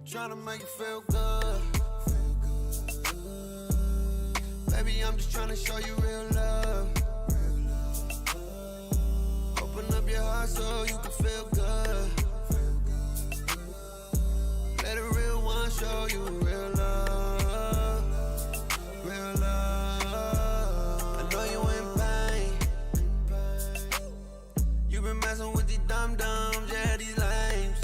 Tryna make you feel good. Baby, I'm just tryna show you real love. Open up your heart so you can feel good. Let a real one show you real love. Real love. I know you in pain. You been messing with these dum-dums, yeah, these lames.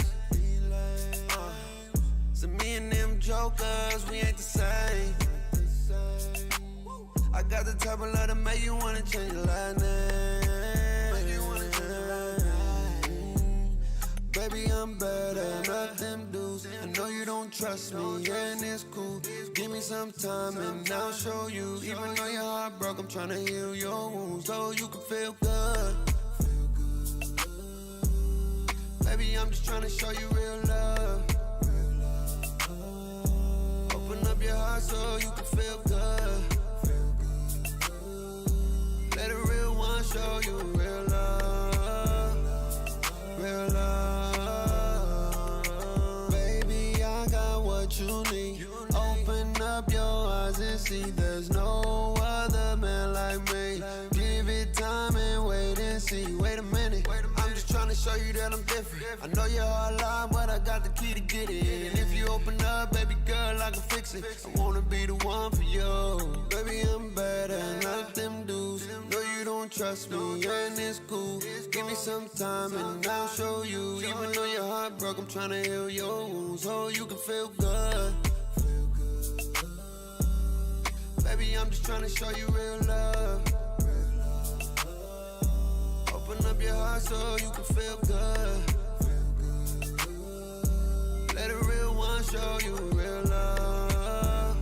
So me and them jokers, we ain't the same. I got the type of love to make you wanna change your last name. Baby, I'm better, not them dudes. I know you don't trust me, and it's cool. Give me some time and I'll show you. Even though your heart broke, I'm tryna heal your wounds so you can feel good. Baby, I'm just tryna show you real love. Open up your heart so you can feel good. Let a real one show you real love. Real love. Baby, I got what you need. Open up your eyes and see there's no other man like me. Give it time and wait and see. Wait a minute, I'm just trying to show you that I'm different. I know you're hard line, but I got the key to get it. And if you open up, baby girl, I can fix it. I wanna be the one for you. Baby, I'm better, not them dudes. No, you don't trust me, and it's cool. Give me some time and I'll show you. Even though your heart broke, I'm trying to heal your wounds so you can feel good. Baby, I'm just trying to show you real love. Open up your heart so you can feel good. Let a real one show you real love.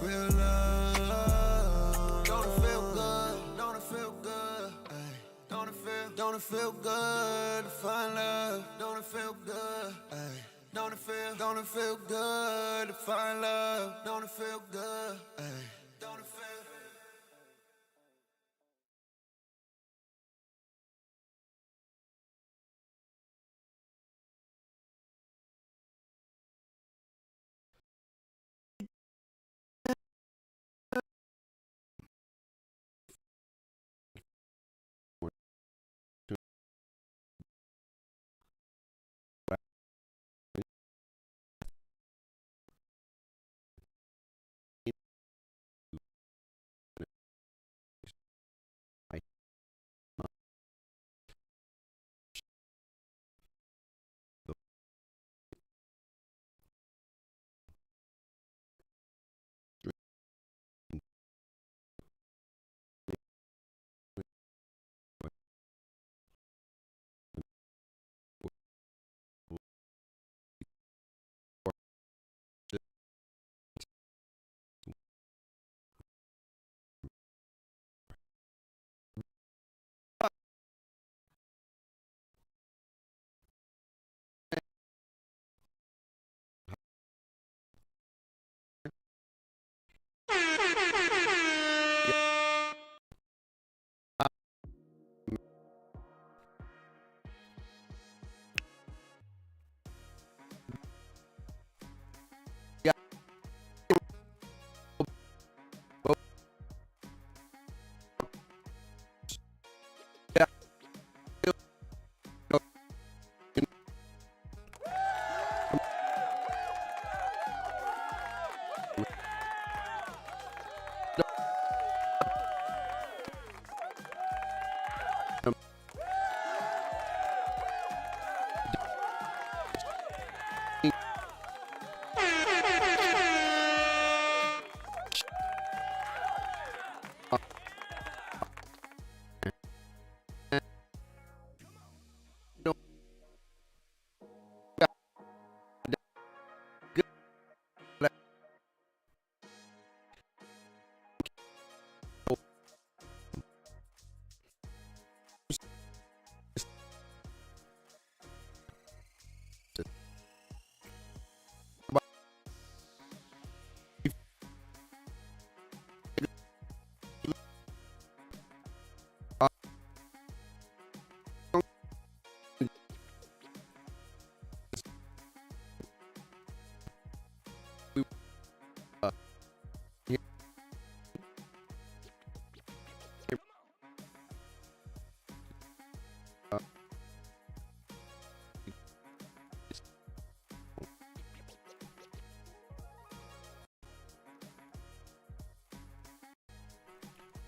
Real love. Don't it feel good? Don't it feel good? Ay. Don't it feel good to find love? Don't it feel good? Ay. Don't it feel good to find love? Don't it feel good? Ay. Don't it feel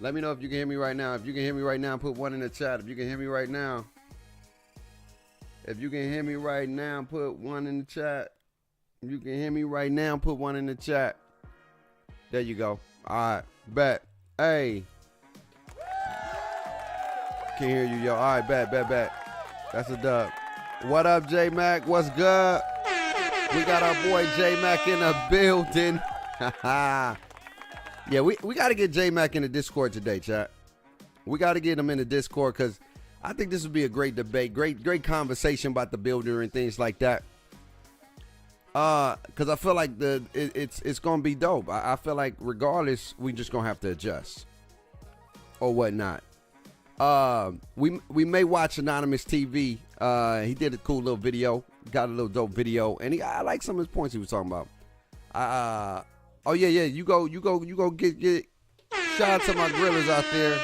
Let me know if you can hear me right now. If you can hear me right now, put one in the chat. If you can hear me right now. If you can hear me right now, put one in the chat. If you can hear me right now, put one in the chat. There you go. All right, bet. Hey. Can't hear you, yo. All right, bet. That's a dub. What up, J-Mac? What's good? We got our boy J-Mac in the building. Yeah, we got to get J-Mac in the Discord today, chat. We got to get him in the Discord because I think this would be a great debate, great conversation about the builder and things like that. Because I feel like it's going to be dope. I feel like regardless, we just going to have to adjust or whatnot. We may watch Anonymous TV. He did a cool little video, got a little dope video, and I like some of his points he was talking about. Oh yeah, you go get. Shout out to my grillers out there.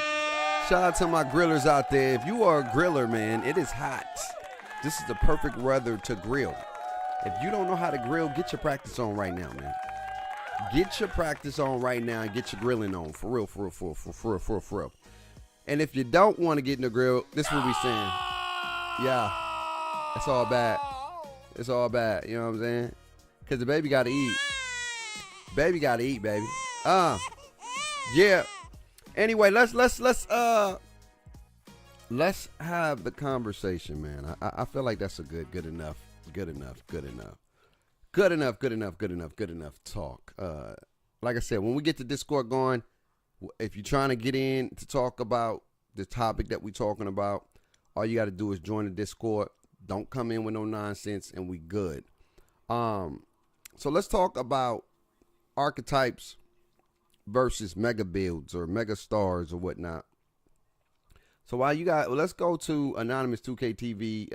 Shout out to my grillers out there. If you are a griller, man, it is hot. This is the perfect weather to grill. If you don't know how to grill, get your practice on right now, man. Get your practice on right now and get your grilling on. For real. And if you don't want to get in the grill, this is what we saying. Yeah. It's all bad. It's all bad. You know what I'm saying? Because the baby got to eat. Baby got to eat, baby. Yeah. Anyway, let's have the conversation, man. I feel like that's a good enough talk. Like I said, when we get the Discord going, if you're trying to get in to talk about the topic that we're talking about, all you got to do is join the Discord. Don't come in with no nonsense, and we good. So let's talk about archetypes versus mega builds or mega stars or whatnot. So while you got, let's go to Anonymous 2K TV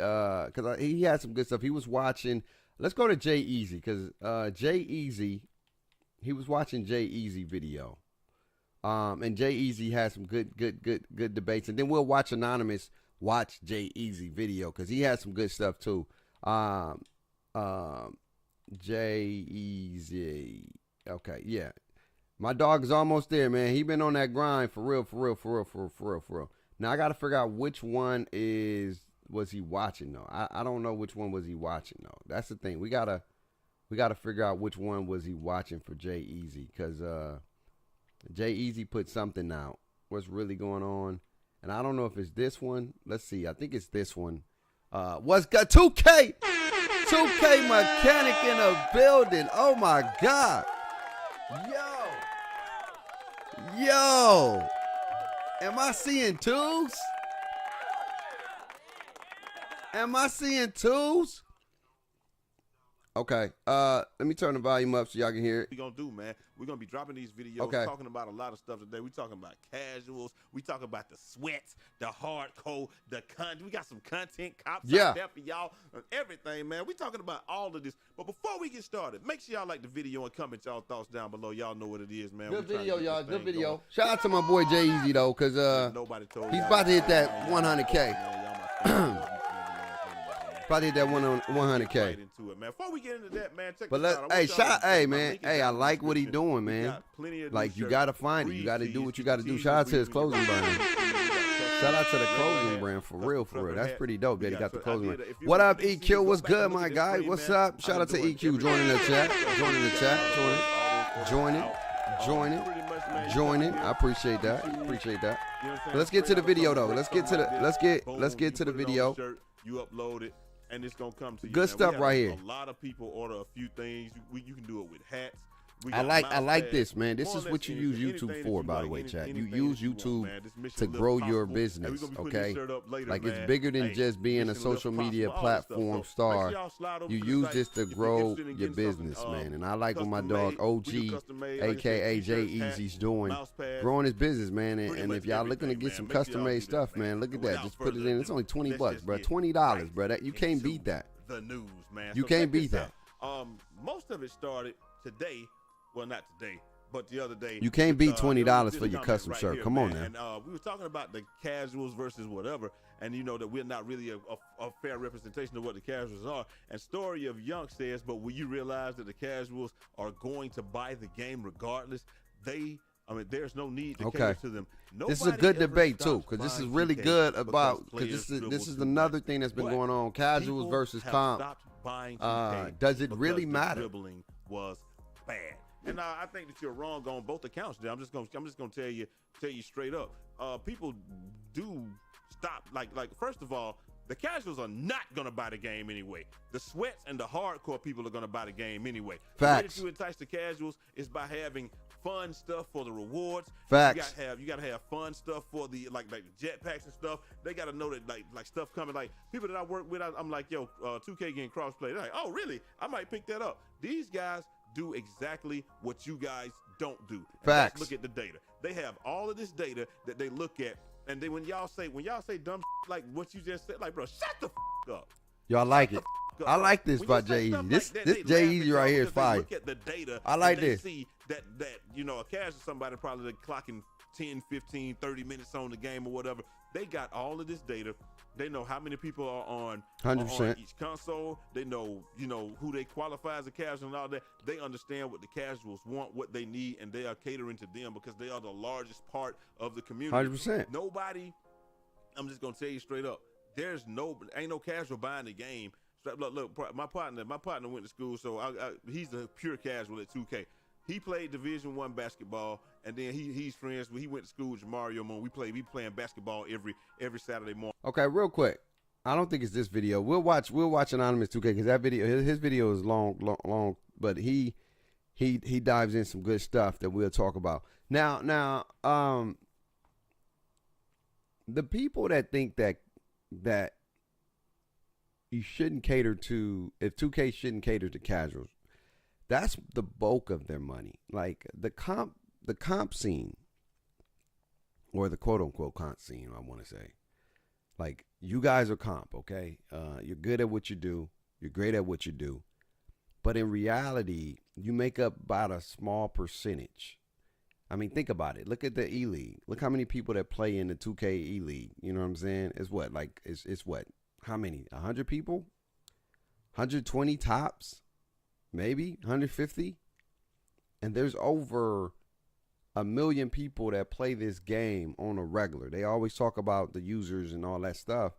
because he had some good stuff. He was watching. Let's go to Jay Easy because Jay Easy, he was watching Jay Easy video. And Jay Easy had some good debates. And then we'll watch Anonymous watch Jay Easy video because he had some good stuff too. Jay Easy. Okay, yeah. My dog is almost there, man. He been on that grind for real. Now I got to figure out which one was he watching though. I don't know which one was he watching though. That's the thing. We gotta figure out which one was he watching for Jay Easy because Jay Easy put something out. What's really going on? And I don't know if it's this one. Let's see. I think it's this one. What's got 2K? 2K mechanic in a building. Oh my God. Yo. Am I seeing twos? Okay. Let me turn the volume up so y'all can hear it. We gonna do, man. We're gonna be dropping these videos, talking about a lot of stuff today. We talking about casuals. We talking about the sweats, the hardcore, the content. We got some content cops out there for y'all and everything, man. We talking about all of this. But before we get started, make sure y'all like the video and comment y'all thoughts down below. Y'all know what it is, man. Good video, y'all. Good video. Going. Shout out to my boy Jay Easy though, cause nobody told he's about to hit that 100K. Probably hit that 100K. Right into it, man. Before we get into that, man, check this out. Hey, man. Hey, I like what he doing, man. Like, you got to find it. You got to do what you got to do. Shout out to his clothing brand. Shout out to the clothing brand, for real. That's pretty dope that he got the clothing brand. What up, EQ? What's good, my guy? What's up? Shout out to EQ. Joining the chat. Join it. I appreciate that. But let's get to the video, though. Let's get to the video. You upload it. And it's gonna come to you. Good stuff right here. A lot of people order a few things. You can do it with hats. I like this, man. This is what you use YouTube for, by the way, chat. You use YouTube to grow your business, okay? Like, it's bigger than just being a social media platform star. You use this to grow your business, man. And I like what my dog OG, aka Jay Easy's doing, growing his business, man. And if y'all looking to get some custom made stuff, man, look at that. Just put it in. It's only $20, bro. $20, bro. You can't beat that. The news, man. You can't beat that. Most of it started today. Well, not today, but the other day. You can't beat $20 for your custom shirt. Come on, man. And we were talking about the casuals versus whatever, and you know that we're not really a fair representation of what the casuals are. And Story of Young says, but will you realize that the casuals are going to buy the game regardless? They I mean, there's no need to cater to them. This is a good debate too, because this is really good about, because this is another thing that's been going on, casuals versus comp. Does it really matter? Dribbling was bad, and I think that you're wrong on both accounts. There, I'm just gonna tell you straight up. People do stop. Like first of all, the casuals are not gonna buy the game anyway. The sweats and the hardcore people are gonna buy the game anyway. Facts. The way that you entice the casuals is by having fun stuff for the rewards. Facts. You gotta have fun stuff for the like the jetpacks and stuff. They gotta know that like stuff coming. Like people that I work with, I'm like, yo, 2K getting crossplay. They're like, oh really? I might pick that up. These guys do exactly what you guys don't do. Facts. Look at the data. They have all of this data that they look at, and then when y'all say dumb like what you just said, like bro, shut the up. Y'all like it. I like this by Jay Easy. This Jay Easy right here is fire. Look at the data. I like they this. See that a casual somebody probably clocking 10, 15, 30 minutes on the game or whatever. They got all of this data. They know how many people are on 100% each console. They know who they qualify as a casual and all that. They understand what the casuals want, what they need, and they are catering to them because they are the largest part of the community. 100%. Nobody. I'm just gonna tell you straight up. Ain't no casual buying the game. Look, my partner went to school, so he's a pure casual at 2K. He played Division I basketball, and then he went to school with Mario Moon. We playing basketball every Saturday morning. Okay, real quick. I don't think it's this video. We'll watch Anonymous 2K because that video, his video is long, but he dives in some good stuff that we'll talk about. Now, the people that think that you shouldn't cater to, if 2K shouldn't cater to casuals, that's the bulk of their money. Like the comp scene, or the quote unquote comp scene, I want to say. Like, you guys are comp, okay? You're good at what you do. You're great at what you do. But in reality, you make up about a small percentage. I mean, think about it. Look at the E-League. Look how many people that play in the 2K E-League. You know what I'm saying? It's what? Like, it's what? How many? 100 people? 120 tops? Maybe 150? And there's over 1 million people that play this game on a regular. They always talk about the users and all that stuff.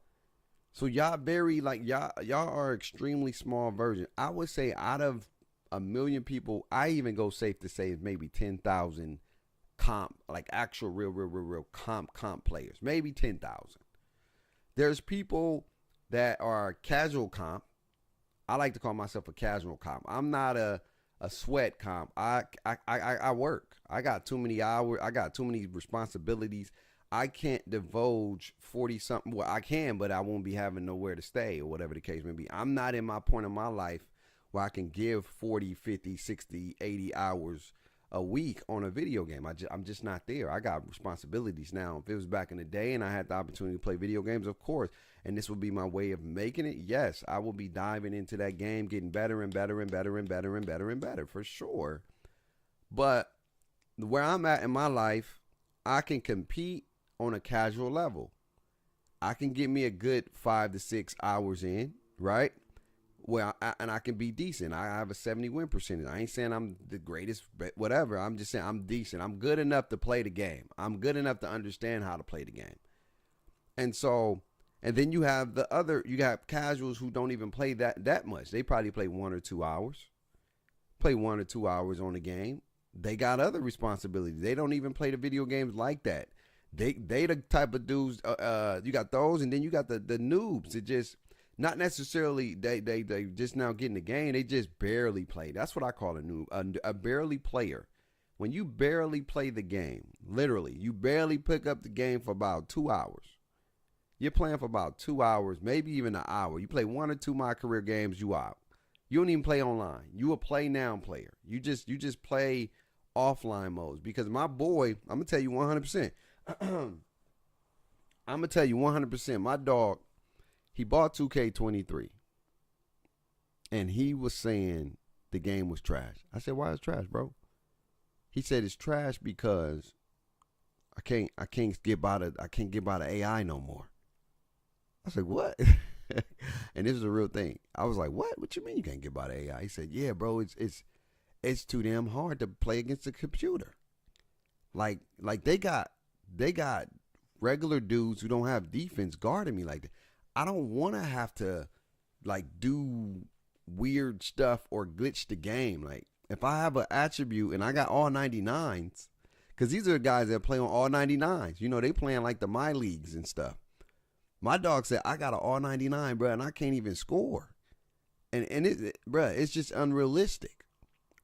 So y'all y'all are extremely small version. I would say out of 1 million people, I even go safe to say maybe 10,000 comp, like actual real comp players. Maybe 10,000. There's people that are casual comp. I like to call myself a casual comp. I'm not a sweat comp. I work. I got too many hours. I got too many responsibilities. I can't divulge 40 something. Well, I can, but I won't be having nowhere to stay or whatever the case may be. I'm not in my point of my life where I can give 40, 50, 60, 80 hours a week on a video game. I'm just not there. I got responsibilities now. If it was back in the day and I had the opportunity to play video games, of course, and this would be my way of making it, yes, I will be diving into that game, getting better and better and better and better and better and better, for sure. But where I'm at in my life, I can compete on a casual level. I can get me a good 5 to 6 hours in, right? Well, and I can be decent. I have a 70 win percentage. I ain't saying I'm the greatest, but whatever. I'm just saying I'm decent. I'm good enough to play the game. I'm good enough to understand how to play the game. And so, and then you have you got casuals who don't even play that much. They probably play 1 or 2 hours. Play 1 or 2 hours on the game. They got other responsibilities. They don't even play the video games like that. They the type of dudes, you got those, and then you got the noobs that just, not necessarily they just now getting the game. They just barely play. That's what I call a noob, a barely player. When you barely play the game, literally, you barely pick up the game for about 2 hours. You're playing for about 2 hours, maybe even an hour. You play 1 or 2 My Career games, you out. You don't even play online. You a play now player. You just play offline modes. Because my boy, I'm gonna tell you 100%. I'm gonna tell you 100%. My dog, he bought 2K23, and he was saying the game was trash. I said, "Why is it trash, bro?" He said it's trash because I can't get by the AI no more. I said, "What?" And this is a real thing. I was like, "What? What you mean you can't get by the AI?" He said, "Yeah, bro, it's too damn hard to play against the computer." Like they got regular dudes who don't have defense guarding me like that. I don't want to have to like do weird stuff or glitch the game. Like if I have an attribute and I got all 99s, because these are the guys that play on all 99s. You know, they playing like the my leagues and stuff. My dog said, I got an all 99, bro, and I can't even score. And it's just unrealistic,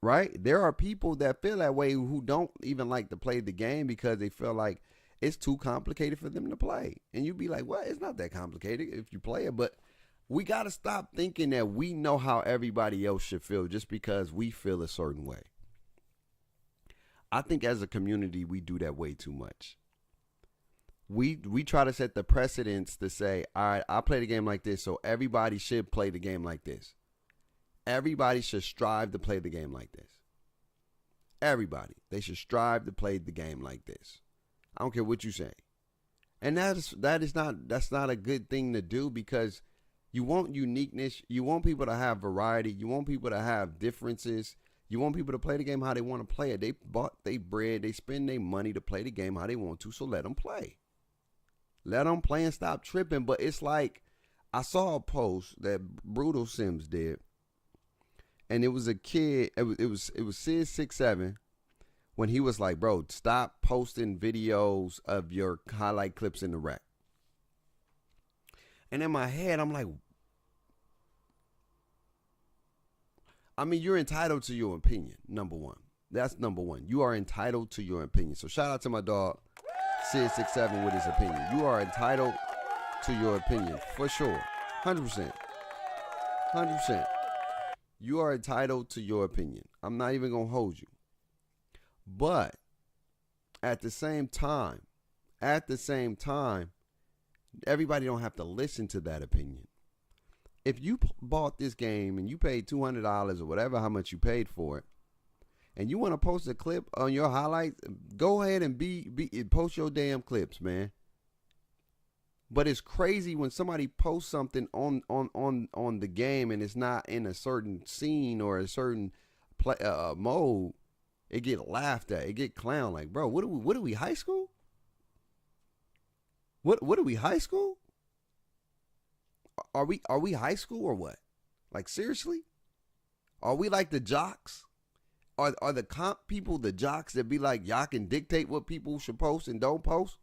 right? There are people that feel that way who don't even like to play the game because they feel like it's too complicated for them to play. And you'd be like, well, it's not that complicated if you play it. But we got to stop thinking that we know how everybody else should feel just because we feel a certain way. I think as a community, we do that way too much. We try to set the precedence to say, all right, I play the game like this, so everybody should play the game like this. Everybody should strive to play the game like this. Everybody. They should strive to play the game like this. I don't care what you say. And that's not a good thing to do, because you want uniqueness. You want people to have variety. You want people to have differences. You want people to play the game how they want to play it. They bought their bread. They spend their money to play the game how they want to, so let them play. Let them play and stop tripping. But it's like, I saw a post that Brutal Sims did, and it was a kid. It was Sid67, when he was like, bro, stop posting videos of your highlight clips in the rec. And in my head, I'm like, I mean, you're entitled to your opinion, number one. That's number one. You are entitled to your opinion. So shout out to my dog, Sid67, with his opinion. You are entitled to your opinion, for sure. 100%. 100%. You are entitled to your opinion. I'm not even going to hold you. But at the same time, everybody don't have to listen to that opinion. If you bought this game and you paid $200 or whatever, how much you paid for it, and you want to post a clip on your highlights, go ahead and post your damn clips, man. But it's crazy when somebody posts something on the game and it's not in a certain scene or a certain mode. It get laughed at. It get clowned. Like, bro, what are we, high school? What are we, high school? Are we high school or what? Like, seriously? Are we like the jocks? Are the comp people the jocks that be like, y'all can dictate what people should post and don't post?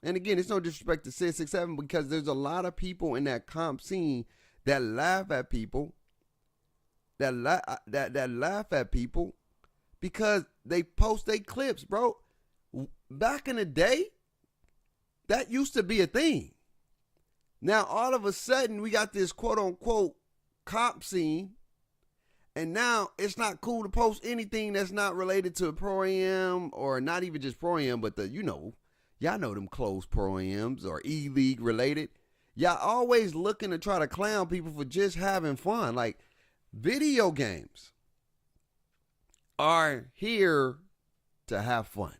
And again, it's no disrespect to Sid67, because there's a lot of people in that comp scene that laugh at people, that laugh at people because they post their clips, bro. Back in the day, that used to be a thing. Now, all of a sudden, we got this quote-unquote comp scene, and now it's not cool to post anything that's not related to Pro-Am, or not even just Pro-Am, but y'all know them closed Pro-Ams or E-League related. Y'all always looking to try to clown people for just having fun. Like, video games are here to have fun.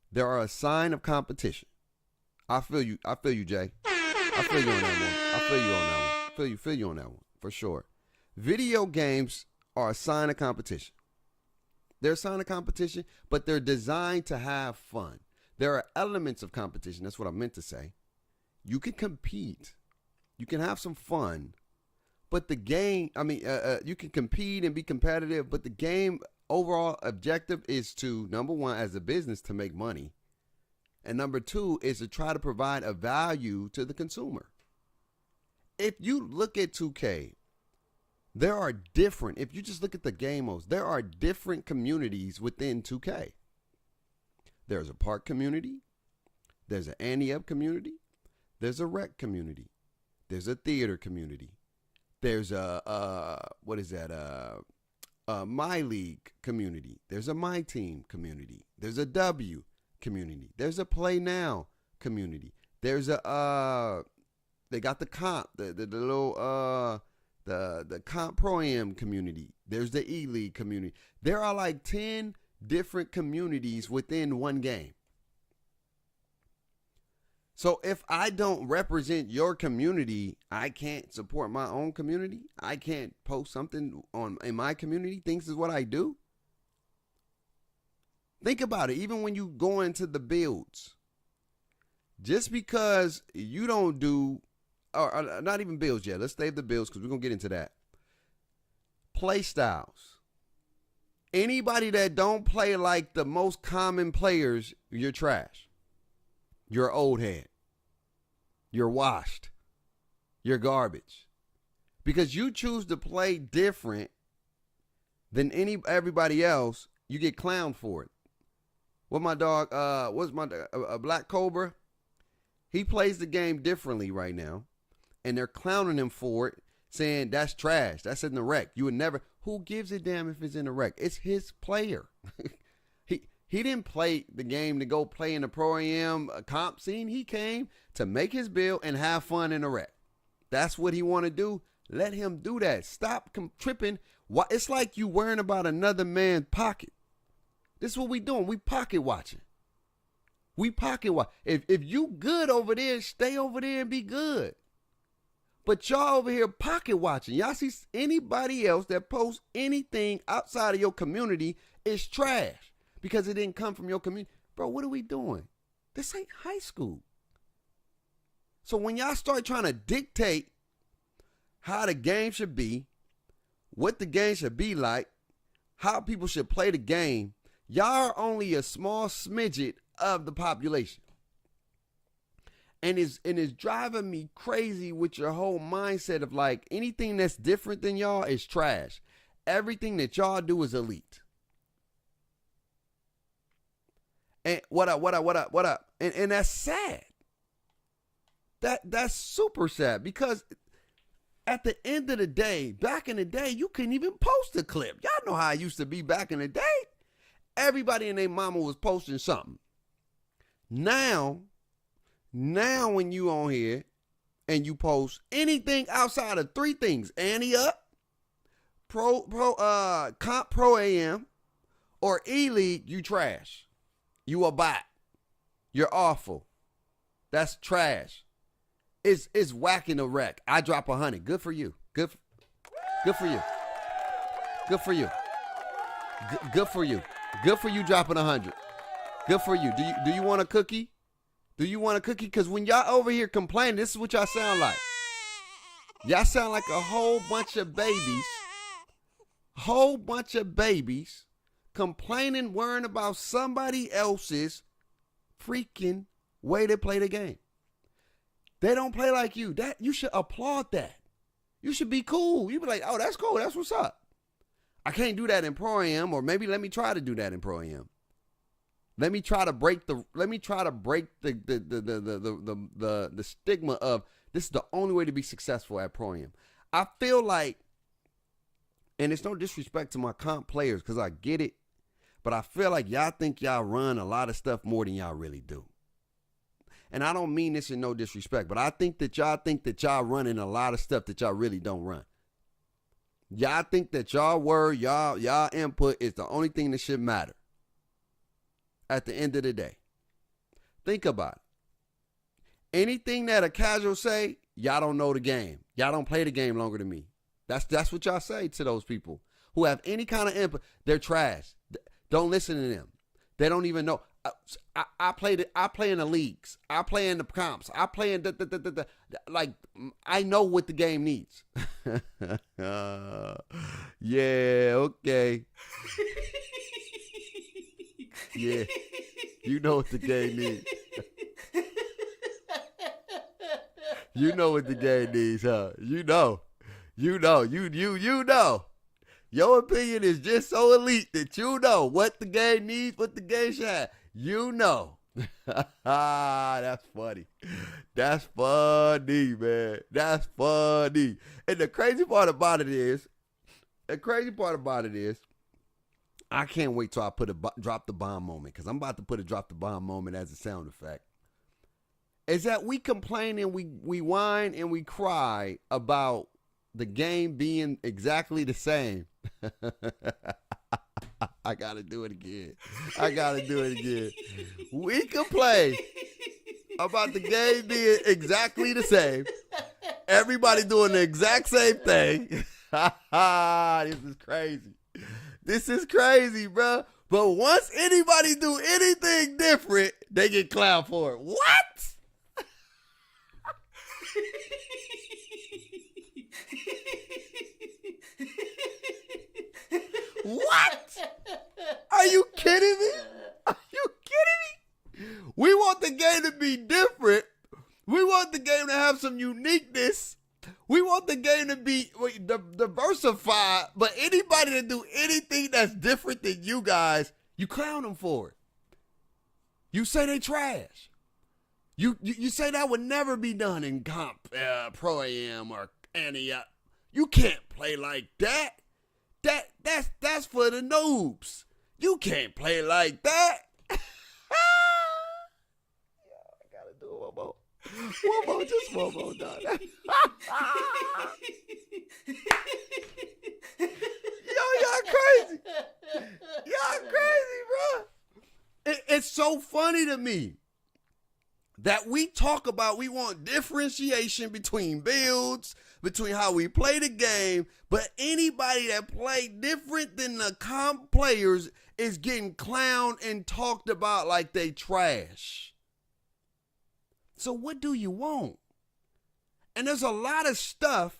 They are a sign of competition. I feel you, Jay. I feel you on that one. I feel you on that one, for sure. Video games are a sign of competition. They're a sign of competition, but they're designed to have fun. There are elements of competition. That's what I meant to say. You can compete. You can have some fun. But the game, you can compete and be competitive, but the game overall objective is to, number one, as a business, to make money. And number two is to try to provide a value to the consumer. If you look at 2K, there are different, if you just look at the game modes, there are different communities within 2K. There's a park community. There's an ante-up community. There's a rec community. There's a theater community. There's a My League community. There's a My Team community. There's a W community. There's a Play Now community. There's a they got the comp, the little the comp Pro-Am community. There's the E-League community. There are like 10 different communities within one game. So if I don't represent your community, I can't support my own community. I can't post something in my community. Things is what I do. Think about it. Even when you go into the builds, just because you don't do, or not even builds yet. Let's save the builds because we're going to get into that. Play styles. Anybody that don't play like the most common players, you're trash. You're old head. You're washed. You're garbage. Because you choose to play different than everybody else, you get clowned for it. What my dog, a Black Cobra? He plays the game differently right now, and they're clowning him for it, saying that's trash. That's in the rec. You would never. Who gives a damn if it's in the rec? It's his player. He didn't play the game to go play in the Pro-Am comp scene. He came to make his build and have fun in the rec. That's what he want to do. Let him do that. Stop tripping. It's like you worrying about another man's pocket. This is what we doing. We pocket watching. We pocket watch. If you good over there, stay over there and be good. But y'all over here pocket watching. Y'all see anybody else that posts anything outside of your community is trash because it didn't come from your community. Bro, what are we doing? This ain't high school. So when y'all start trying to dictate how the game should be, what the game should be like, how people should play the game, y'all are only a small smidget of the population. And it's driving me crazy with your whole mindset of like anything that's different than y'all is trash. Everything that y'all do is elite. And what up? And that's sad. That's super sad because at the end of the day, back in the day, you couldn't even post a clip. Y'all know how it used to be back in the day. Everybody and their mama was posting something. Now when you on here and you post anything outside of three things, Annie up, comp Pro-Am, or E-League, you trash. You a bot. You're awful. That's trash. It's whacking a wreck. I drop 100. Good for you. Good for you. Good for you. Good for you. Good for you dropping 100. Good for you. Do you want a cookie? Do you want a cookie? Because when y'all over here complaining, this is what y'all sound like. Y'all sound like a whole bunch of babies. Whole bunch of babies complaining, worrying about somebody else's freaking way to play the game. They don't play like you. That you should applaud that. You should be cool. You be like, oh, that's cool. That's what's up. I can't do that in Pro-Am, or maybe let me try to do that in Pro-Am. Let me try to break the stigma of this is the only way to be successful at Pro-Am. I feel like, and it's no disrespect to my comp players because I get it, but I feel like y'all think y'all run a lot of stuff more than y'all really do. And I don't mean this in no disrespect, but I think that y'all running a lot of stuff that y'all really don't run. Y'all think that y'all word, y'all input is the only thing that should matter at the end of the day. Think about it. Anything that a casual say, y'all don't know the game. Y'all don't play the game longer than me. That's what y'all say to those people who have any kind of input. They're trash. Don't listen to them. They don't even know. I play in the leagues. I play in the comps. I play in like I know what the game needs. Yeah, okay. Yeah, you know what the game needs. You know what the game needs, huh? You know. You know. Your opinion is just so elite that you know what the game needs, what the game should have. You know. That's funny. That's funny, man. That's funny. And the crazy part about it is, I can't wait till I put a drop the bomb moment, because I'm about to put a drop the bomb moment as a sound effect. Is that we complain and we whine and we cry about the game being exactly the same. I gotta do it again. We complain about the game being exactly the same. Everybody doing the exact same thing. This is crazy, bro. But once anybody do anything different, they get clowned for it. What? What? Are you kidding me? Are you kidding me? We want the game to be different. We want the game to have some uniqueness. We want the game to be diversified. But anybody that do anything that's different than you guys, you clown them for it. You say they trash. You say that would never be done in comp, pro AM or any. You can't play like that. That's for the noobs. You can't play like that. I gotta do one more. Just one more, dog. Y'all crazy. Y'all crazy, bro. It's so funny to me that we talk about we want differentiation between builds, between how we play the game, but anybody that play different than the comp players is getting clowned and talked about like they trash. So what do you want? And there's a lot of stuff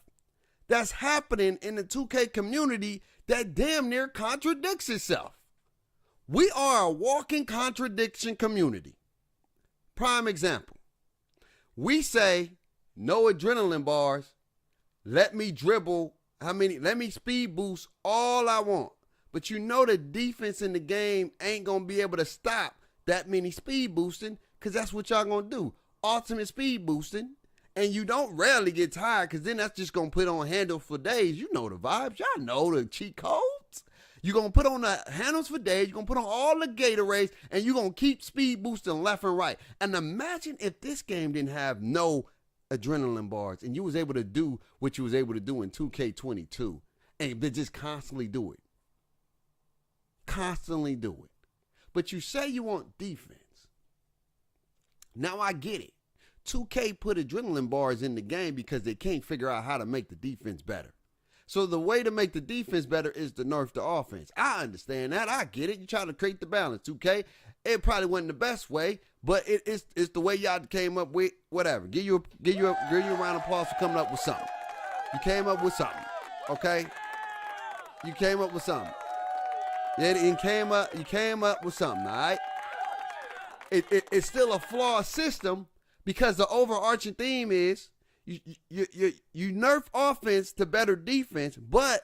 that's happening in the 2K community that damn near contradicts itself. We are a walking contradiction community. Prime example. We say no adrenaline bars. Let me dribble let me speed boost all I want. But you know the defense in the game ain't going to be able to stop that many speed boosting because that's what y'all going to do. Ultimate speed boosting. And you don't rarely get tired because then that's just going to put on handles for days. You know the vibes. Y'all know the cheat codes. You're going to put on the handles for days. You're going to put on all the Gatorades. And you're going to keep speed boosting left and right. And imagine if this game didn't have no adrenaline bars and you was able to do what you was able to do in 2K22 and just constantly do it. Constantly do it. But you say you want defense. Now I get it. 2K put adrenaline bars in the game because they can't figure out how to make the defense better. So the way to make the defense better is to nerf the offense. I understand that. I get it. You try to create the balance, 2K. It probably wasn't the best way, but it's the way y'all came up with. Whatever. Give you a round of applause for coming up with something. You came up with something, okay? You came up with something. Yeah, you came up with something. All right. It's still a flawed system because the overarching theme is you nerf offense to better defense, but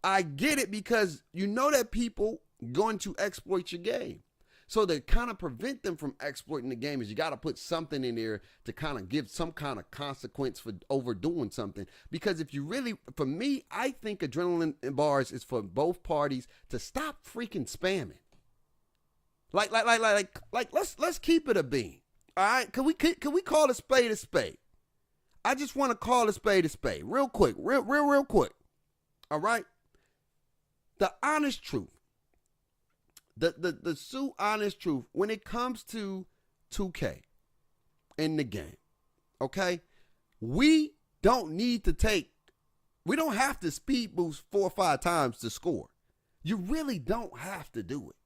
I get it because you know that people going to exploit your game. So to kind of prevent them from exploiting the game is you got to put something in there to kind of give some kind of consequence for overdoing something. Because if you really, for me, I think adrenaline bars is for both parties to stop freaking spamming. Like let's keep it a bean. All right, can we call a spade a spade? I just want to call a spade a spade, real quick, real quick. All right, the honest truth. The Sue honest truth when it comes to 2K in the game, okay? We don't have to speed boost 4 or 5 times to score. You really don't have to do it.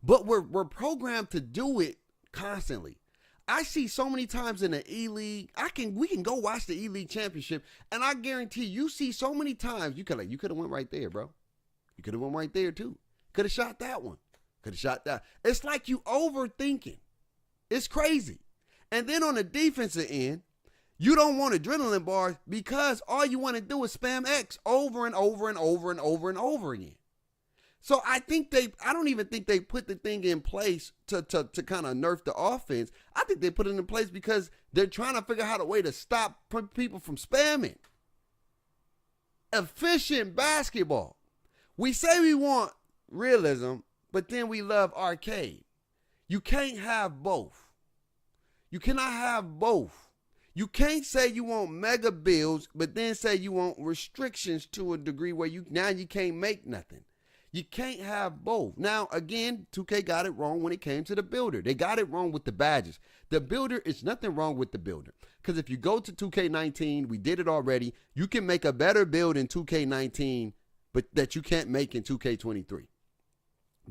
But we're programmed to do it constantly. I see so many times in the E-League, we can go watch the E-League championship, and I guarantee you see so many times you could have went right there, bro. You could have went right there too. Could have shot that one. Could have shot that. It's like you overthinking. It's crazy. And then on the defensive end, you don't want adrenaline bars because all you want to do is spam X over and over and over and over and over again. So I don't even think they put the thing in place to kind of nerf the offense. I think they put it in place because they're trying to figure out a way to stop people from spamming. Efficient basketball. We say we want realism, but then we love arcade. You can't have both. You cannot have both. You can't say you want mega builds, but then say you want restrictions to a degree where you can't make nothing. You can't have both. Now, again, 2K got it wrong when it came to the builder. They got it wrong with the badges. The builder, it's nothing wrong with the builder. Because if you go to 2K19, we did it already, you can make a better build in 2K19, but that you can't make in 2K23.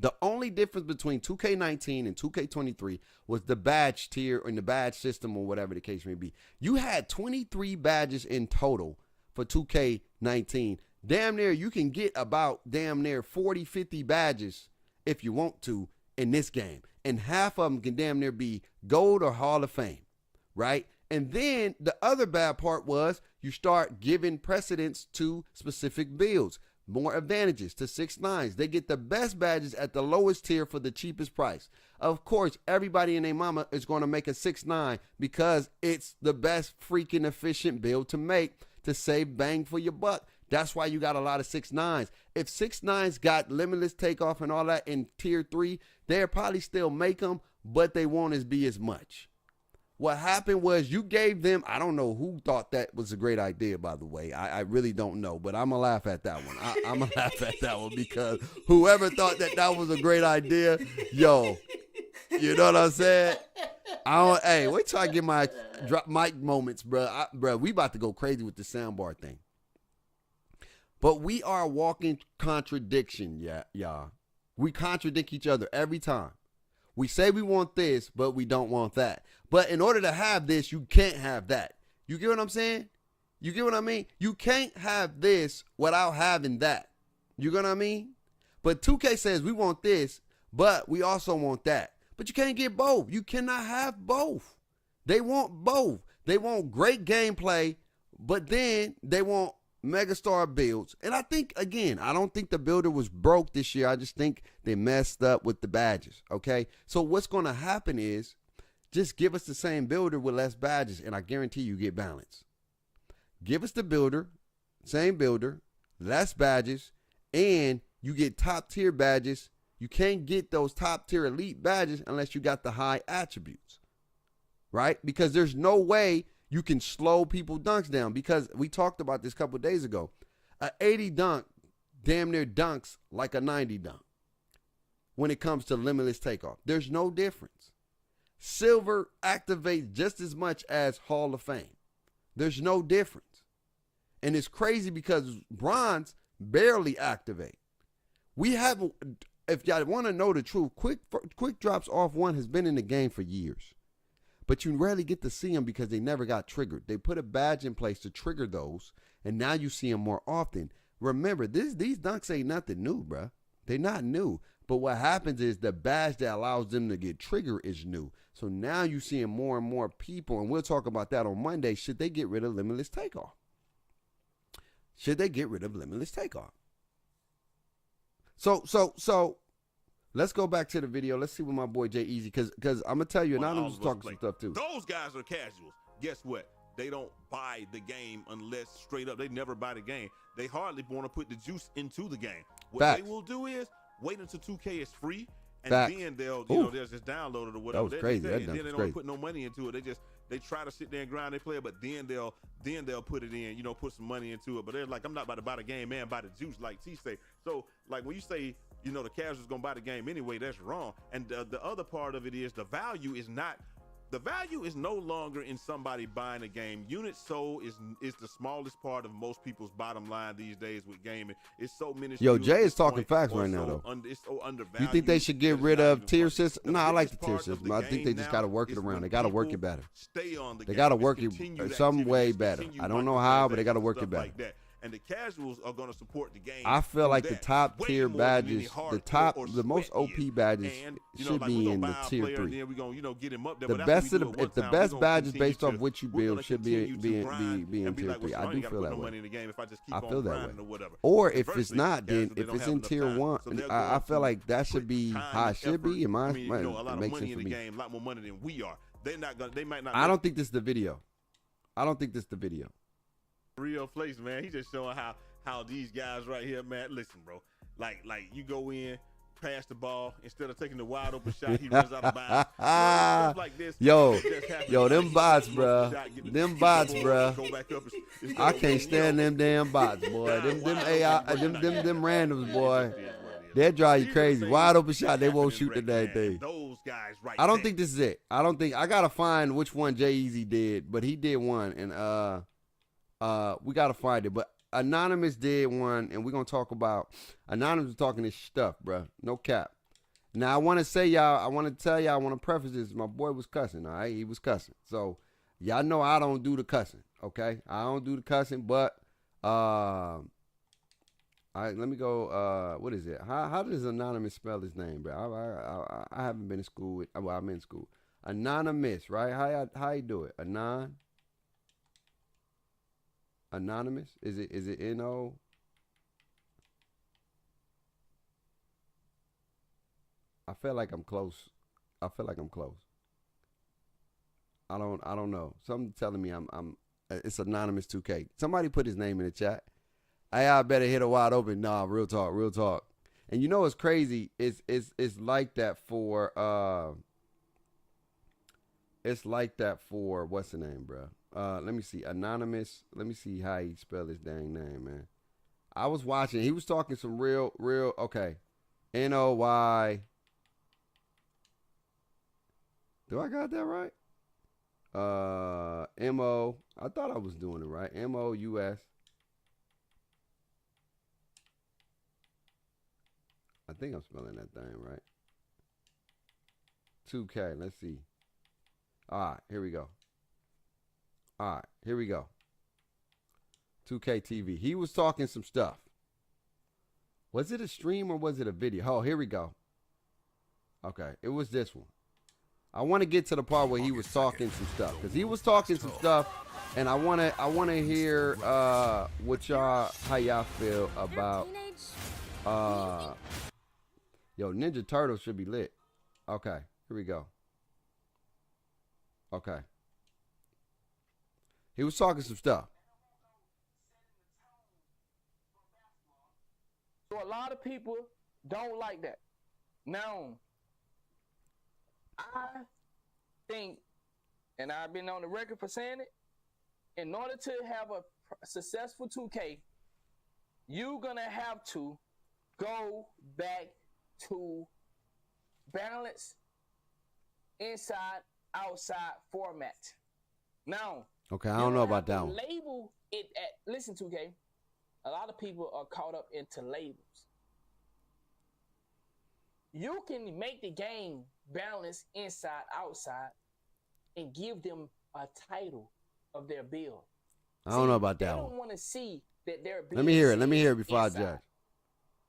The only difference between 2K19 and 2K23 was the badge tier and the badge system or whatever the case may be. You had 23 badges in total for 2K19. Damn near, you can get about damn near 40, 50 badges if you want to in this game. And half of them can damn near be gold or Hall of Fame, right? And then the other bad part was you start giving precedence to specific builds. More advantages to 6ix9ines. They get the best badges at the lowest tier for the cheapest price. Of course, everybody and their mama is going to make a 6ix9ine because it's the best freaking efficient build to make to save bang for your buck. That's why you got a lot of 6ix9ines. If 6ix9ines got limitless takeoff and all that in tier 3, they'll probably still make them, but they won't be as much. What happened was you gave them, I don't know who thought that was a great idea, by the way. I really don't know, but I'm going to laugh at that one. I'm going to laugh at that one because whoever thought that was a great idea, yo, you know what I'm saying? Hey, wait till I get my drop mic moments, bro. We about to go crazy with the soundbar thing. But we are a walking contradiction, y'all. We contradict each other every time. We say we want this, but we don't want that. But in order to have this, you can't have that. You get what I'm saying? You get what I mean? You can't have this without having that. You get what I mean? But 2K says we want this, but we also want that. But you can't get both. You cannot have both. They want both. They want great gameplay, but then they want megastar builds. And I think, again, I don't think the builder was broke this year. I just think they messed up with the badges, okay? So what's going to happen is just give us the same builder with less badges, and I guarantee you get balance. Give us the builder, same builder, less badges, and you get top-tier badges. You can't get those top-tier elite badges unless you got the high attributes, right? Because there's no way you can slow people dunks down, because we talked about this a couple of days ago. A 80 dunk damn near dunks like a 90 dunk when it comes to limitless takeoff. There's no difference. Silver activates just as much as Hall of Fame. There's no difference. And it's crazy because bronze barely activate. We have, if y'all want to know the truth, quick drops off one has been in the game for years. But you rarely get to see them because they never got triggered. They put a badge in place to trigger those, and now you see them more often. Remember, these dunks ain't nothing new, bruh. They're not new. But what happens is the badge that allows them to get triggered is new. So now you're seeing more and more people, and we'll talk about that on Monday. Should they get rid of limitless takeoff? Should they get rid of limitless takeoff? So let's go back to the video. Let's see what my boy Jay Easy, because I'm going to tell you, and I'm just talking some stuff too. Those guys are casuals. Guess what? They don't buy the game unless straight up. They never buy the game. They hardly want to put the juice into the game. What they will do is wait until 2K is free, and then they'll, they'll just download it or whatever. That was crazy. And then they don't put no money into it. They try to sit there and grind their player, but then they'll put it in, put some money into it. But they're like, I'm not about to buy the game, man, buy the juice, like T say. So, like, when you say, the casual's gonna buy the game anyway, that's wrong. And the other part of it is the value is no longer in somebody buying a game. Units sold is the smallest part of most people's bottom line these days with gaming. It's so minuscule. Yo, Jay is talking facts right now, though. It's so undervalued. You think they should get rid of tier system? No, I like the tier system. I think they just got to work it around. They got to work it better. They got to work it some way better. I don't know how, but they got to work it better. And the casuals are going to support the game. I feel like the top tier badges, the most OP badges should be in the tier 3. The best of if the best badges based off what you build should be in tier 3. I do feel that way. I feel that way. Or if it's not, then if it's in tier 1, I feel like that should be how it should be. In my mind, it makes sense for me. A lot more money than we are. They might not. I don't think this is the video. Real place, man. He just showing how these guys right here, man. Listen, bro. Like you go in, pass the ball, instead of taking the wide open shot, he runs out of bounds. Stuff like this. Yo, them bots, bro. Them bots, bro. I can't stand them damn bots, boy. Them AI, them randoms, boy. They drive you crazy. Wide open shot, they won't shoot the damn thing. Those guys right I don't think this is it. I gotta find which one Jay Easy did, but he did one, and we gotta find it. But Anonymous did one, and we're gonna talk about Anonymous was talking this stuff, bro. No cap. Now, I want to tell y'all, I want to preface this. My boy was cussing, all right? He was cussing. So, y'all know I don't do the cussing, okay? I don't do the cussing, but, all right, let me go, what is it? How does Anonymous spell his name, bro? I haven't been in school with, well, I'm in school. Anonymous, right? How you do it? Anonymous? Is it N-O? I feel like I'm close. I don't know. Something telling me I'm it's Anonymous 2K. Somebody put his name in the chat. I better hit a wide open. Nah, real talk. And you know what's crazy? It's like that for what's the name, bro? Let me see. Anonymous. Let me see how he spell his dang name, man. I was watching. He was talking some real okay. Noy. Do I got that right? M-O. I thought I was doing it right. M-O-U-S. I think I'm spelling that thing right. 2K. Let's see. All right. Here we go. 2K TV. He was talking some stuff. Was it a stream or was it a video? Oh, here we go. Okay. It was this one. I want to get to the part where he was talking some stuff, because he was talking some stuff, and I want to hear how y'all feel about Ninja Turtles should be lit. Okay, here we go. Okay, he was talking some stuff. So a lot of people don't like that. Now, I think, and I've been on the record for saying it, in order to have a successful 2K, you're going to have to go back to balance inside, outside format. Now, okay, I don't know about that one. Label it at, listen, 2K, a lot of people are caught up into labels. You can make the game balance inside, outside, and give them a title of their build. I don't know about that one. They don't want to see that their build. Let me hear it before I judge.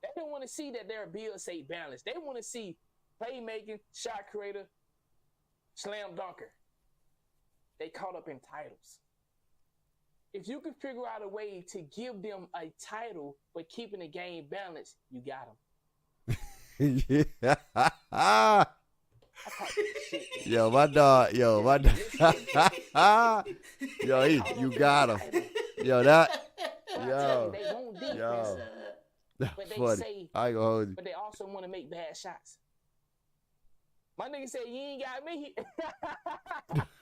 They don't want to see that their build say balance. They want to see playmaking, shot creator, slam dunker. They caught up in titles. If you can figure out a way to give them a title but keeping the game balanced, you got them. Yeah. Yo, my dog. You got him. That's funny. I ain't gonna hold you. But they also want to make bad shots. My nigga said, you ain't got me.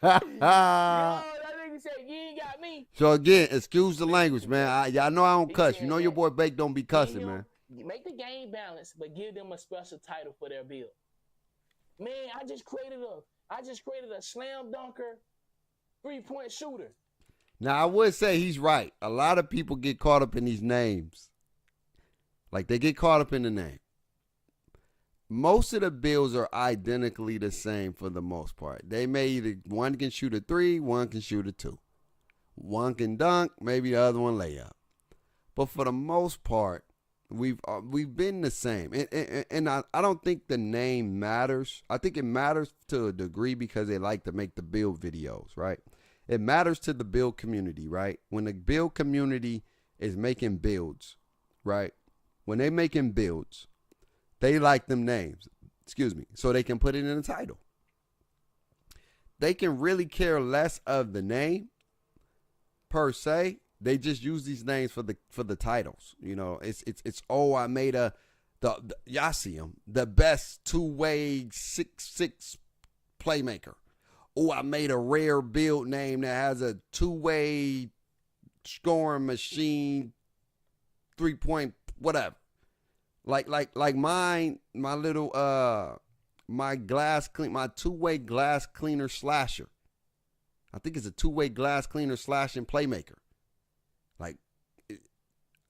That nigga said, you ain't got me. So again, excuse the language, man. Y'all know I don't cuss. You know your boy Bake don't be cussing, man. Make the game balanced, but give them a special title for their build. Man, I just created a slam dunker 3-point shooter. Now I would say he's right. A lot of people get caught up in these names. Like they get caught up in the name. Most of the builds are identically the same for the most part. They may either one can shoot a 3, one can shoot a 2. One can dunk, maybe the other one lay up. But for the most part, we've been the same. And I don't think the name matters. I think it matters to a degree because they like to make the build videos, right? It matters to the build community, right? When the build community is making builds, right? When they making builds, they like them names, so they can put it in the title. They can really care less of the name per se. They just use these names for the titles. You know, it's I made y'all see him, the best 2-way 6'6" playmaker. Oh, I made a rare build name that has a 2-way scoring machine, 3-point whatever. Like mine, my little my 2-way glass cleaner slasher. I think it's a 2-way glass cleaner slashing playmaker. Like,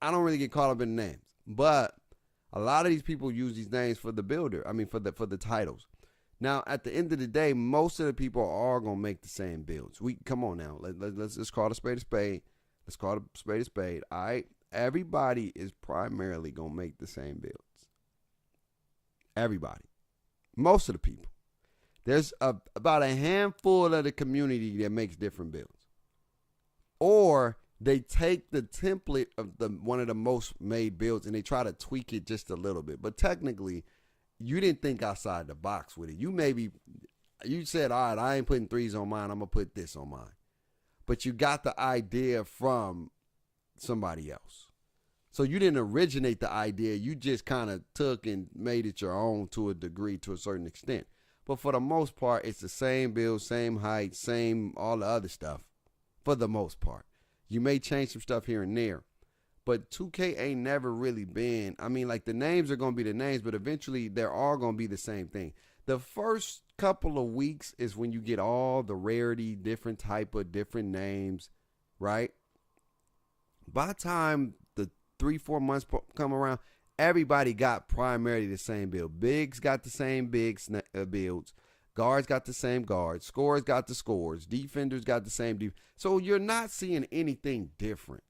I don't really get caught up in names, but a A lot of these people use these names for the builder. I mean, for the titles. Now, at the end of the day, most of the people are gonna make the same builds. Come on now. Let's just call it a spade a spade. Let's call it a spade a spade. All right. Everybody is primarily gonna make the same builds. Everybody. Most of the people. There's about a handful of the community that makes different builds. Or they take the template of one of the most made builds and they try to tweak it just a little bit. But technically, you didn't think outside the box with it. You said, all right, I ain't putting 3s on mine. I'm going to put this on mine. But you got the idea from somebody else. So you didn't originate the idea. You just kind of took and made it your own to a degree, to a certain extent. But for the most part, it's the same build, same height, same all the other stuff. For the most part. You may change some stuff here and there. But 2K ain't never really been, I mean, like the names are going to be the names, but eventually they're all going to be the same thing. The first couple of weeks is when you get all the rarity, different type of different names, right? By the time the 3-4 months come around, everybody got primarily the same build. Bigs got the same builds. Guards got the same guards. Scorers got the scores. Defenders got the same So you're not seeing anything different.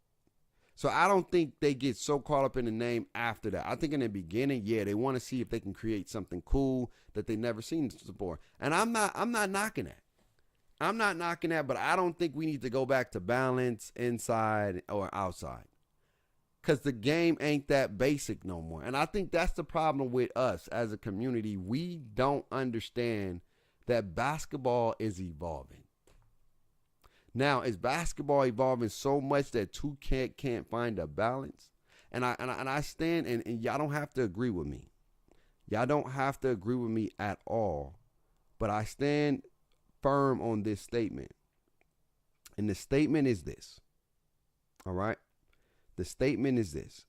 So I don't think they get so caught up in the name after that. I think in the beginning, yeah, they want to see if they can create something cool that they never seen before. And I'm not knocking that. I'm not knocking that, but I don't think we need to go back to balance inside or outside. Because the game ain't that basic no more. And I think that's the problem with us as a community. We don't understand that basketball is evolving. Now, is basketball evolving so much that 2K can't find a balance? And I stand, and y'all don't have to agree with me. Y'all don't have to agree with me at all. But I stand firm on this statement. And the statement is this. All right? The statement is this.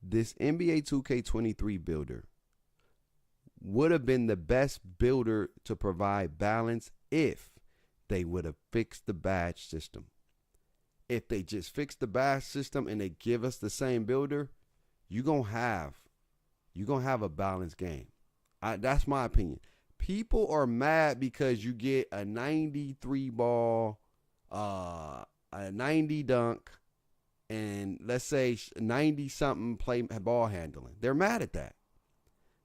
This NBA 2K23 builder would have been the best builder to provide balance if they would have fixed the badge system. If they just fix the badge system and they give us the same builder, you're going to have a balanced game. That's my opinion. People are mad because you get a 93 ball, a 90 dunk, and let's say 90 something ball handling. They're mad at that.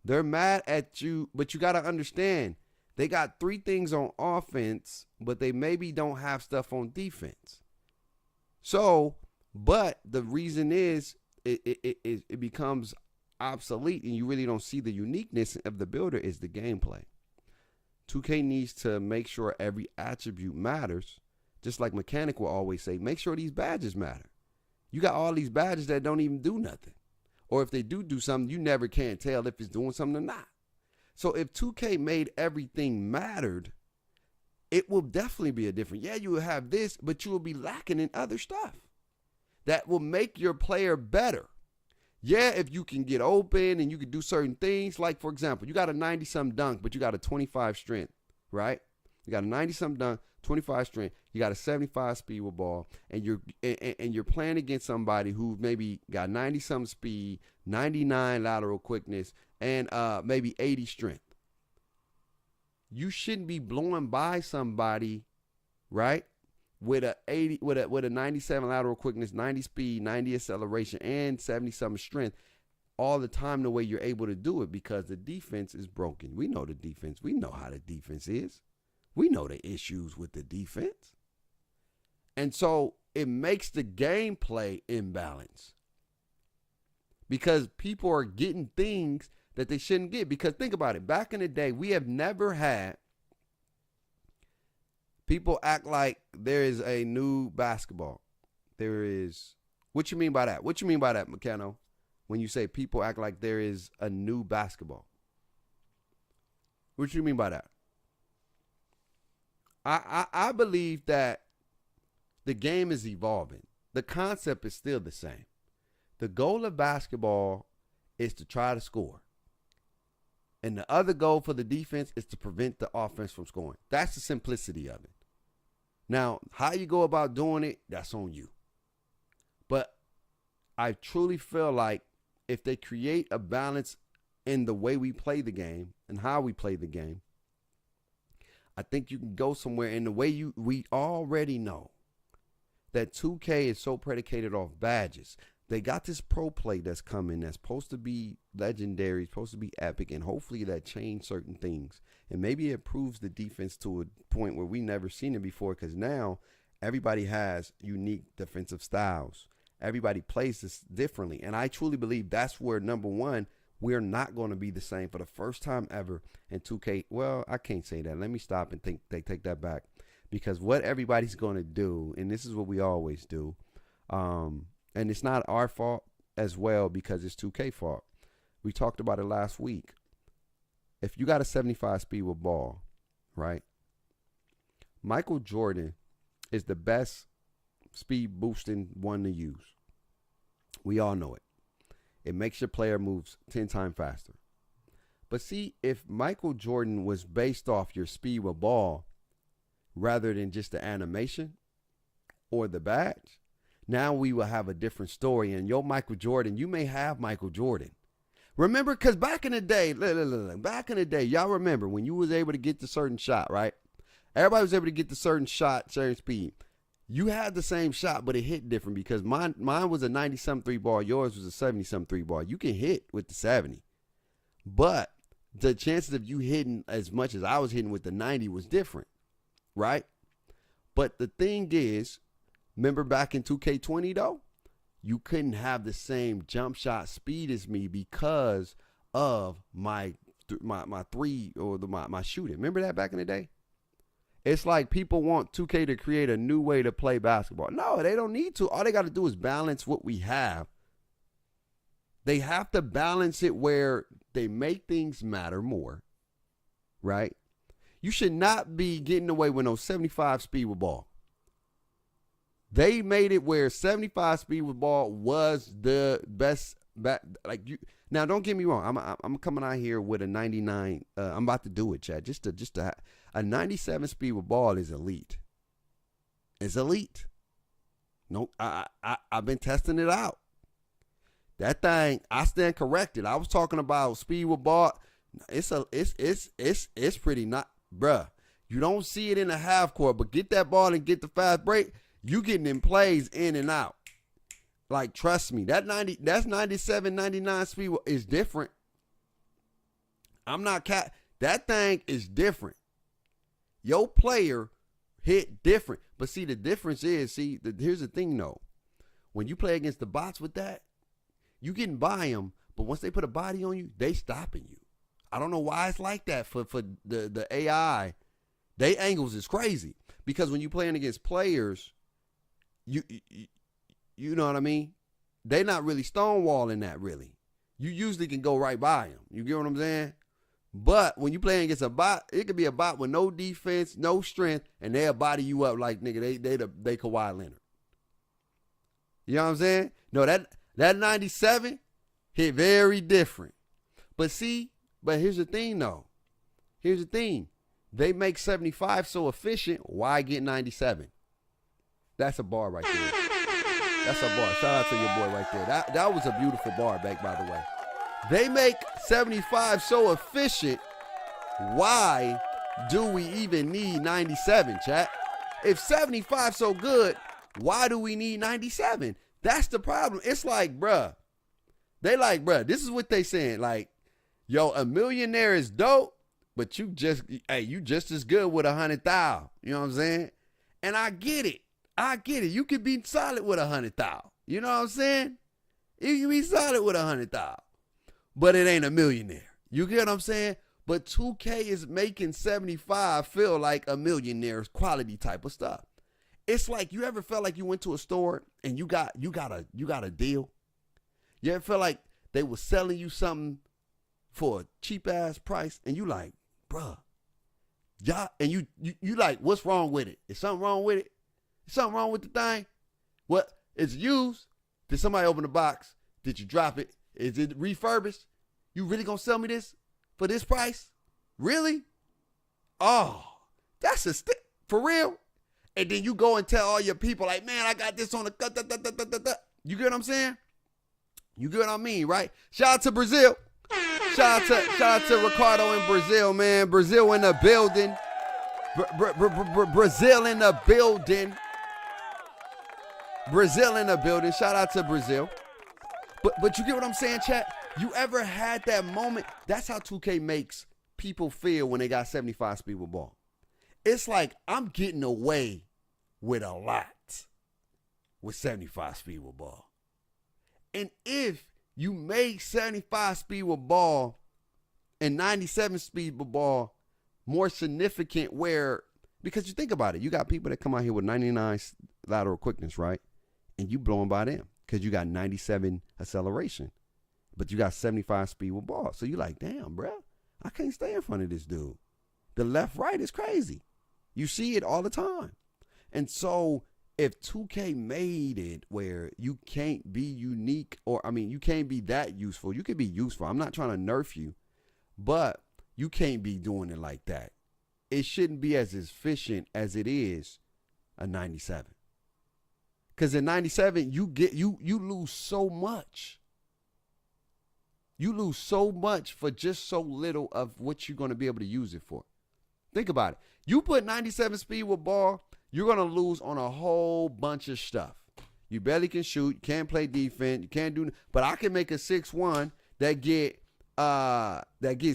They're mad at you, but you got to understand, they got 3 things on offense, but they maybe don't have stuff on defense. So, but the reason is it becomes obsolete and you really don't see the uniqueness of the builder is the gameplay. 2K needs to make sure every attribute matters. Just like Mechanic will always say, make sure these badges matter. You got all these badges that don't even do nothing. Or if they do something, you never can tell if it's doing something or not. So if 2K made everything mattered, it will definitely be a different. Yeah, you will have this, but you will be lacking in other stuff that will make your player better. Yeah, if you can get open and you can do certain things, like, for example, you got a 90-something dunk, but you got a 25 strength, right? You got a 90-something dunk, 25 strength. You got a 75 speed with ball, and you're playing against somebody who maybe got 90-something speed, 99 lateral quickness, and maybe 80 strength. You shouldn't be blowing by somebody, right? With a 97 lateral quickness, 90 speed, 90 acceleration, and 70-something strength all the time the way you're able to do it, because the defense is broken. We know the defense. We know how the defense is. We know the issues with the defense. And so it makes the gameplay imbalance because people are getting things that they shouldn't get. Because think about it. Back in the day, we have never had people act like there is a new basketball. There is. What you mean by that? What you mean by that, Meccano? When you say people act like there is a new basketball. What you mean by that? I believe that the game is evolving. The concept is still the same. The goal of basketball is to try to score. And the other goal for the defense is to prevent the offense from scoring. That's the simplicity of it. Now, how you go about doing it, that's on you. But I truly feel like if they create a balance in the way we play the game and how we play the game, I think you can go somewhere in the way we already know that 2K is so predicated off badges. They got this pro play that's coming that's supposed to be legendary, supposed to be epic, and hopefully that change certain things. And maybe it improves the defense to a point where we never seen it before, because now everybody has unique defensive styles. Everybody plays this differently. And I truly believe that's where, number one, we're not going to be the same for the first time ever in 2K. Well, I can't say that. Let me stop and think they take that back. Because what everybody's going to do, and this is what we always do, and it's not our fault as well because it's 2K fault. We talked about it last week. If you got a 75 speed with ball, right? Michael Jordan is the best speed boosting one to use. We all know it. It makes your player moves 10 times faster. But see, if Michael Jordan was based off your speed with ball rather than just the animation or the badge, now we will have a different story. And yo, Michael Jordan, you may have Michael Jordan. Remember, because back in the day, y'all remember when you was able to get the certain shot, right? Everybody was able to get the certain shot, certain speed. You had the same shot, but it hit different because mine was a 90-something 3 ball. Yours was a 70-something 3 ball. You can hit with the 70. But the chances of you hitting as much as I was hitting with the 90 was different, right? But the thing is, remember back in 2K20 though, you couldn't have the same jump shot speed as me because of my three or my shooting. Remember that back in the day? It's like people want 2K to create a new way to play basketball. No, they don't need to. All they got to do is balance what we have. They have to balance it where they make things matter more, right? You should not be getting away with no 75 speed with ball. They made it where 75 speed with ball was the best. Now, don't get me wrong. I'm coming out here with a 99. I'm about to do it, Chad. A 97 speed with ball is elite. It's elite. No, I've been testing it out. That thing, I stand corrected. I was talking about speed with ball. It's pretty not, bruh. You don't see it in the half court, but get that ball and get the fast break. You getting in plays in and out. Like, trust me, that's 97, 99 speed is different. That thing is different. Your player hit different. But see, the difference is, here's the thing though. When you play against the bots with that, you getting by them, but once they put a body on you, they stopping you. I don't know why it's like that for the AI. They angles is crazy. Because when you playing against players, you know what I mean? They're not really stonewalling that, really. You usually can go right by them. You get what I'm saying? But when you playing against a bot, it could be a bot with no defense, no strength, and they'll body you up like, nigga, they Kawhi Leonard. You know what I'm saying? No, that 97 hit very different. But here's the thing, though. Here's the thing. They make 75 so efficient. Why get 97? That's a bar right there. That's a bar. Shout out to your boy right there. That was a beautiful bar back, by the way. They make 75 so efficient. Why do we even need 97, chat? If 75 so good, why do we need 97? That's the problem. It's like, bruh. They like, bruh, this is what they saying. Like, yo, a millionaire is dope, but you just as good with 100,000. You know what I'm saying? And I get it. You could be solid with 100,000. You know what I'm saying? You can be solid with 100,000. But it ain't a millionaire. You get what I'm saying? But 2K is making 75 feel like a millionaire's quality type of stuff. It's like, you ever felt like you went to a store and you got a deal? You ever feel like they were selling you something for a cheap ass price and you like, bruh, y'all, and you like, what's wrong with it? Is something wrong with it? Is something wrong with the thing? What? Is it used? Did somebody open the box? Did you drop it? Is it refurbished? You really gonna sell me this for this price? Really? Oh, that's a stick for real. And then you go and tell all your people like, man, I got this on the. You get what I'm saying? You get what I mean, right? Shout out to Brazil. Shout out to Ricardo in Brazil, man. Brazil in the building. Brazil in the building. Brazil in the building. Shout out to Brazil. But you get what I'm saying, chat? You ever had that moment? That's how 2K makes people feel when they got 75 speed with ball. It's like I'm getting away with a lot with 75 speed with ball. And if you make 75 speed with ball and 97 speed with ball more significant because you think about it, you got people that come out here with 99 lateral quickness, right? And you blowing by them because you got 97 acceleration, but you got 75 speed with ball. So you're like, damn, bro, I can't stay in front of this dude. The left-right is crazy. You see it all the time. And so if 2K made it where you can't be unique, you can't be that useful. You can be useful. I'm not trying to nerf you, but you can't be doing it like that. It shouldn't be as efficient as it is a 97. Because in 97, you lose so much. You lose so much for just so little of what you're going to be able to use it for. Think about it. You put 97 speed with ball, you're going to lose on a whole bunch of stuff. You barely can shoot, you can't play defense, you can't do, but I can make a 6'1" that get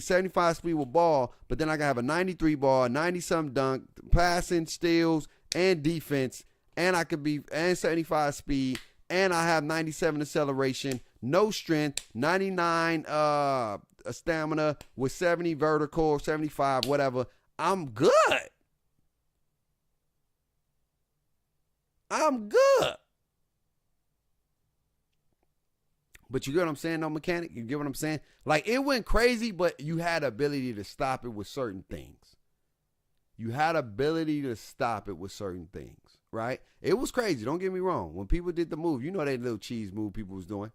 75 speed with ball, but then I can have a 93 ball, 90-something dunk, passing, steals, and defense, and I could be and 75 speed, and I have 97 acceleration, no strength, 99 stamina with 70 vertical, 75, whatever. I'm good. I'm good. But you get what I'm saying, no mechanic? You get what I'm saying? Like, it went crazy, but you had ability to stop it with certain things. You had ability to stop it with certain things, right? It was crazy. Don't get me wrong. When people did the move, you know that little cheese move people was doing.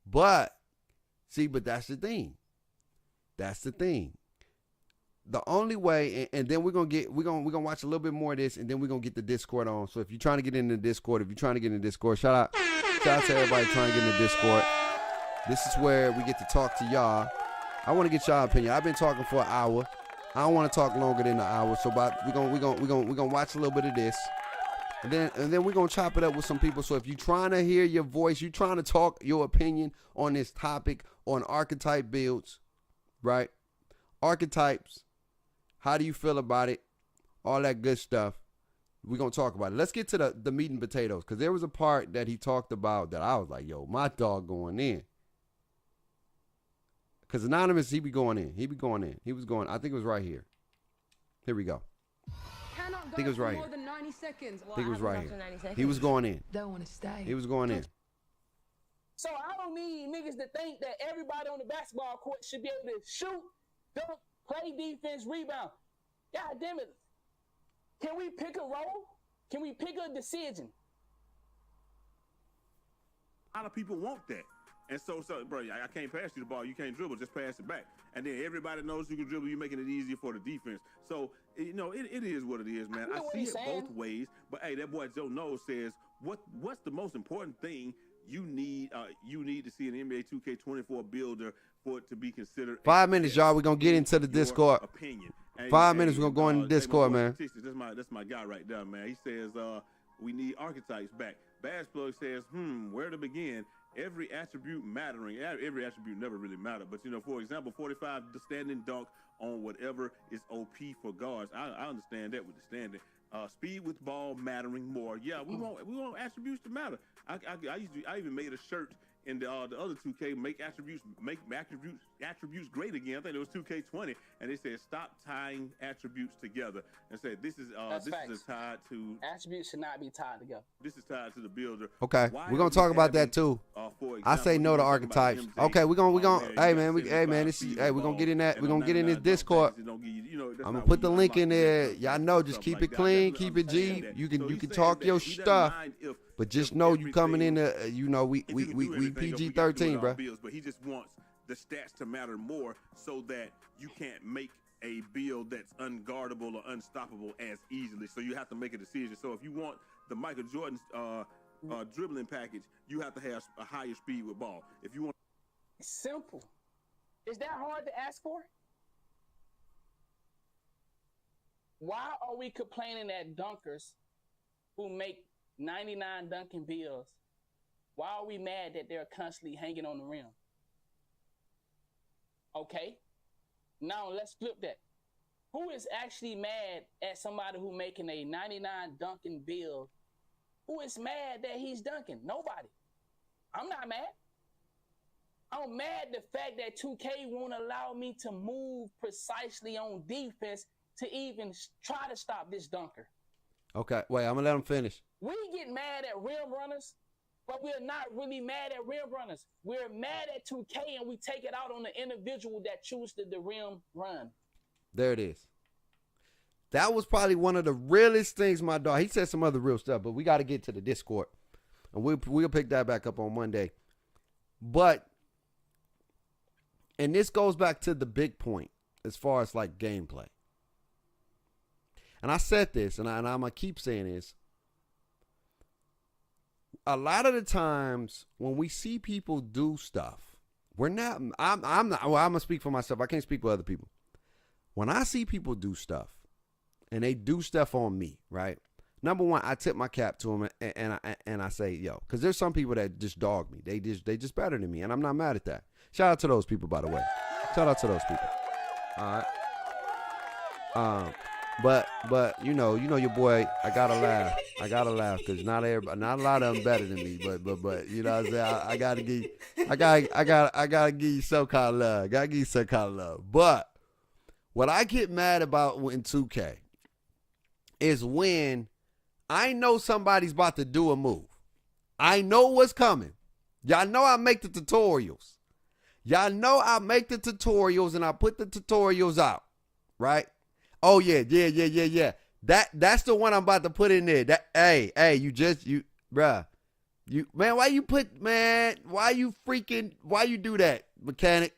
But that's the thing. That's the thing. The only way, and then we're gonna watch a little bit more of this, and then we're gonna get the Discord on. So if you're trying to get in the Discord, shout out to everybody trying to get in the Discord. This is where we get to talk to y'all. I want to get y'all opinion. I've been talking for an hour. I don't want to talk longer than an hour. So we're gonna watch a little bit of this, and then we're gonna chop it up with some people. So if you're trying to hear your voice, you're trying to talk your opinion on this topic on archetype builds, right? Archetypes. How do you feel about it? All that good stuff. We're going to talk about it. Let's get to the meat and potatoes, because there was a part that he talked about that I was like, yo, my dog going in. Because Anonymous, he be going in. He was going, I think it was right here. Here we go. I think it was right here. More than 90 seconds. I think it was right here. He was going in. Don't want to stay. He was going in. So I don't need niggas to think that everybody on the basketball court should be able to shoot, dunk, play defense, rebound. God damn it. Can we pick a role? Can we pick a decision? A lot of people want that. And so bro, I can't pass you the ball. You can't dribble. Just pass it back. And then everybody knows you can dribble. You're making it easier for the defense. So, it is what it is, man. I see it both ways. But, hey, that boy Joe Knowles says, what's the most important thing you need to see an NBA 2K24 builder for it to be considered? 5 minutes, y'all. We're going to get into the Discord. Opinion. 5 minutes, we're going to go in the Discord, man. That's my guy right there, man. He says, we need archetypes back. Bass Plug says, where to begin? Every attribute mattering. Every attribute never really mattered. But, for example, 45, the standing dunk on whatever is OP for guards. I understand that with the standing. Speed with ball mattering more. Yeah, we want attributes to matter. I even made a shirt in the other 2K, make attributes great again. I think it was 2K20, and they said stop tying attributes together and said this is tied to attributes should not be tied together. This is tied to the builder. Okay, we're gonna talk about that too. Example, I say no to archetypes. Okay, we're gonna hey man, this is we're gonna get in that. We're gonna get in this Discord. I'm gonna put the link in there. Y'all know, just keep it clean, keep it G. You can talk your stuff. But just know you coming in, we PG-13, bro. But he just wants the stats to matter more so that you can't make a build that's unguardable or unstoppable as easily. So you have to make a decision. So if you want the Michael Jordan dribbling package, you have to have a higher speed with ball. If you want, it's simple. Is that hard to ask for? Why are we complaining at dunkers who make 99 dunking bills? Why are we mad that they're constantly hanging on the rim? Okay, now let's flip that. Who is actually mad at somebody who making a 99 dunking bill? Who is mad that he's dunking? Nobody. I'm not mad. I'm mad the fact that 2K won't allow me to move precisely on defense to even try to stop this dunker. Okay, wait, I'm going to let him finish. We get mad at rim runners, but we're not really mad at rim runners. We're mad at 2K, and we take it out on the individual that chooses the rim run. There it is. That was probably one of the realest things my dog. He said some other real stuff, but we got to get to the Discord. And we'll pick that back up on Monday. But, and this goes back to the big point as far as like gameplay. And I said this, and I'm going to keep saying this. A lot of the times when we see people do stuff, we're not, I'm not, well, I'm going to speak for myself. I can't speak for other people. When I see people do stuff, and they do stuff on me, right? Number one, I tip my cap to them, and I say, yo, because there's some people that just dog me. They just better than me, and I'm not mad at that. Shout out to those people, by the way. Shout out to those people. All right. But you know your boy. I gotta laugh because not a lot of them better than me. But you know what I'm saying. I gotta give you some kind of love. Gotta give you some kind of love. But what I get mad about in 2K is when I know somebody's about to do a move. I know what's coming. Y'all know I make the tutorials. Y'all know I make the tutorials and I put the tutorials out, right? Oh yeah. That's the one I'm about to put in there. Hey, bruh. Why you do that, mechanic?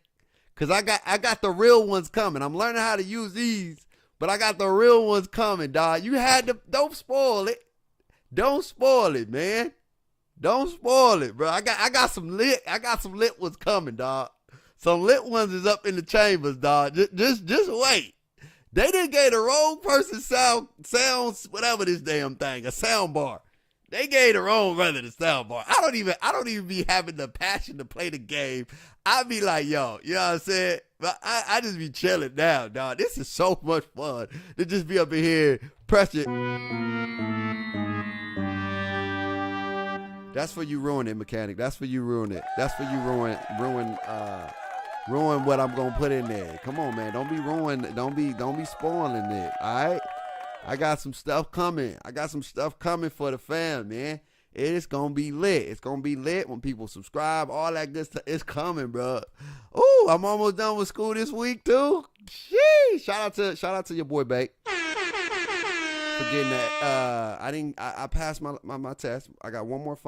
Cause I got the real ones coming. I'm learning how to use these, but I got the real ones coming, dog. You had to, don't spoil it. Don't spoil it, man. Don't spoil it, bro. I got some lit ones coming, dog. Some lit ones is up in the chambers, dog. Just wait. They didn't gave the wrong person sounds, whatever this damn thing, a sound bar. They gave the wrong brother the sound bar. I don't even be having the passion to play the game. I be like, yo, you know what I'm saying? But I just be chilling now, dog. This is so much fun to just be up in here, press it. That's for you ruin it, mechanic. That's for you ruin it. That's for you ruin what I'm gonna put in there. Come on, man. Don't be spoiling it. All right. I got some stuff coming. For the fam, man. It is gonna be lit. It's gonna be lit when people subscribe. All that good stuff. It's coming, bro. Ooh, I'm almost done with school this week too. Sheesh. Shout out to your boy Bake for getting that. I passed my test. I got one more.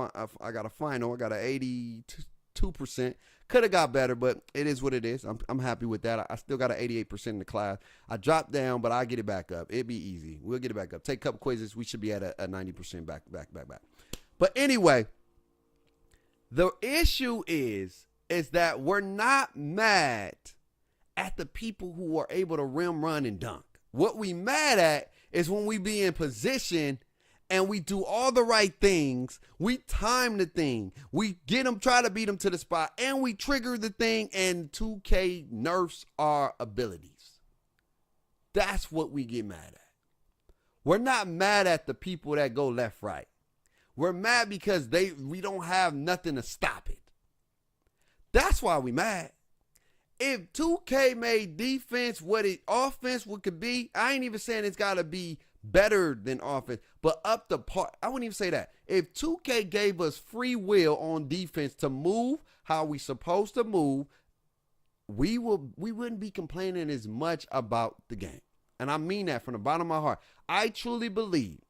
I got a final. I got an 82%. Could have got better, but it is what it is. I'm happy with that. I still got an 88% in the class. I dropped down, but I'll get it back up. It'd be easy. We'll get it back up. Take a couple quizzes. We should be at a 90% back. But anyway, the issue is that we're not mad at the people who are able to rim, run, and dunk. What we mad at is when we be in position and we do all the right things, we time the thing, we get them, try to beat them to the spot, and we trigger the thing, and 2K nerfs our abilities. That's what we get mad at. We're not mad at the people that go left, right. We're mad because we don't have nothing to stop it. That's why we mad. If 2K made defense what offense could be, I ain't even saying it's got to be better than offense, but up the part. I wouldn't even say that. If 2K gave us free will on defense to move how we supposed to move, we wouldn't be complaining as much about the game. And I mean that from the bottom of my heart. I truly believe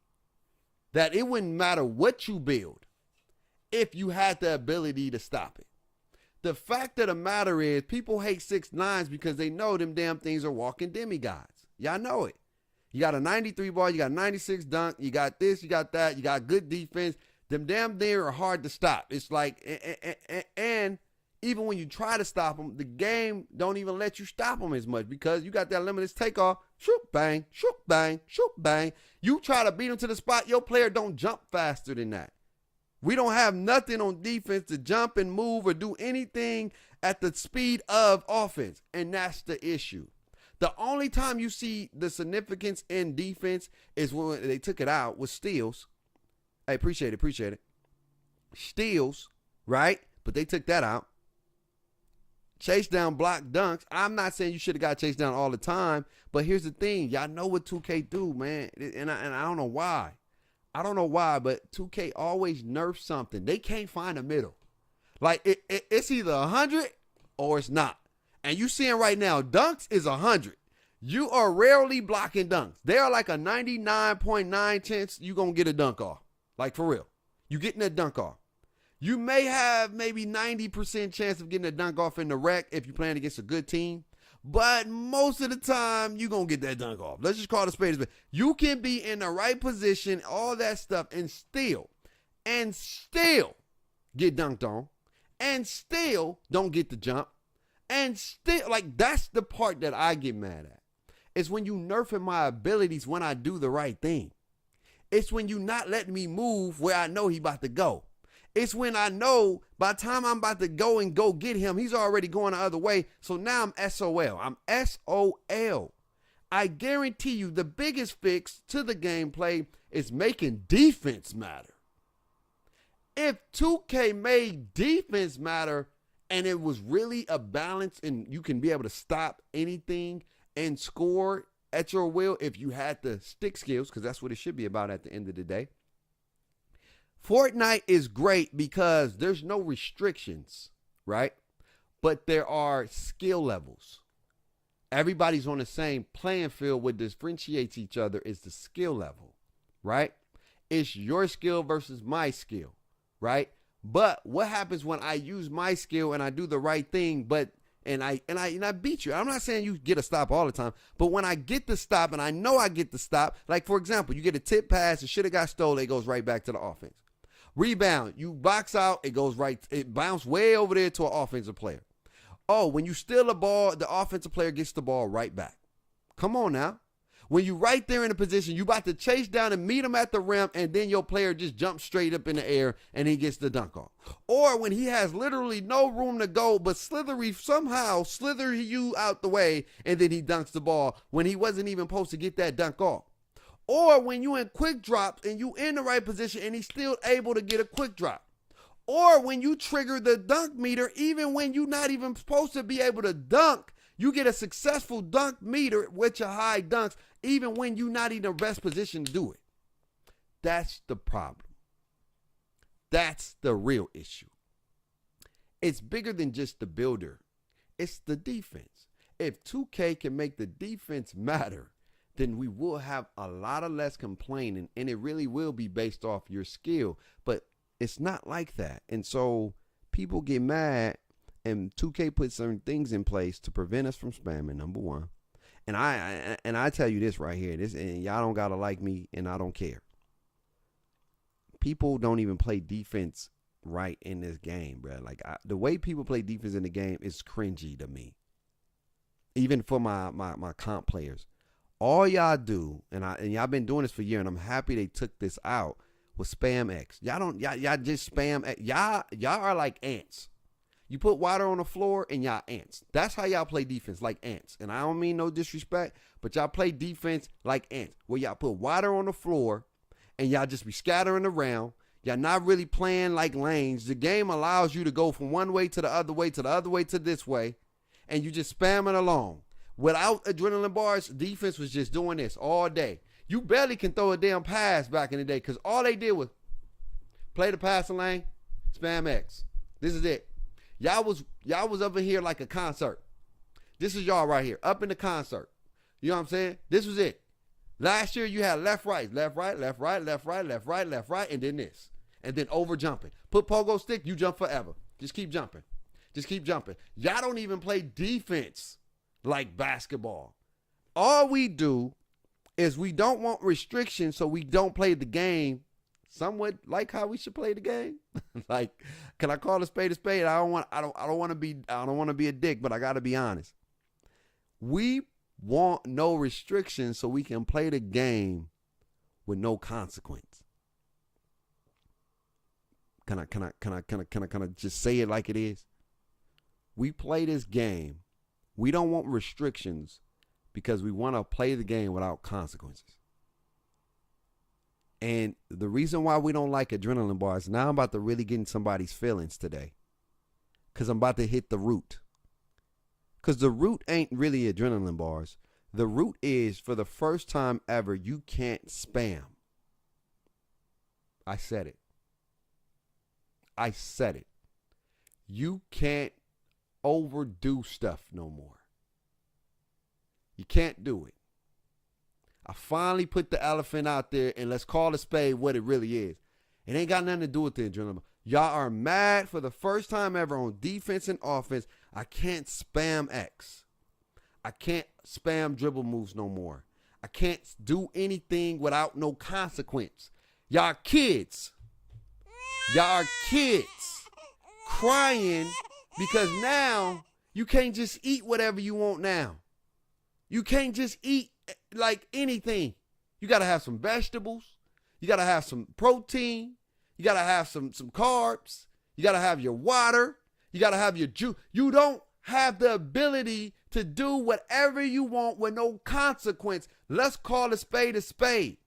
that it wouldn't matter what you build if you had the ability to stop it. The fact of the matter is people hate 6'9" because they know them damn things are walking demigods. Y'all know it. You got a 93 ball, you got a 96 dunk, you got this, you got that, you got good defense. them damn near are hard to stop. It's like, and even when you try to stop them, the game don't even let you stop them as much because you got that limitless takeoff. Shoot, bang, shoot, bang, shoot, bang. You try to beat them to the spot, your player don't jump faster than that. We don't have nothing on defense to jump and move or do anything at the speed of offense, and that's the issue. The only time you see the significance in defense is when they took it out with steals. Hey, appreciate it. Steals, right? But they took that out. Chase down, block, dunks. I'm not saying you should have got chased down all the time, but here's the thing. Y'all know what 2K do, man, and I don't know why. I don't know why, but 2K always nerfs something. They can't find a middle. Like, it's either 100 or it's not. And you seeing right now, dunks is 100. You are rarely blocking dunks. They are like a 99.9 chance you going to get a dunk off. Like, for real. You getting a dunk off. You may have maybe 90% chance of getting a dunk off in the rec if you're playing against a good team. But most of the time, you're going to get that dunk off. Let's just call it a spade a spade. You can be in the right position, all that stuff, and still get dunked on, and still don't get the jump, and still, like, that's the part that I get mad at. It's when you nerfing my abilities when I do the right thing. It's when you not letting me move where I know he about to go. It's when I know by the time I'm about to go and go get him, he's already going the other way. So now I'm SOL. I'm SOL. I guarantee you the biggest fix to the gameplay is making defense matter. If 2K made defense matter and it was really a balance and you can be able to stop anything and score at your will if you had the stick skills, because that's what it should be about at the end of the day. Fortnite is great because there's no restrictions, right? But there are skill levels. Everybody's on the same playing field. What differentiates each other is the skill level, right? It's your skill versus my skill, right? But what happens when I use my skill and I do the right thing, and I beat you? I'm not saying you get a stop all the time, but when I get the stop and I know I get the stop, like for example, you get a tip pass, it should have got stolen, it goes right back to the offense. Rebound, you box out, it bounced way over there to an offensive player. Oh, when you steal the ball, the offensive player gets the ball right back. Come on now. When you right there in a position, you about to chase down and meet him at the rim, and then your player just jumps straight up in the air and he gets the dunk off. Or when he has literally no room to go, but somehow slither you out the way, and then he dunks the ball when he wasn't even supposed to get that dunk off. Or when you in quick drops and you in the right position and he's still able to get a quick drop. Or when you trigger the dunk meter, even when you're not even supposed to be able to dunk, you get a successful dunk meter with your high dunks, even when you're not in the best position to do it. That's the problem. That's the real issue. It's bigger than just the builder. It's the defense. If 2K can make the defense matter, then we will have a lot of less complaining, and it really will be based off your skill. But it's not like that. And so people get mad, and 2K put certain things in place to prevent us from spamming, number one. And I tell you this right here, and y'all don't gotta like me, and I don't care. People don't even play defense right in this game, bro. Like the way people play defense in the game is cringy to me. Even for my comp players. All y'all do, and y'all been doing this for years, and I'm happy they took this out, was spam X. Y'all just spam X. Y'all are like ants. You put water on the floor and y'all ants. That's how y'all play defense, like ants. And I don't mean no disrespect, but y'all play defense like ants, where y'all put water on the floor and y'all just be scattering around. Y'all not really playing like lanes. The game allows you to go from one way to the other way to the other way to this way, and you just spamming along. Without adrenaline bars, defense was just doing this all day. You barely can throw a damn pass back in the day because all they did was play the passing lane, spam X. This is it. Y'all was over here like a concert. This is y'all right here, up in the concert. You know what I'm saying? This was it. Last year you had left, right, left, right, left, right, left, right, left, right, left, right, and then this. And then over jumping. Put pogo stick, you jump forever. Just keep jumping. Just keep jumping. Y'all don't even play defense like basketball. All we do is we don't want restrictions, so we don't play the game somewhat like how we should play the game. Like, can I call a spade a spade? I don't want to be a dick, but I got to be honest. We want no restrictions so we can play the game with no consequence. Can I just say it like it is? We play this game. We don't want restrictions because we want to play the game without consequences. And the reason why we don't like adrenaline bars, now I'm about to really get in somebody's feelings today, because I'm about to hit the root. Because the root ain't really adrenaline bars. The root is, for the first time ever, you can't spam. I said it. You can't overdo stuff no more. You can't do it. I finally put the elephant out there, and let's call a spade what it really is. It ain't got nothing to do with the adrenaline. Y'all are mad for the first time ever on defense and offense. I can't spam X. I can't spam dribble moves no more. I can't do anything without no consequence. Y'all are kids. Y'all are kids crying because now you can't just eat whatever you want now. You can't just eat like anything. You got to have some vegetables. You got to have some protein. You got to have some carbs. You got to have your water. You got to have your juice. You don't have the ability to do whatever you want with no consequence. Let's call a spade a spade.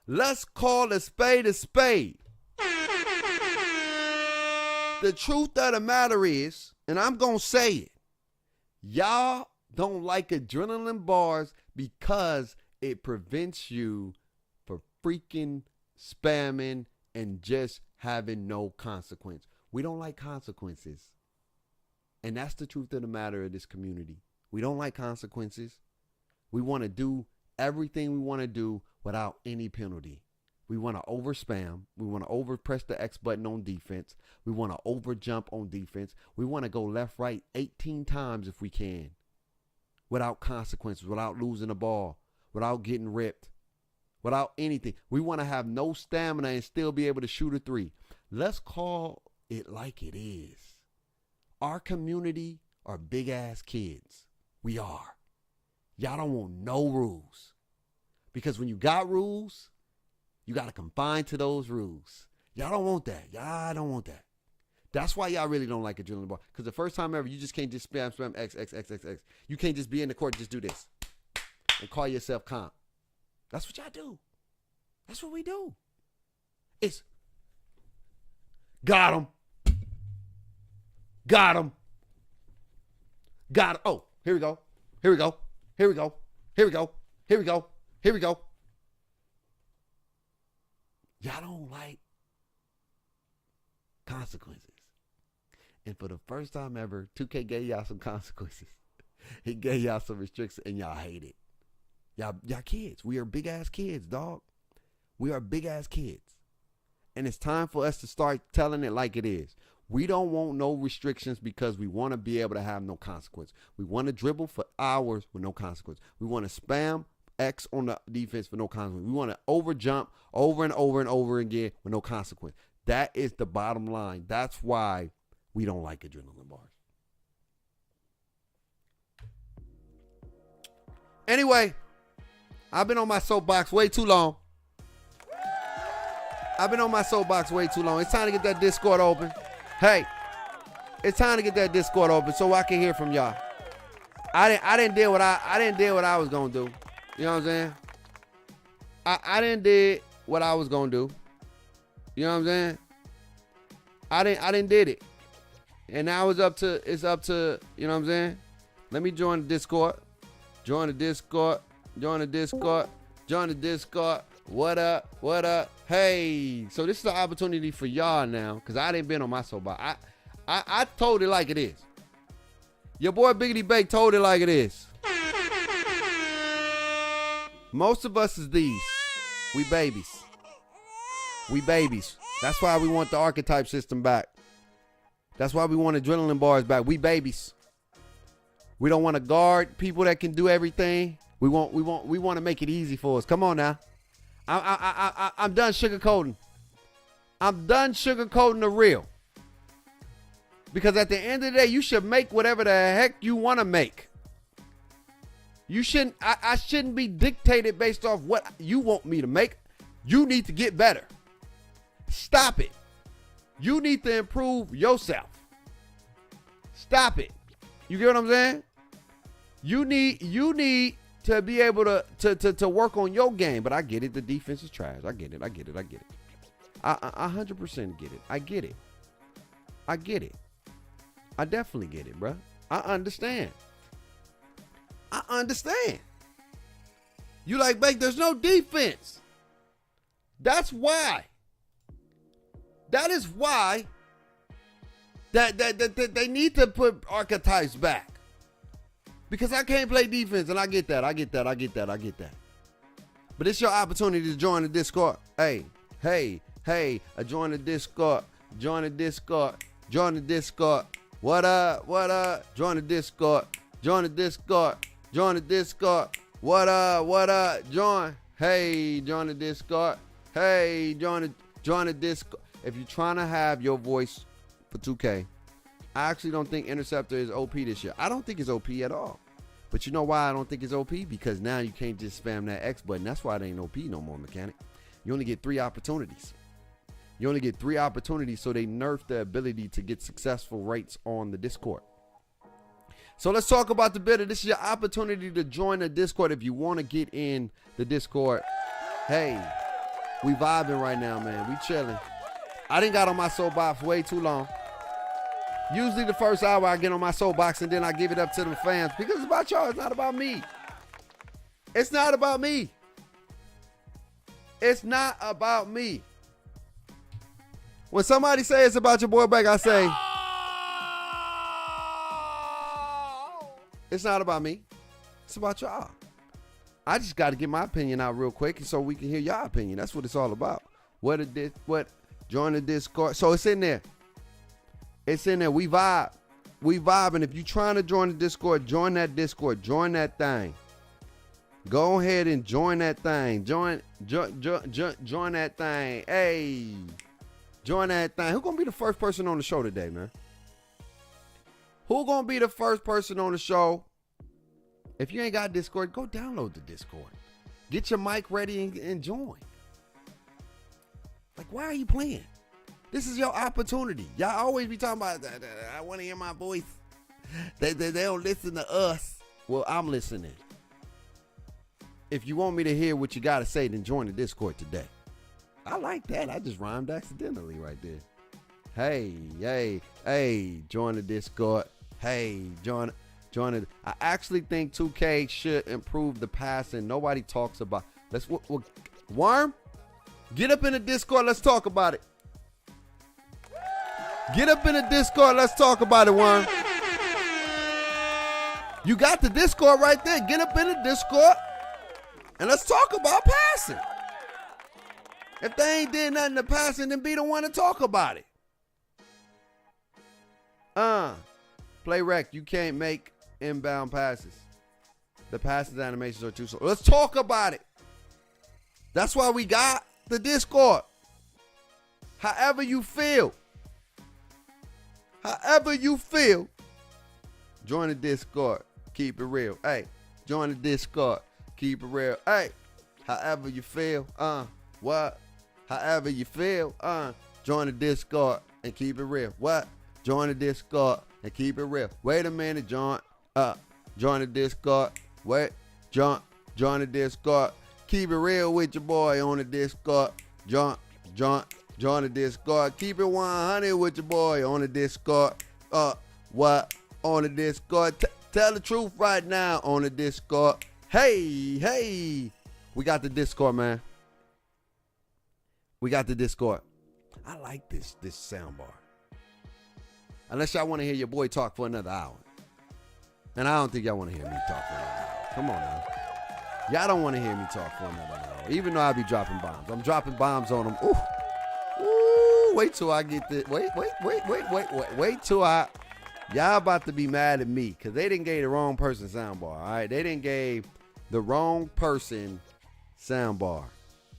Let's call a spade a spade. The truth of the matter is, and I'm going to say it, y'all don't like adrenaline bars because it prevents you from freaking spamming and just having no consequence. We don't like consequences. And that's the truth of the matter of this community. We don't like consequences. We want to do everything we want to do without any penalty. We want to over spam. We want to over press the X button on defense. We want to over jump on defense. We want to go left, right 18 times if we can, without consequences, without losing the ball, without getting ripped, without anything. We want to have no stamina and still be able to shoot a three. Let's call it like it is. Our community are big ass kids. We are. Y'all don't want no rules. Because when you got rules, you got to confine to those rules. Y'all don't want that. Y'all don't want that. That's why y'all really don't like adrenaline ball. Because the first time ever, you just can't just spam X. You can't just be in the court and just do this and call yourself comp. That's what y'all do. That's what we do. It's got him. Got him. Got him. Oh, here we go. Here we go. Here we go. Here we go. Here we go. Here we go. Y'all don't like consequences. And for the first time ever, 2K gave y'all some consequences. He gave y'all some restrictions and y'all hate it. Y'all kids. We are big ass kids, dog. We are big ass kids. And it's time for us to start telling it like it is. We don't want no restrictions because we want to be able to have no consequence. We want to dribble for hours with no consequence. We want to spam X on the defense for no consequence. We want to over jump over and over and over again with no consequence. That is the bottom line. That's why we don't like adrenaline bars. Anyway, I've been on my soapbox way too long. It's time to get that Discord open. Hey, it's time to get that Discord open so I can hear from y'all. I didn't do what I was gonna do. You know what I'm saying? I didn't did what I was gonna do. You know what I'm saying? I didn't did it. And now it's up to, you know what I'm saying? Let me join the Discord. Join the Discord. What up? Hey, so this is an opportunity for y'all now, because I didn't been on my soapbox. I told it like it is. Your boy Biggity Bake told it like it is. Most of us is these. We babies. That's why we want the Archetype system back. That's why we want adrenaline bars back. We babies. We don't want to guard people that can do everything. We want to make it easy for us. Come on now. I'm done sugarcoating. I'm done sugarcoating the real. Because at the end of the day, you should make whatever the heck you want to make. You shouldn't, I shouldn't be dictated based off what you want me to make. You need to get better. Stop it. You need to improve yourself. Stop it. You get what I'm saying? You need to be able to work on your game. But I get it. The defense is trash. I get it. I 100% get it. I get it. I definitely get it, bro. I understand. You like, Bake, there's no defense. That's why. That is why that they need to put archetypes back. Because I can't play defense, and I get that. But it's your opportunity to join the Discord. Hey, join the Discord. What up? Join the Discord. What up? Join. Hey, join the Discord. Hey, join the Discord. If you're trying to have your voice for 2K, I actually don't think Interceptor is OP this year. I don't think it's OP at all. But you know why I don't think it's OP? Because now you can't just spam that X button. That's why it ain't OP no more, mechanic. You only get 3 opportunities. So they nerfed the ability to get successful rates on the Discord. So let's talk about the bidder. This is your opportunity to join the Discord if you want to get in the Discord. Hey, we vibing right now, man. We chilling. I done got on my soapbox way too long. Usually the first hour I get on my soapbox and then I give it up to the fans because it's about y'all. It's not about me. It's not about me. When somebody says it's about your boy Bake, I say, it's not about me. It's about y'all. I just got to get my opinion out real quick so we can hear y'all opinion. That's what it's all about. Join the Discord. So it's in there. We vibe. And if you're trying to join the Discord, join that Discord. Join that thing. Go ahead and join that thing. Join that thing. Hey. Join that thing. Who's going to be the first person on the show today, man? Who's going to be the first person on the show? If you ain't got Discord, go download the Discord. Get your mic ready and join. Like, why are you playing? This is your opportunity. Y'all always be talking about, I want to hear my voice. They don't listen to us. Well, I'm listening. If you want me to hear what you got to say, then join the Discord today. I like that. I just rhymed accidentally right there. Hey, join the Discord. Hey, join it. I actually think 2K should improve the passing. Nobody talks about. Worm, get up in the Discord. Let's talk about it. Get up in the Discord. Let's talk about it, Worm. You got the Discord right there. Get up in the Discord and let's talk about passing. If they ain't did nothing to passing, then be the one to talk about it. Play rec. You can't make inbound passes. The passes animations are too slow. Let's talk about it. That's why we got the Discord. However you feel, join the Discord. Keep it real. Hey, join the Discord. Keep it real. Hey, however you feel, what? However you feel, join the Discord and keep it real. What? Join the Discord and keep it real. Wait a minute, join the Discord. Wait, join the Discord. Keep it real with your boy on the Discord. Join the Discord. Keep it 100 with your boy on the Discord. What? On the Discord. Tell the truth right now on the Discord. Hey. We got the Discord, man. We got the Discord. I like this soundbar. Unless y'all want to hear your boy talk for another hour. And I don't think y'all want to hear me talk for another hour. Come on now. Y'all don't want to hear me talk for another hour. Even though I be dropping bombs. I'm dropping bombs on them. Ooh, wait till I get this. Wait till I. Y'all about to be mad at me because they didn't give the wrong person soundbar. All right, they didn't give the wrong person soundbar.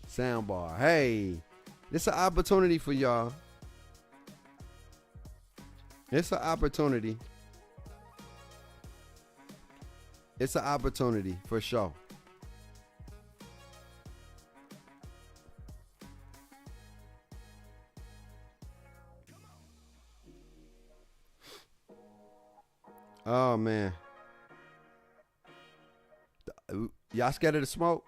Soundbar. Hey, it's an opportunity for y'all. It's an opportunity. It's an opportunity for sure. Oh man. Y'all scared of the smoke?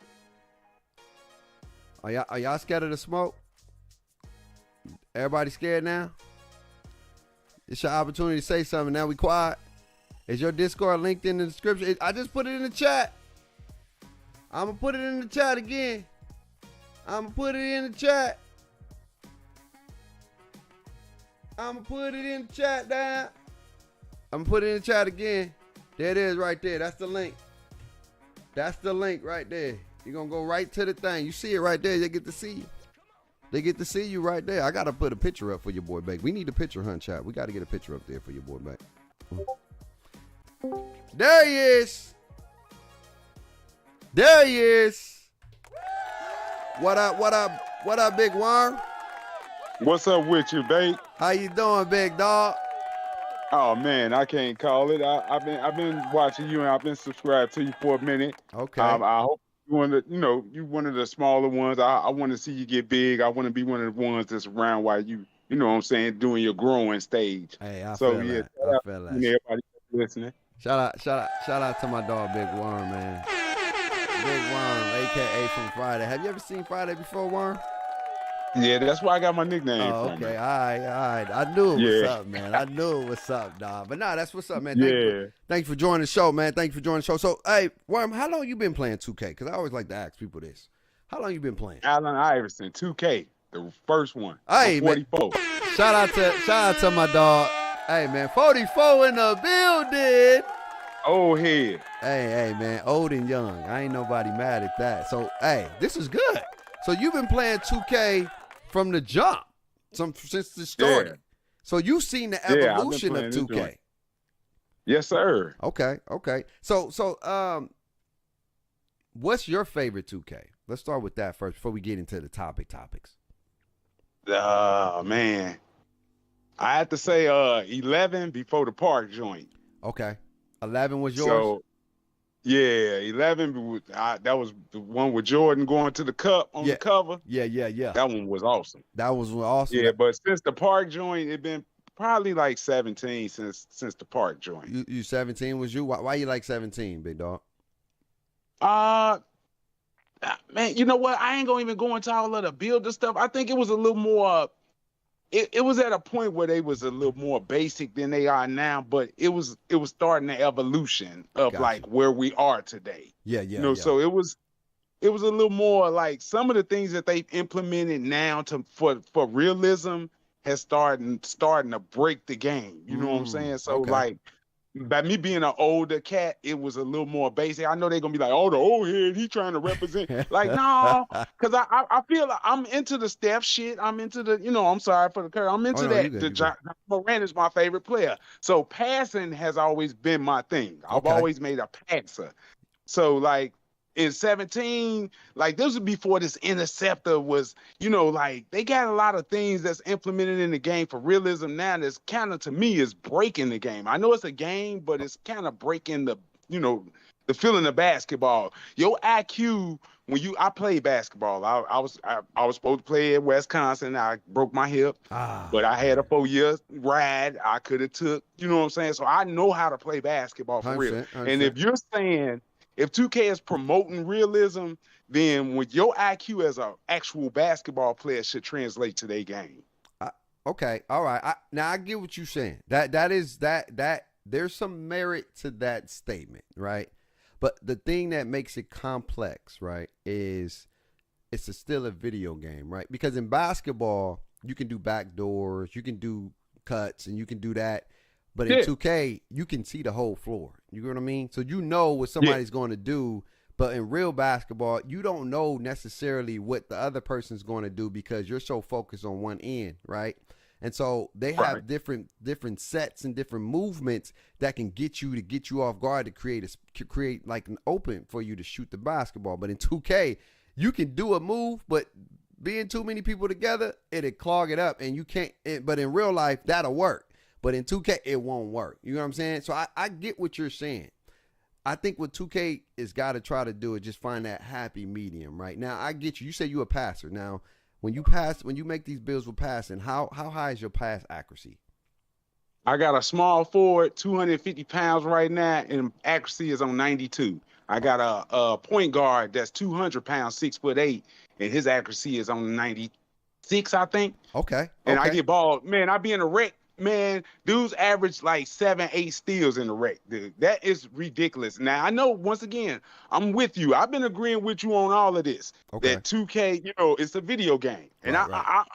Are y'all scared of the smoke? Everybody scared now? It's your opportunity to say something. Now we quiet. Is your Discord linked in the description? I just put it in the chat. I'm going to put it in the chat again. I'm going to put it in the chat. I'm going to put it in the chat down. I'm going to put it in the chat again. There it is right there. That's the link. That's the link right there. You're going to go right to the thing. You see it right there. They get to see you. They get to see you right there. I got to put a picture up for your boy Beck. We need a picture hunt, chat. We got to get a picture up there for your boy Beck. There he is. There he is. What up, what up, what up, Big Worm? What's up with you, babe? How you doing, big dog? Oh man, I can't call it. I've been watching you and I've been subscribed to you for a minute. Okay. I hope you one of the smaller ones. I want to see you get big. I want to be one of the ones that's around while you know what I'm saying, doing your growing stage. Hey, I feel that. I feel that. Everybody listening. Shout out to my dog, Big Worm, man. Big Worm, aka from Friday. Have you ever seen Friday before, Worm? Yeah, that's why I got my nickname from. Okay, all right. I knew it was up, man. I knew it was up, dog. But nah, that's what's up, man. Thank you for joining the show, man. Thank you for joining the show. So, hey, Worm, how long you been playing 2K? Because I always like to ask people this. How long you been playing? Allen Iverson, 2K, the first one. Hey, 44. Man. Shout out to my dog. Hey, man, 44 in the building. Old head. Hey, man, old and young. I ain't nobody mad at that. So, hey, this is good. So you've been playing 2K from the jump, since the start. Yeah. So you've seen the evolution of 2K. Yes, sir. Okay. So, what's your favorite 2K? Let's start with that first before we get into the topics. Man, I have to say 11 before the park joint. Okay, 11 was yours. So, yeah, 11. That was the one with Jordan going to the cup on the cover. Yeah. That one was awesome. That was awesome. Yeah, but since the park joint, it been probably like 17 since the park joint. You 17 was you? Why you like 17, big dog? Man, you know what? I ain't gonna even go into all of the builder stuff. I think it was a little more. It was at a point where they was a little more basic than they are now, but it was starting the evolution of like where we are today. Yeah. So it was a little more like some of the things that they've implemented now for realism has starting to break the game. You know what I'm saying? So like by me being an older cat, it was a little more basic. I know they're gonna be like, "Oh, the old head, he trying to represent." Like, no, because I feel like I'm into the Steph shit. I'm into the, I'm sorry for the curve. I'm into that. John Moran is my favorite player. So passing has always been my thing. I've always made a passer. So like in 17, like this was before this interceptor was, like they got a lot of things that's implemented in the game for realism now that's kind of, to me, is breaking the game. I know it's a game, but it's kind of breaking the feeling of basketball. Your IQ, I played basketball. I was supposed to play at Wisconsin. I broke my hip, but I had a 4-year ride I could have took, you know what I'm saying? So I know how to play basketball for real. 100%. And if you're saying, if 2K is promoting realism, then with your IQ as an actual basketball player should translate to their game. Okay, all right. Now I get what you're saying. That is there's some merit to that statement, right? But the thing that makes it complex, right, is it's still a video game, right? Because in basketball, you can do backdoors, you can do cuts, and you can do that. But in 2K, you can see the whole floor. You know what I mean? So you know what somebody's going to do. But in real basketball, you don't know necessarily what the other person's going to do because you're so focused on one end, right? And so they have different sets and different movements that can get you off guard to create like an open for you to shoot the basketball. But in 2K, you can do a move, but being too many people together, it'll clog it up, and you can't. But in real life, that'll work. But in 2K, it won't work. You know what I'm saying? So I get what you're saying. I think what 2K is got to try to do is just find that happy medium, right? Now, I get you. You say you're a passer. Now, when you make these builds with passing, how high is your pass accuracy? I got a small forward, 250 pounds right now, and accuracy is on 92. I got a point guard that's 200 pounds, 6'8", and his accuracy is on 96, I think. Okay. And I get ball, man. I be in a wreck. Man, dudes average like 7, 8 steals in the wreck, dude. That is ridiculous. Now, I know, once again, I'm with you. I've been agreeing with you on all of this. Okay. That 2K, it's a video game. And I'm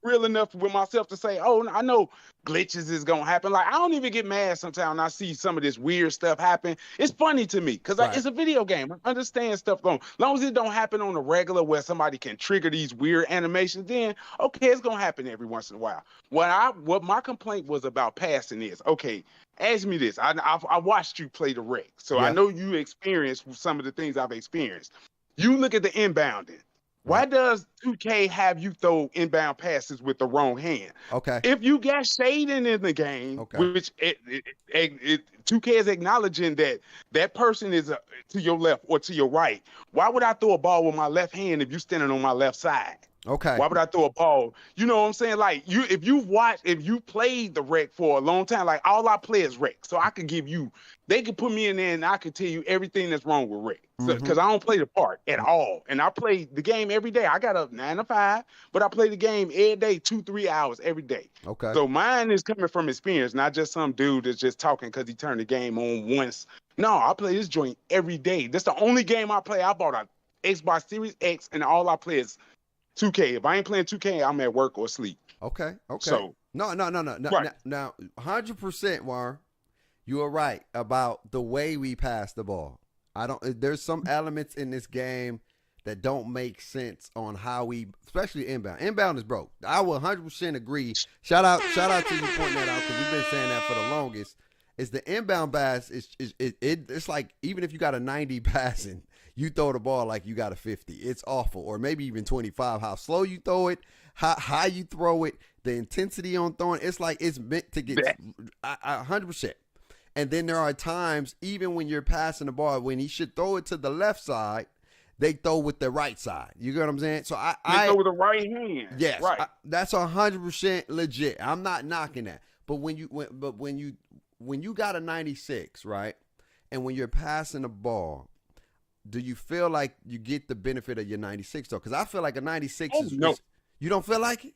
real enough with myself to say, oh, I know glitches is going to happen. Like, I don't even get mad sometimes when I see some of this weird stuff happen. It's funny to me because it's a video game. I understand stuff going. As long as it don't happen on the regular where somebody can trigger these weird animations, then, okay, it's going to happen every once in a while. What my complaint was about passing is, okay, ask me this. I watched you play the rec, so I know you experienced some of the things I've experienced. You look at the inbounding. Why does 2K have you throw inbound passes with the wrong hand? Okay. If you got shading in the game, which 2K is acknowledging that person is to your left or to your right, why would I throw a ball with my left hand if you're standing on my left side? Okay. Why would I throw a ball? You know what I'm saying? Like, if you played the rec for a long time, like all I play is rec. So I could they could put me in there and I could tell you everything that's wrong with rec. Because I don't play the part at all. And I play the game every day. I got up 9 to 5, but I play the game every day, 2-3 hours every day. Okay. So mine is coming from experience, not just some dude that's just talking because he turned the game on once. No, I play this joint every day. That's the only game I play. I bought a Xbox Series X and all I play is 2K. If I ain't playing 2K, I'm at work or sleep. Okay. So no. Right. Now, 100%, War, you are right about the way we pass the ball. There's some elements in this game that don't make sense on how we, especially inbound. Inbound is broke. I will 100% agree. Shout out to you pointing that out because we've been saying that for the longest. Is the inbound pass it's like even if you got a 90 passing, you throw the ball like you got a 50. It's awful, or maybe even 25. How slow you throw it, how you throw it, the intensity on throwing. It's like it's meant to get 100%. And then there are times, even when you're passing the ball, when he should throw it to the left side, they throw with the right side. You get what I'm saying? So they throw with the right hand. Yes, right. That's 100% legit. I'm not knocking that. But when you got a 96, right, and when you're passing the ball, do you feel like you get the benefit of your 96 though? Because I feel like a 96 no. You don't feel like it?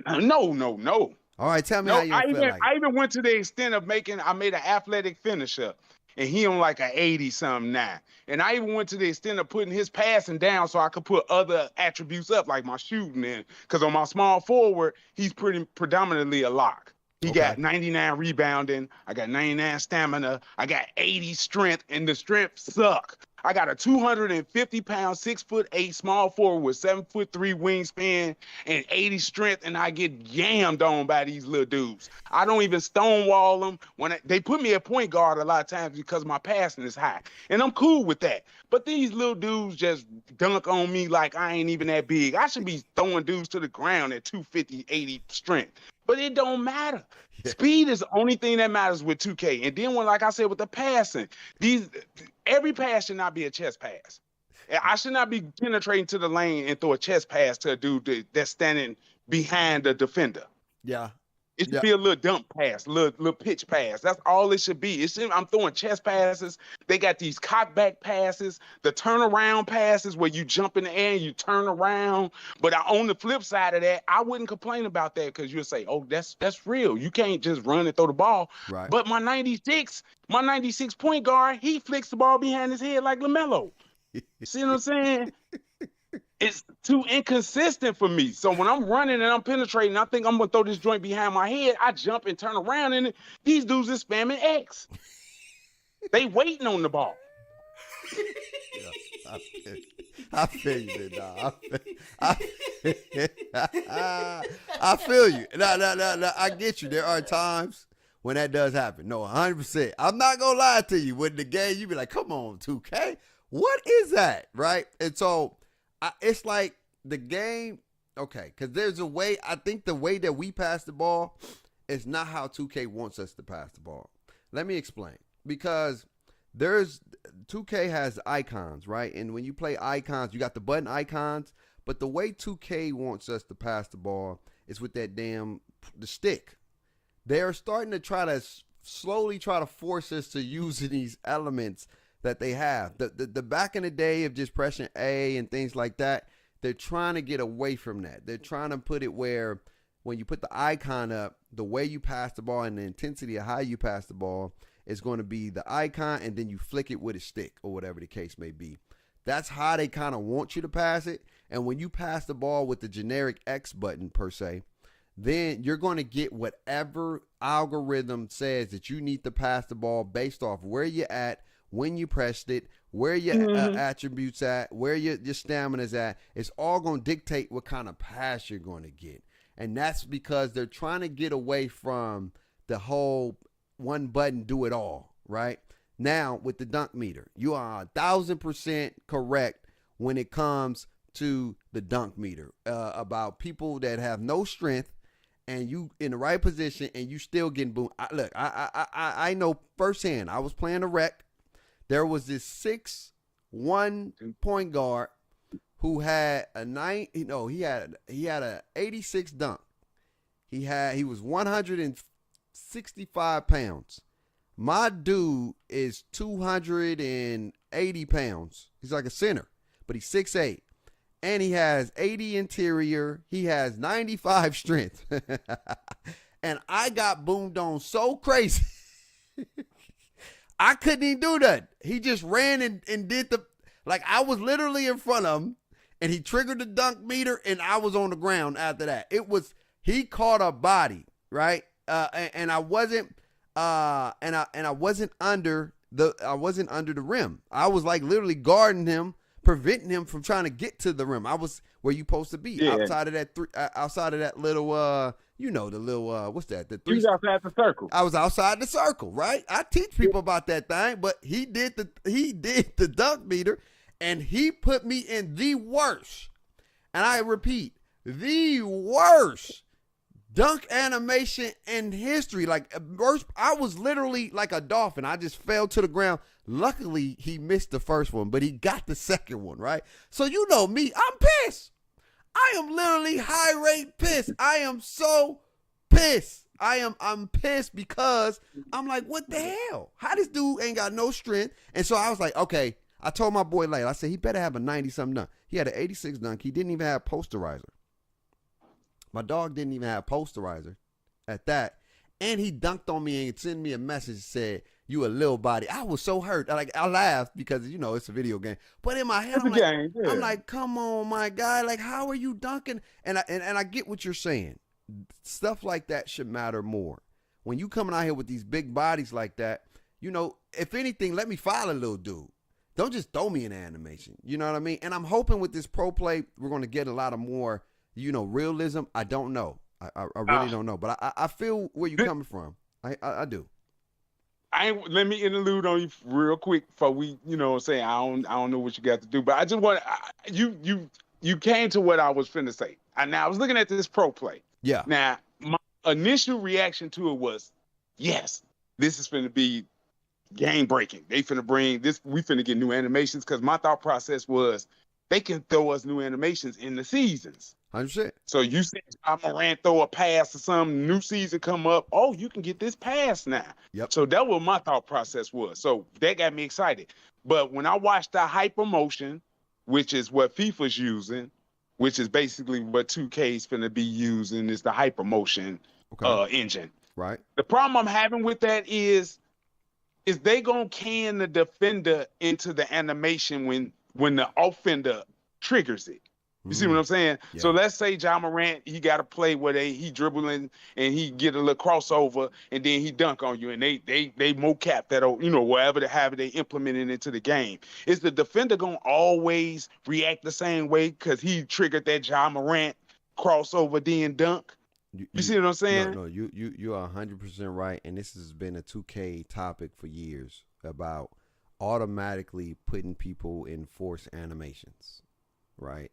No. All right, tell me how you feel like it. I even went to the extent of I made an athletic finisher, and he on like an 80-something now. And I even went to the extent of putting his passing down so I could put other attributes up, like my shooting in. Because on my small forward, he's predominantly a lock. He got 99 rebounding. I got 99 stamina. I got 80 strength, and the strength suck. I got a 250-pound, 6'8" small forward with 7'3" wingspan and 80 strength, and I get yammed on by these little dudes. I don't even stonewall them. They put me at point guard a lot of times because my passing is high, and I'm cool with that. But these little dudes just dunk on me like I ain't even that big. I should be throwing dudes to the ground at 250, 80 strength. But it don't matter. Speed is the only thing that matters with 2K. And then like I said, with the passing, every pass should not be a chest pass. I should not be penetrating to the lane and throw a chest pass to a dude that's standing behind the defender. Yeah. It should be a little dump pass, little pitch pass. That's all it should be. I'm throwing chest passes. They got these cockback passes, the turnaround passes where you jump in the air and you turn around. But on the flip side of that, I wouldn't complain about that because you'll say, oh, that's real. You can't just run and throw the ball. Right. But my 96 point guard, he flicks the ball behind his head like LaMelo. See what I'm saying? It's too inconsistent for me. So when I'm running and I'm penetrating, I think I'm going to throw this joint behind my head. I jump and turn around, and these dudes is spamming X. They waiting on the ball. I feel you, dog. I feel you. No, I get you. There are times when that does happen. No, 100%. I'm not going to lie to you. When the game, you be like, come on, 2K. What is that? Right? And so it's like the game. Okay, because there's a way. I think the way that we pass the ball is not how 2K wants us to pass the ball. Let me explain. Because 2K has icons, right? And when you play icons, you got the button icons. But the way 2K wants us to pass the ball is with that the stick. They're starting to slowly try to force us to use these elements that they have. The back in the day of just pressing A and things like that, they're trying to get away from that. They're trying to put it where when you put the icon up, the way you pass the ball and the intensity of how you pass the ball is going to be the icon, and then you flick it with a stick or whatever the case may be. That's how they kind of want you to pass it. And when you pass the ball with the generic X button per se, then you're going to get whatever algorithm says that you need to pass the ball based off where you're at, when you pressed it, where your attributes at, where your stamina's at. It's all going to dictate what kind of pass you're going to get. And that's because they're trying to get away from the whole one button do it all, right? Now, with the dunk meter, you are 1,000% correct when it comes to the dunk meter about people that have no strength and you in the right position and you still getting boomed. I know firsthand. I was playing a rec. There was this 6'1" point guard who had he had a 86 dunk. He was 165 pounds. My dude is 280 pounds. He's like a center, but he's 6'8". And he has 80 interior. He has 95 strength. And I got boomed on so crazy. I couldn't even do that. He just ran and did I was literally in front of him and he triggered the dunk meter and I was on the ground after that. He caught a body, right? And I wasn't I wasn't under the rim. I was like literally guarding him, preventing him from trying to get to the rim. I was where you supposed to be, outside of that little the little what's that? The three. He was outside the circle. I was outside the circle, right? I teach people about that thing, but he did the dunk meter, and he put me in the worst, and I repeat, the worst dunk animation in history. I was literally like a dolphin. I just fell to the ground. Luckily, he missed the first one, but he got the second one, right? So you know me, I'm pissed. I am literally high rate pissed. I am so pissed. I'm pissed because I'm like, what the hell? How this dude ain't got no strength? And so I was like, okay. I told my boy later, I said, he better have a 90-something dunk. He had an 86 dunk. He didn't even have posterizer. My dog didn't even have posterizer at that. And he dunked on me and sent me a message that said, you a little body. I was so hurt. I laughed because, it's a video game. But in my head, I'm like, come on, my guy. Like, how are you dunking? And I get what you're saying. Stuff like that should matter more. When you coming out here with these big bodies like that, if anything, let me file a little dude. Don't just throw me in animation. You know what I mean? And I'm hoping with this pro play, we're going to get a lot of more, realism. I don't know. I really don't know. But I feel where you're coming from. I do. Let me interlude on you real quick before we, say I don't know what you got to do. But I just want you came to what I was finna say. Now I was looking at this pro play. Yeah. Now my initial reaction to it was, yes, this is finna be game breaking. They finna bring this. We finna get new animations because my thought process was they can throw us new animations in the seasons. 100%. So you see Ja Morant throw a pass or some new season come up. Oh, you can get this pass now. Yep. So that was my thought process was. So that got me excited. But when I watched the hyper motion, which is what FIFA's using, which is basically what 2K's finna be using, is the hyper motion engine. Right. The problem I'm having with that is they gonna can the defender into the animation when the offender triggers it. You see what I'm saying? Yeah. So let's say Ja Morant, he got to play where he dribbling and he get a little crossover and then he dunk on you and they mocap that, wherever they implement it into the game. Is the defender gonna always react the same way because he triggered that Ja Morant crossover then dunk? You see what I'm saying? No, you are 100% right, and this has been a 2K topic for years about automatically putting people in force animations. right?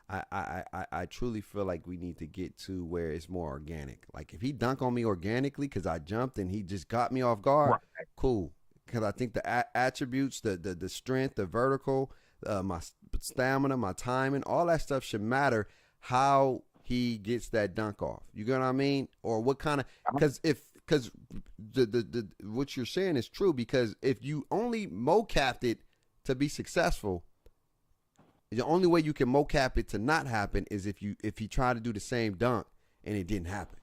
I truly feel like we need to get to where it's more organic. Like if he dunk on me organically because I jumped and he just got me off guard, Right. cool. Because I think the attributes, the strength, the vertical, my stamina, my timing, all that stuff should matter. How he gets that dunk off, you get what I mean, or what kind of? Because the what you're saying is true. Because if you only mocapped it to be successful, the only way you can mocap it to not happen is if he tried to do the same dunk and it didn't happen.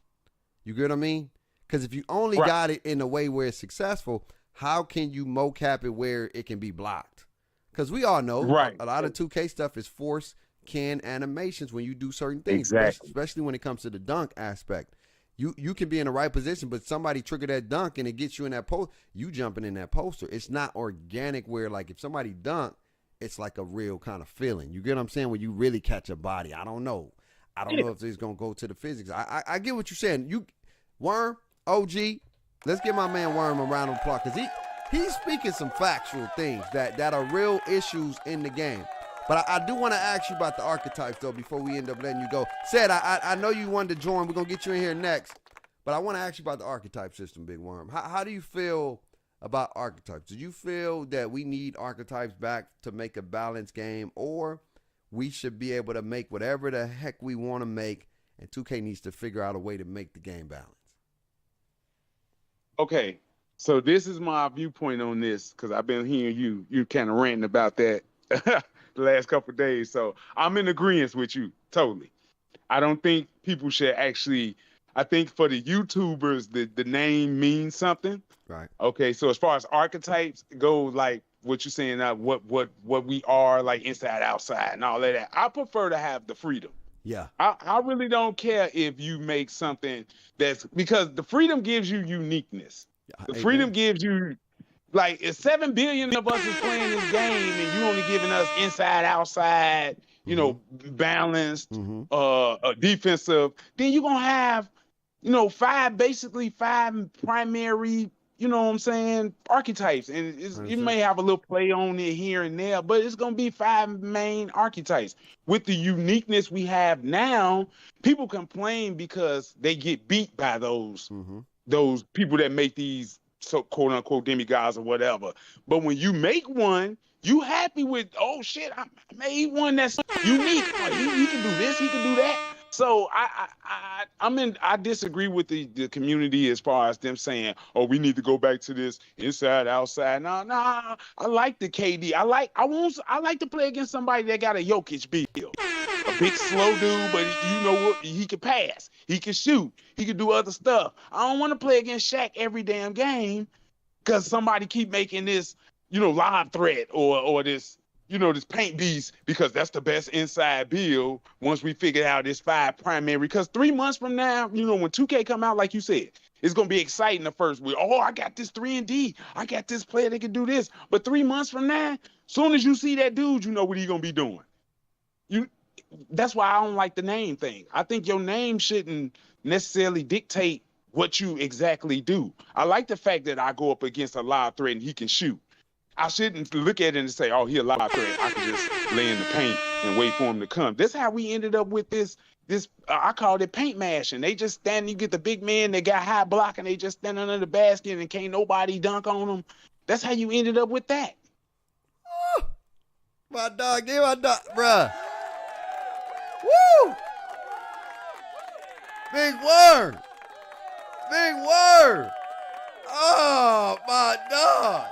You get what I mean? Because if you only got it in a way where it's successful, how can you mocap it where it can be blocked? Because we all know a lot of 2K stuff is force can animations when you do certain things, especially when it comes to the dunk aspect. You can be in the right position, but somebody trigger that dunk and it gets you in that post. You jumping in that poster. It's not organic where like if somebody dunk, it's like a real kind of feeling. You get what I'm saying? When you really catch a body. I don't know if it's gonna go to the physics. I get what you're saying. You Worm, OG, let's give my man Worm a round of applause because he's speaking some factual things that are real issues in the game. But I do want to ask you about the archetypes, though, before we end up letting you go. Said, I know you wanted to join. We're going to get you in here next. But I want to ask you about the archetype system, Big Worm. How do you feel about archetypes? Do you feel that we need archetypes back to make a balanced game, or we should be able to make whatever the heck we want to make, and 2K needs to figure out a way to make the game balanced? Okay, so this is my viewpoint on this because I've been hearing you kind of ranting about that the last couple of days. So I'm in agreement with you totally. I don't think people should actually. I think for the YouTubers, the name means something. Right. Okay, so as far as archetypes go, like what you're saying, what we are, like inside, outside, and all of that. I prefer to have the freedom. Yeah. I really don't care if you make something that's because the freedom gives you uniqueness. The freedom gives you, like, if 7 billion of us is playing this game and you only giving us inside, outside, you know, balanced, defensive, then you're gonna have, five primary, you know what I'm saying, archetypes. And you may have a little play on it here and there, but it's going to be 5 main archetypes. With the uniqueness we have now, people complain because they get beat by those people that make these so quote unquote demigods or whatever. But when you make one, you happy with, oh shit, I made one that's unique. Oh, he can do this, he can do that. So I disagree with the community as far as them saying, oh, we need to go back to this inside, outside. No, I like the KD. I like to play against somebody that got a Jokic build. A big slow dude, but you know what? He can pass. He can shoot. He can do other stuff. I don't want to play against Shaq every damn game because somebody keep making this, live threat or this, this paint beast, because that's the best inside build once we figure out this 5 primary. Because 3 months from now, when 2K come out, like you said, it's going to be exciting the first week. Oh, I got this 3-and-D. I got this player that can do this. But 3 months from now, soon as you see that dude, you know what he's going to be doing. That's why I don't like the name thing. I think your name shouldn't necessarily dictate what you exactly do. I like the fact that I go up against a live threat and he can shoot. I shouldn't look at it and say, oh, he a live threat. I can just lay in the paint and wait for him to come. That's how we ended up with this I called it paint mashing. They just stand, you get the big man that got high block and they just stand under the basket and can't nobody dunk on them. That's how you ended up with that. Oh, my dog, give my dog, bruh. Woo! Big word. Big word. Oh, my dog.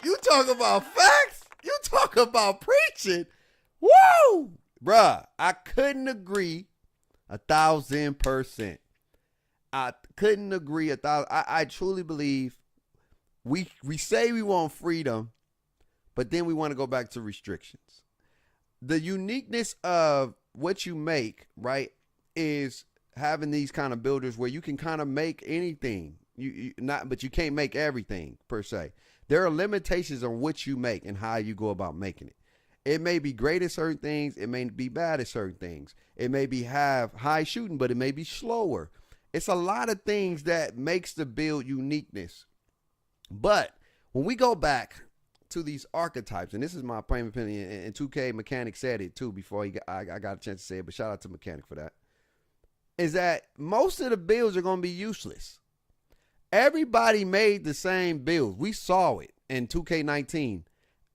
You talk about facts? You talk about preaching? Woo! Bruh, I couldn't agree 1,000%. I couldn't agree 1,000. I truly believe we say we want freedom, but then we want to go back to restrictions. The uniqueness of what you make, right, is having these kind of builders where you can kind of make anything. But you can't make everything per se. There are limitations on what you make and how you go about making it. It may be great at certain things. It may be bad at certain things. It may be have high shooting, but it may be slower. It's a lot of things that makes the build uniqueness. But when we go back to these archetypes, and this is my plain opinion, and 2K Mechanic said it too before I got a chance to say it, but shout out to Mechanic for that, is that most of the builds are going to be useless. Everybody made the same builds. We saw it in 2K19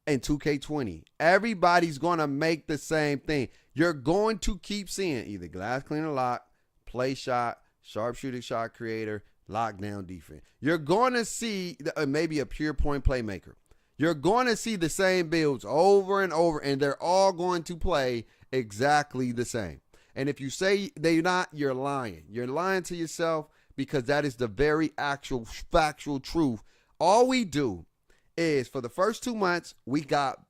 and 2K20. Everybody's going to make the same thing. You're going to keep seeing either glass cleaner lock, play shot, sharpshooter shot creator, lockdown defense. You're going to see maybe a pure point playmaker. You're going to see the same builds over and over, and they're all going to play exactly the same. And if you say they're not, you're lying. You're lying to yourself, because that is the very actual factual truth. All we do is, for the first 2 months, we got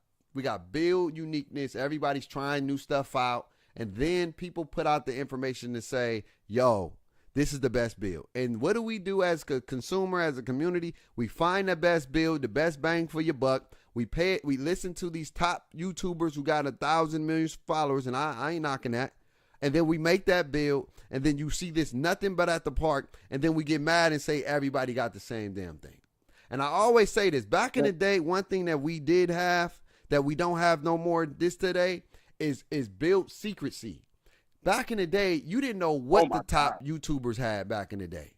build uniqueness. Everybody's trying new stuff out. And then people put out the information to say, yo, this is the best build. And what do we do as a consumer, as a community? We find the best build, the best bang for your buck. We pay it. We listen to these top YouTubers who got 1,000 million followers, and I ain't knocking that. And then we make that build, and then you see this nothing but at the park, and then we get mad and say everybody got the same damn thing. And I always say this. Back in the day, one thing that we did have that we don't have no more this today is build secrecy. Back in the day, you didn't know what the top YouTubers had back in the day.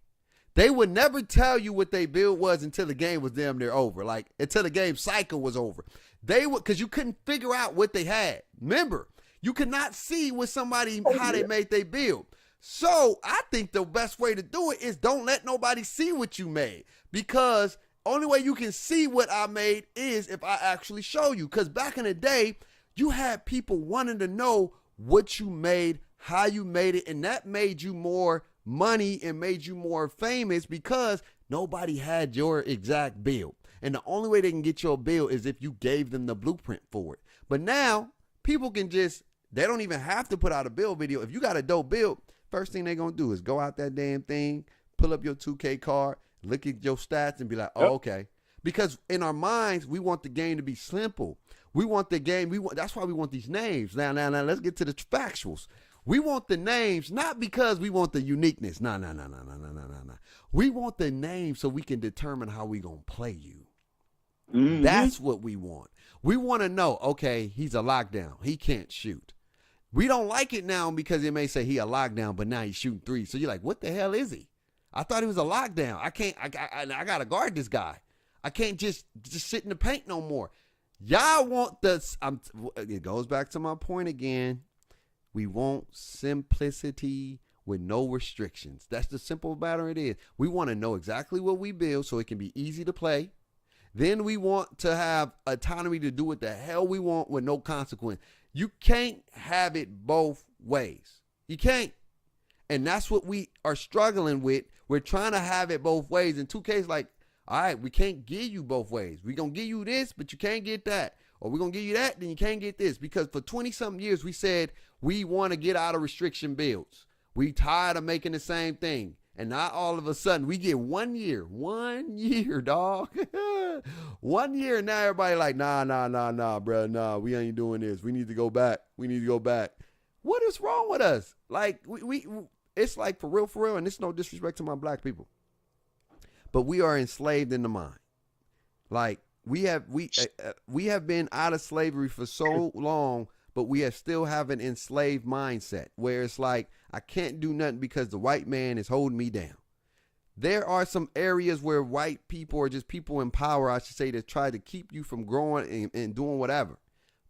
They would never tell you what they build was until the game was damn near over. Like, until the game cycle was over. They would, because you couldn't figure out what they had. Remember, you could not see what somebody, how they made their build. So I think the best way to do it is don't let nobody see what you made. Because only way you can see what I made is if I actually show you. Because back in the day, you had people wanting to know what you made, how you made it, and that made you more money and made you more famous because nobody had your exact build. And the only way they can get your build is if you gave them the blueprint for it. But now people can just, they don't even have to put out a build video. If you got a dope build, first thing they're going to do is go out that damn thing, pull up your 2K card, look at your stats and be like, oh, okay. Because in our minds, we want the game to be simple. We want the game, that's why we want these names. Now, let's get to the factuals. We want the names, not because we want the uniqueness. No. We want the name so we can determine how we going to play you. Mm-hmm. That's what we want. We want to know, okay, he's a lockdown. He can't shoot. We don't like it now because it may say he a lockdown, but now he's shooting threes. So you're like, what the hell is he? I thought he was a lockdown. I got to guard this guy. I can't just sit in the paint no more. Y'all want it goes back to my point again. We want simplicity with no restrictions. That's the simple matter it is. We want to know exactly what we build so it can be easy to play. Then we want to have autonomy to do what the hell we want with no consequence. You can't have it both ways. You can't. And that's what we are struggling with. We're trying to have it both ways. And 2K is like, all right, we can't give you both ways. We're going to give you this, but you can't get that. Or we're going to give you that, then you can't get this. Because for 20-something years, we said we want to get out of restriction builds. We tired of making the same thing. And now all of a sudden, we get 1 year. 1 year, dog. 1 year, and now everybody like, nah, bro. Nah, we ain't doing this. We need to go back. What is wrong with us? Like, we it's like for real, and it's no disrespect to my black people. But we are enslaved in the mind. Like, we have been out of slavery for so long, but we still have an enslaved mindset where it's like, I can't do nothing because the white man is holding me down. There are some areas where white people or just people in power, I should say, that try to keep you from growing and doing whatever.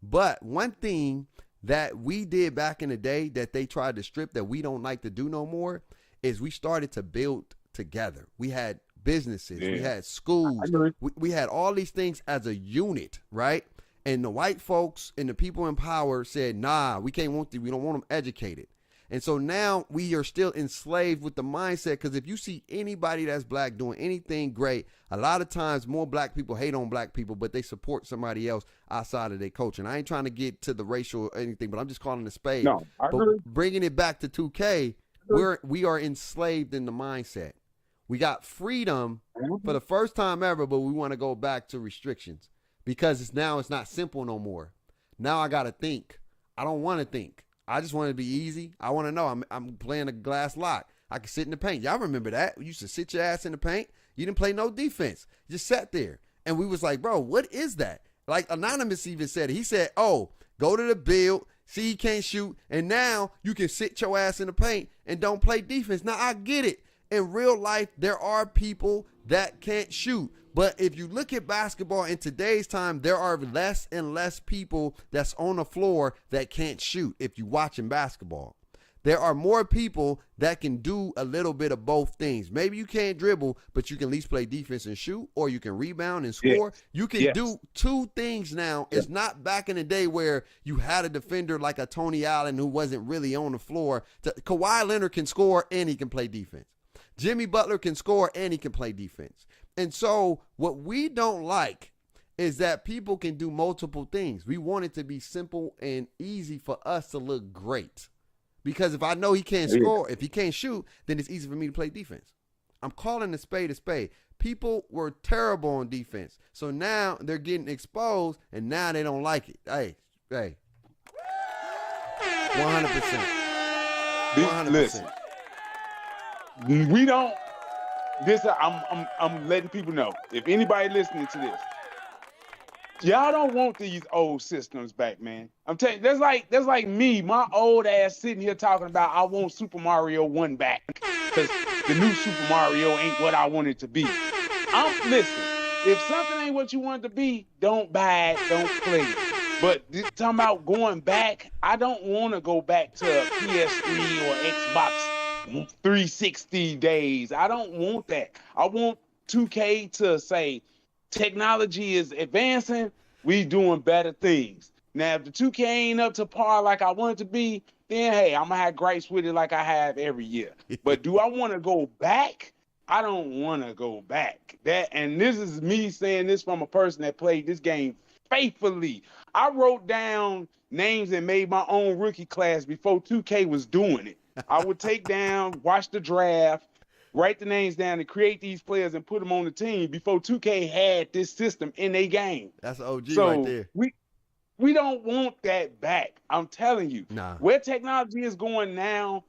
But one thing that we did back in the day that they tried to strip that we don't like to do no more is we started to build together. We had businesses, we had schools, we had all these things as a unit, right? And the white folks and the people in power said, nah, we don't want them educated. And so now we are still enslaved with the mindset, because if you see anybody that's black doing anything great, a lot of times more black people hate on black people, but they support somebody else outside of their culture. And I ain't trying to get to the racial or anything, but I'm just calling it a spade. No, I agree. Bringing it back to 2K, we are enslaved in the mindset. We got freedom for the first time ever, but we want to go back to restrictions because it's not simple no more. Now I got to think. I don't want to think. I just want it to be easy. I want to know I'm playing a glass lock. I can sit in the paint. Y'all remember that? You used to sit your ass in the paint. You didn't play no defense. You just sat there. And we was like, bro, what is that? Like Anonymous even said it. He said, oh, go to the build, see he can't shoot, and now you can sit your ass in the paint and don't play defense. Now, I get it. In real life, there are people that can't shoot. But if you look at basketball in today's time, there are less and less people that's on the floor that can't shoot if you're watching basketball. There are more people that can do a little bit of both things. Maybe you can't dribble, but you can at least play defense and shoot, or you can rebound and score. Yes. You can do two things now. It's not back in the day where you had a defender like a Tony Allen who wasn't really on the floor. Kawhi Leonard can score and he can play defense. Jimmy Butler can score and he can play defense. And so what we don't like is that people can do multiple things. We want it to be simple and easy for us to look great. Because if I know he can't score, if he can't shoot, then it's easy for me to play defense. I'm calling a spade a spade. People were terrible on defense. So now they're getting exposed, and now they don't like it. Hey. 100%. 100%. Listen, we don't. I'm letting people know. If anybody listening to this, y'all don't want these old systems back, man. I'm telling you, that's like me, my old ass sitting here talking about I want Super Mario 1 back because the new Super Mario ain't what I want it to be. Listen, if something ain't what you want it to be, don't buy it, don't play it. But talking about going back, I don't want to go back to PS3 or Xbox 360 days. I don't want that. I want 2K to say technology is advancing, we doing better things. Now, if the 2K ain't up to par like I want it to be, then hey, I'm gonna have gripes with it like I have every year. But do I want to go back? I don't want to go back. And this is me saying this from a person that played this game faithfully. I wrote down names and made my own rookie class before 2K was doing it. I would take down, watch the draft, write the names down, and create these players and put them on the team before 2K had this system in their game. That's an OG so right there. We don't want that back. I'm telling you. Nah. Where technology is going now,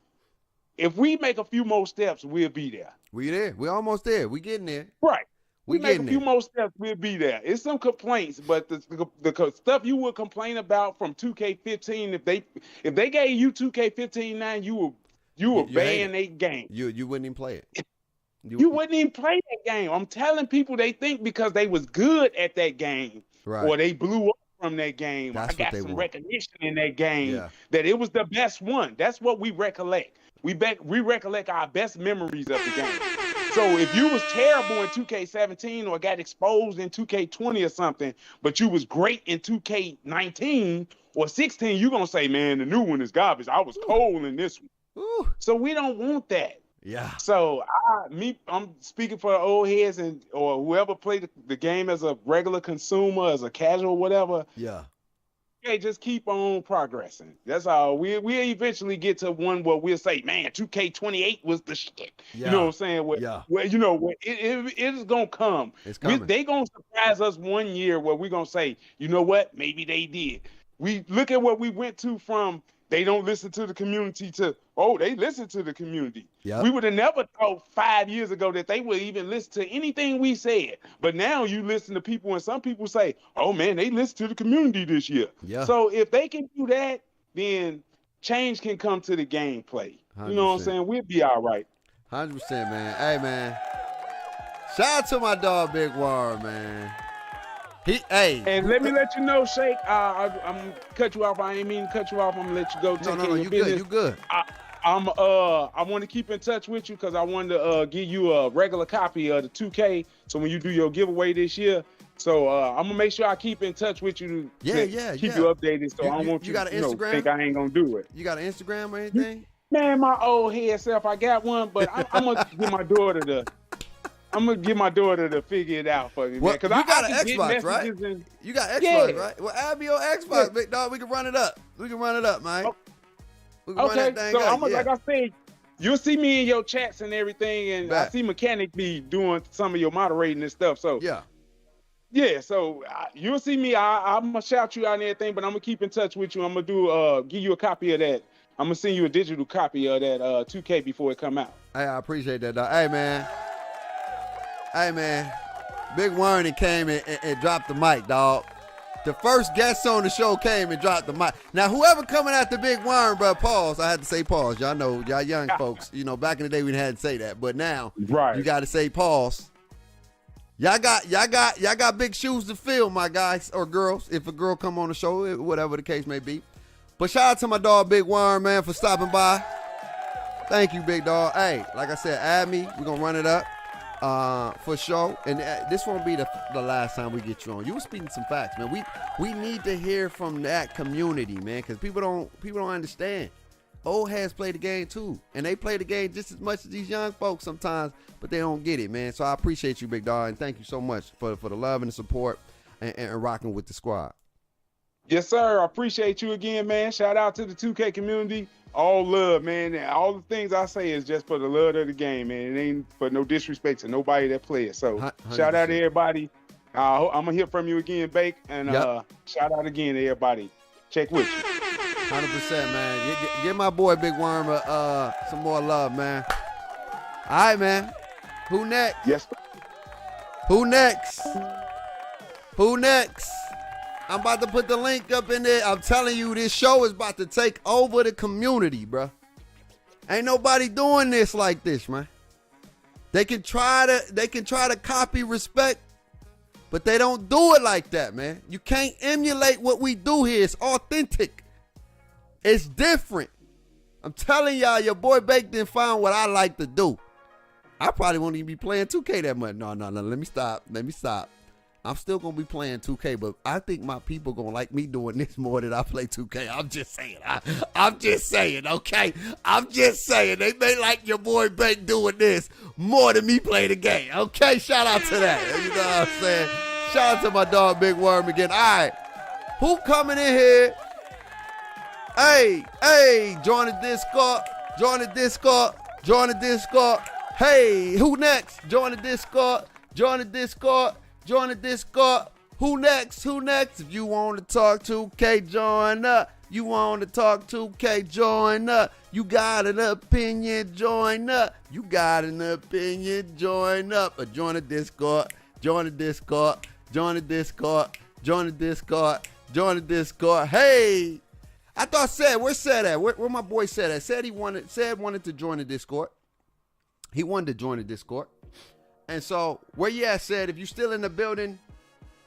if we make a few more steps, we'll be there. We there. We're almost there. We getting there. Right. We make a getting few there. more steps, we'll be there. It's some complaints, but the stuff you would complain about from 2K15, if they gave you 2K15 now, you would ban a game. You wouldn't even play it. You wouldn't even play that game. I'm telling people they think because they was good at that game, right, or they blew up from that game. That's I got some want. recognition in that game that it was the best one. That's what we recollect. We recollect our best memories of the game. So if you was terrible in 2K17 or got exposed in 2K20 or something, but you was great in 2K19 or 16, you're going to say, man, the new one is garbage. I was cold in this one. Ooh. So we don't want that. Yeah. So I'm speaking for the old heads or whoever played the game as a regular consumer, as a casual, whatever. Yeah. Okay, just keep on progressing. That's all. We'll eventually get to one where we'll say, man, 2K28 was the shit. Yeah. You know what I'm saying? It is going to come. It's coming. They going to surprise us one year where we're going to say, you know what? Maybe they did. We look at what we went to from they don't listen to the community to, oh, they listen to the community. Yep. We would have never thought 5 years ago that they would even listen to anything we said. But now you listen to people and some people say, oh, man, they listen to the community this year. Yeah. So if they can do that, then change can come to the gameplay. 100%. You know what I'm saying? We'll be all right. 100%, man. Hey, man. Shout out to my dog, Big War, man. And let me let you know, Shake. I'm gonna cut you off. I ain't mean to cut you off. I'm gonna let you go. No, you good. You good. I want to keep in touch with you because I wanted to give you a regular copy of the 2K. So when you do your giveaway this year, so I'm gonna make sure I keep in touch with you. Keep you updated. So I don't want you got an Instagram? Think I ain't gonna do it. You got an Instagram or anything? Man, my old head self, I got one, but I'm gonna give my daughter to figure it out for me, man. Because you got an Xbox, right? You got Xbox, right? Well, add me your Xbox, big dog. We can run it up. Man. We can run that thing up. Like I said, you'll see me in your chats and everything, and I see Mechanic be doing some of your moderating and stuff. So so you'll see me. I'm gonna shout you out and everything, but I'm gonna keep in touch with you. I'm gonna give you a copy of that. I'm gonna send you a digital copy of that 2K before it come out. Hey, I appreciate that, dog. Hey, man. Big Warren came and dropped the mic, dog. The first guest on the show came and dropped the mic. Now, whoever coming after Big Warren, bro, pause. I had to say pause. Y'all know, y'all young folks. You know, back in the day we didn't have to say that, but now you got to say pause. Y'all got big shoes to fill, my guys or girls. If a girl come on the show, whatever the case may be. But shout out to my dog, Big Warren, man, for stopping by. Thank you, big dog. Hey, like I said, add me. We're going to run it up for sure. And this won't be the last time we get you on. You were speaking some facts, man. We need to hear from that community, man, because people don't understand. Old heads play the game, too. And they play the game just as much as these young folks sometimes, but they don't get it, man. So I appreciate you, big dog, and thank you so much for the love and the support and rocking with the squad. Yes, sir. I appreciate you again, man. Shout out to the 2K community. All love, man. And all the things I say is just for the love of the game, man. It ain't for no disrespect to nobody that plays. So 100%. Shout out to everybody. I'm going to hear from you again, Bake. And shout out again to everybody. Check with you. 100%, man. Give my boy Big Worm some more love, man. All right, man. Who next? Yes. Who next? Who next? I'm about to put the link up in there. I'm telling you, this show is about to take over the community, bro. Ain't nobody doing this like this, man. They can try to copy respect, but they don't do it like that, man. You can't emulate what we do here. It's authentic. It's different. I'm telling y'all, your boy Bake didn't find what I like to do. I probably won't even be playing 2K that much. No. Let me stop. I'm still going to be playing 2K, but I think my people going to like me doing this more than I play 2K. I'm just saying. I'm just saying, okay? I'm just saying. They may like your boy Bake doing this more than me play the game, okay? Shout out to that. You know what I'm saying? Shout out to my dog Big Worm again. All right. Who coming in here? Hey, join the Discord. Join the Discord. Join the Discord. Hey, who next? Join the Discord. Join the Discord. Join the Discord. Who next? If you want to talk 2K, join up. You want to talk 2K, join up. You got an opinion, join up. You got an opinion, join up. Or join the Discord. Join the Discord. Join the Discord. Join the Discord. Join the Discord. Hey, I thought where's Sed at? Where my boy Sed at? Sed wanted to join the Discord. He wanted to join the Discord. And so, where you at, Sed? If you still in the building,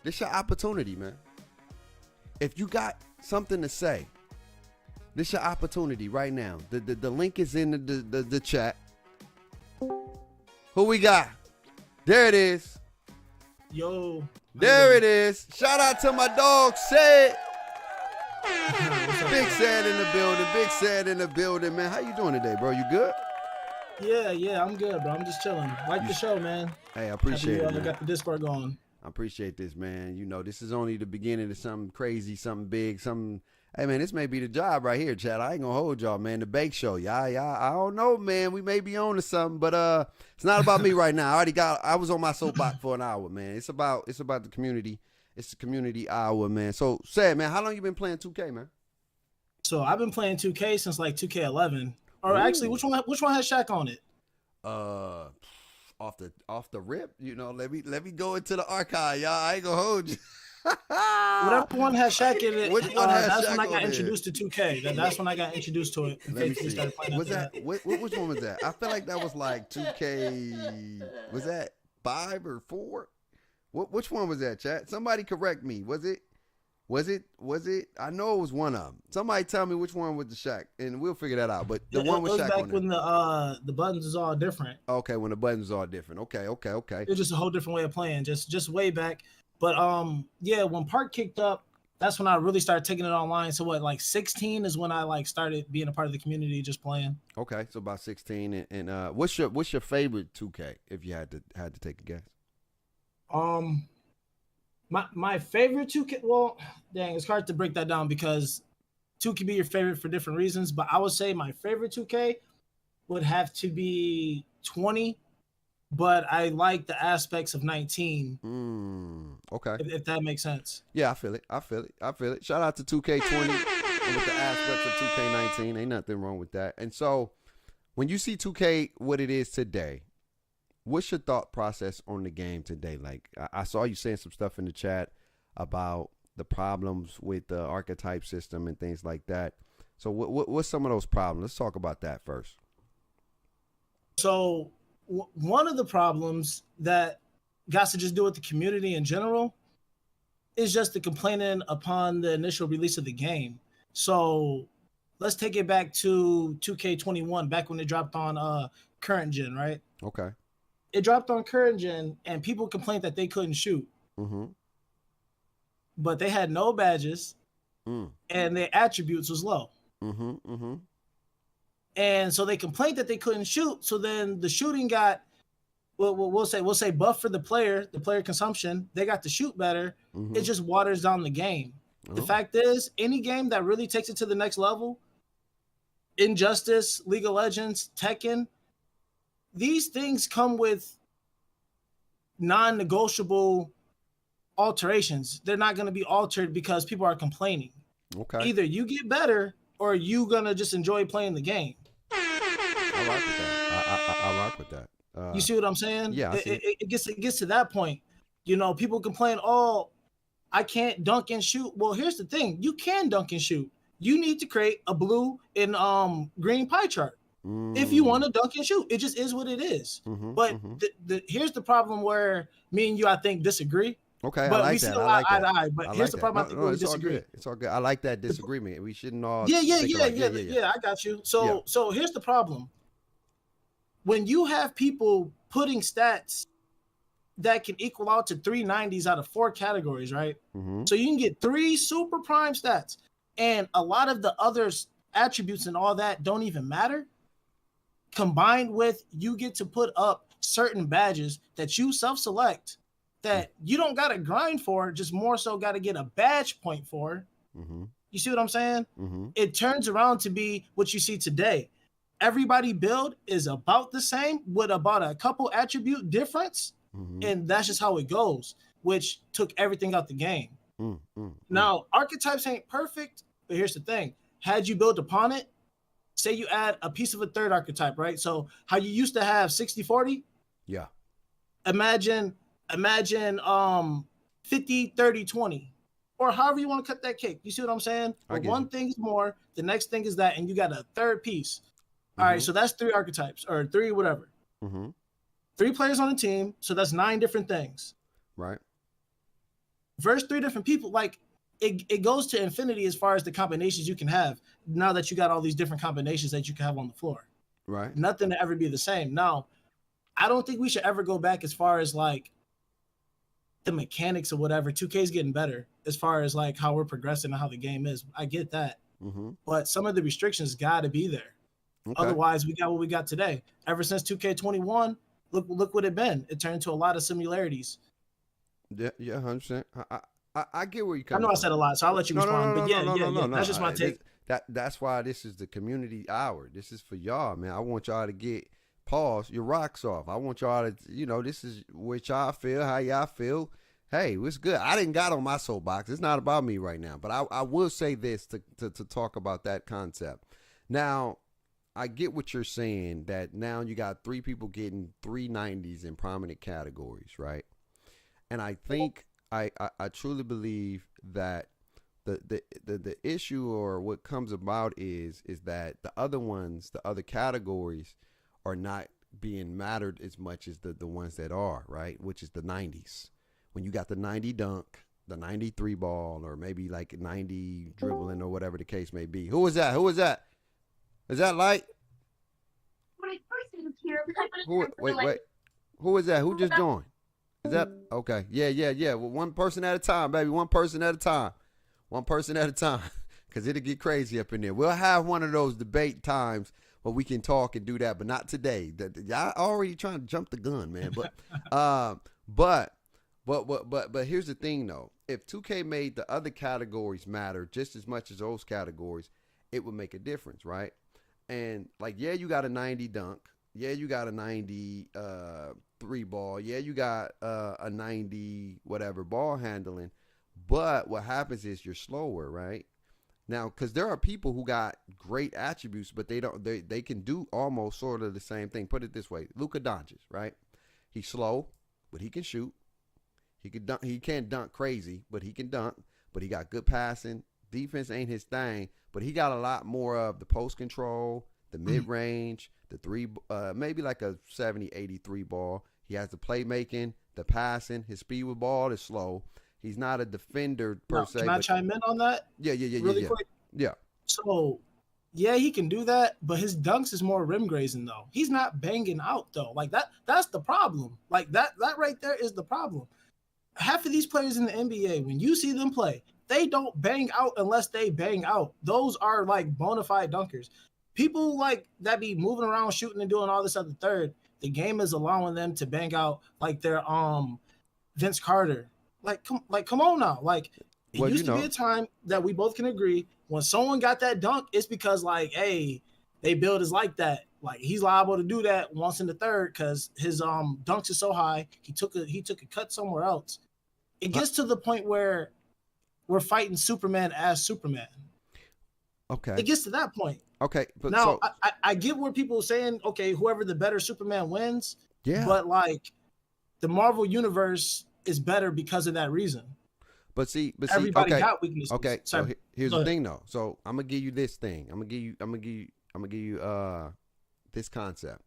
this your opportunity, man. If you got something to say, this your opportunity right now. The link is in the chat. Who we got? There it is. Yo. There it is. Shout out to my dog, Sed. Big Sed in the building. Big Sed in the building, man. How you doing today, bro? You good? Yeah, I'm good, bro. I'm just chilling. Like the show, man. Hey, I appreciate it, man. Got the Discord going. I appreciate this, man. You know, this is only the beginning of something crazy, something big, something. Hey, man, this may be the job right here, Chad. I ain't gonna hold y'all, man. The Bake Show, y'all. I don't know, man. We may be on to something, but it's not about me right now. I was on my soapbox for an hour, man. It's about the community. It's the community hour, man. So, Sad, man, how long you been playing 2K, man? So I've been playing 2K since like 2K11. Or actually, which one has Shaq on it? Off the rip, you know. Let me go into the archive, y'all. I ain't gonna hold you. Whatever one has Shaq in it. Which one has that's Shaq when I got on introduced to 2K. That's when I got introduced to it. Let me see. Was that which one was that? I feel like that was like 2K. Was that 5 or 4? Which one was that, chat? Somebody correct me. Was it? I know it was one of them. Somebody tell me which one was the Shaq, and we'll figure that out. But the one with Shaq back on when the buttons was all different. Okay, when the buttons are different. Okay. It was just a whole different way of playing, just way back. But yeah, when Park kicked up, that's when I really started taking it online. So what, like 16 is when I like started being a part of the community, just playing. Okay, so about 16. And what's your favorite 2K if you had to take a guess? My favorite 2K, well, dang, it's hard to break that down because 2 can be your favorite for different reasons, but I would say my favorite 2K would have to be 20, but I like the aspects of 19. Okay. If that makes sense. Yeah, I feel it. Shout out to 2K20 with the aspects of 2K19. Ain't nothing wrong with that. And so when you see 2K, what it is today, what's your thought process on the game today? Like, I saw you saying some stuff in the chat about the problems with the archetype system and things like that. So what's some of those problems? Let's talk about that first. So one of the problems that got to just do with the community in general is just the complaining upon the initial release of the game. So let's take it back to 2K21, back when it dropped on current gen, right? Okay. It dropped on current gen, and people complained that they couldn't shoot. Mm-hmm. But they had no badges, and their attributes was low. Mm-hmm. Mm-hmm. And so they complained that they couldn't shoot. So then the shooting got, we'll say buff for the player consumption. They got to shoot better. Mm-hmm. It just waters down the game. Oh. The fact is, any game that really takes it to the next level, Injustice, League of Legends, Tekken, these things come with non-negotiable alterations. They're not going to be altered because people are complaining. Okay. Either you get better or you going to just enjoy playing the game. I rock with that. I rock with that. You see what I'm saying? Yeah. It gets to that point. You know, people complain, oh, I can't dunk and shoot. Well, here's the thing. You can dunk and shoot. You need to create a blue and green pie chart. If you want to dunk and shoot. It just is what it is. Mm-hmm, but here's the problem where me and you, I think, disagree. Okay, but I like we that. still I like that. eye to eye. But here's the problem. I think we disagree. It's all good. I like that disagreement. We shouldn't all. Yeah. I got you. So here's the problem. When you have people putting stats that can equal out to 390s out of 4 categories, right? Mm-hmm. So you can get 3 super prime stats, and a lot of the other attributes and all that don't even matter. Combined with you get to put up certain badges that you self-select that you don't got to grind for, just more so got to get a badge point for. Mm-hmm. You see what I'm saying? Mm-hmm. It turns around to be what you see today. Everybody build is about the same with about a couple attribute difference. Mm-hmm. And that's just how it goes, which took everything out the game. Now, archetypes ain't perfect, but here's the thing. Had you built upon it, say you add a piece of a third archetype, right? So how you used to have 60-40? Yeah. Imagine 50-30-20, or however you want to cut that cake. You see what I'm saying? One thing is more, the next thing is that, and you got a third piece. All right, so that's 3 archetypes, or 3 whatever. 3 players on the team, so that's 9 different things. Right. Versus 3 different people, like it goes to infinity as far as the combinations you can have now that you got all these different combinations that you can have on the floor. Right. Nothing to ever be the same. Now, I don't think we should ever go back as far as like the mechanics or whatever. 2K is getting better as far as like how we're progressing and how the game is. I get that. But some of the restrictions got to be there. Okay. Otherwise, we got what we got today. Ever since 2K21, look what it been. It turned into a lot of similarities. Yeah, 100%. I get where you come from. I know I said a lot, so I'll let you respond. But yeah, that's just my take. That's why this is the community hour. This is for y'all, man. I want y'all to get your rocks off. I want y'all to, this is what y'all feel, how y'all feel. Hey, it's good. I didn't got on my soapbox. It's not about me right now. But I will say this to talk about that concept. Now, I get what you're saying, that now you got 3 people getting 390s in prominent categories, right? And I think I truly believe that the issue or what comes about is that the other categories are not being mattered as much as the ones that are, right? Which is the 90s. When you got the 90 dunk, the 93 ball, or maybe like 90 dribbling or whatever the case may be. Who is that? Is that Light? Wait. Who is that? Who just joined? Is that okay? Yeah. Well, one person at a time, baby. One person at a time. Because it'll get crazy up in there. We'll have one of those debate times where we can talk and do that, but not today. Y'all already trying to jump the gun, man. But here's the thing, though. If 2K made the other categories matter just as much as those categories, it would make a difference, right? And like, yeah, you got a 90 dunk. Yeah, you got a 90 3 ball. Yeah, you got a 90 whatever ball handling. But what happens is you're slower, right? Now, because there are people who got great attributes, but they can do almost sort of the same thing. Put it this way, Luka Doncic, right? He's slow, but he can shoot. He can dunk. He can't dunk crazy, but he can dunk. But he got good passing. Defense ain't his thing, but he got a lot more of the post control, the mid range, the three, maybe like a 70, 83 ball. He has the playmaking, the passing. His speed with ball is slow. He's not a defender per se. Can I chime in on that? Yeah. Really quick? Yeah. So, yeah, he can do that, but his dunks is more rim grazing though. He's not banging out though. Like that's the problem. Like that right there is the problem. Half of these players in the NBA, when you see them play, they don't bang out unless they bang out. Those are like bona fide dunkers. People like that be moving around, shooting and doing all this other third. The game is allowing them to bang out like they're Vince Carter. Come on now. Like it used to be a time that we both can agree when someone got that dunk, it's because like, hey, they build is like that. Like he's liable to do that once in the third because his dunks is so high. He took a cut somewhere else. It gets to the point where we're fighting Superman as Superman. Okay. It gets to that point. Okay. But now I get where people are saying, okay, whoever the better Superman wins. Yeah. But like the Marvel universe is better because of that reason. But everybody okay. got weaknesses. Okay. Sorry. So here's the thing though. So I'm gonna give you this thing. I'm gonna give you this concept.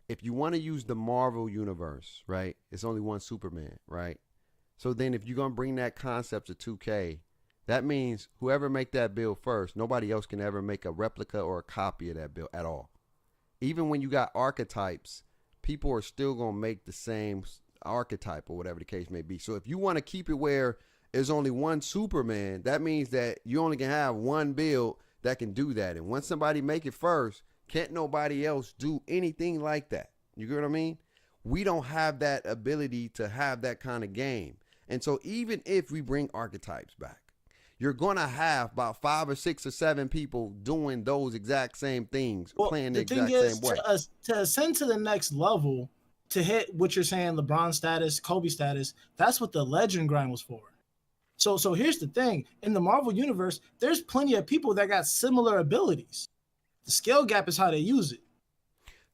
If you want to use the Marvel universe, right? It's only one Superman, right? So then if you're gonna bring that concept to 2K, that means whoever make that build first, nobody else can ever make a replica or a copy of that build at all. Even when you got archetypes, people are still gonna make the same archetype or whatever the case may be. So if you want to keep it where there's only one Superman, that means that you only can have one build that can do that. And once somebody make it first, can't nobody else do anything like that. You get what I mean? We don't have that ability to have that kind of game. And so even if we bring archetypes back, you're going to have about 5 or 6 or 7 people doing those exact same things, playing the exact same way. To ascend to the next level, to hit what you're saying, LeBron status, Kobe status, that's what the legend grind was for. So here's the thing. In the Marvel universe, there's plenty of people that got similar abilities. The skill gap is how they use it.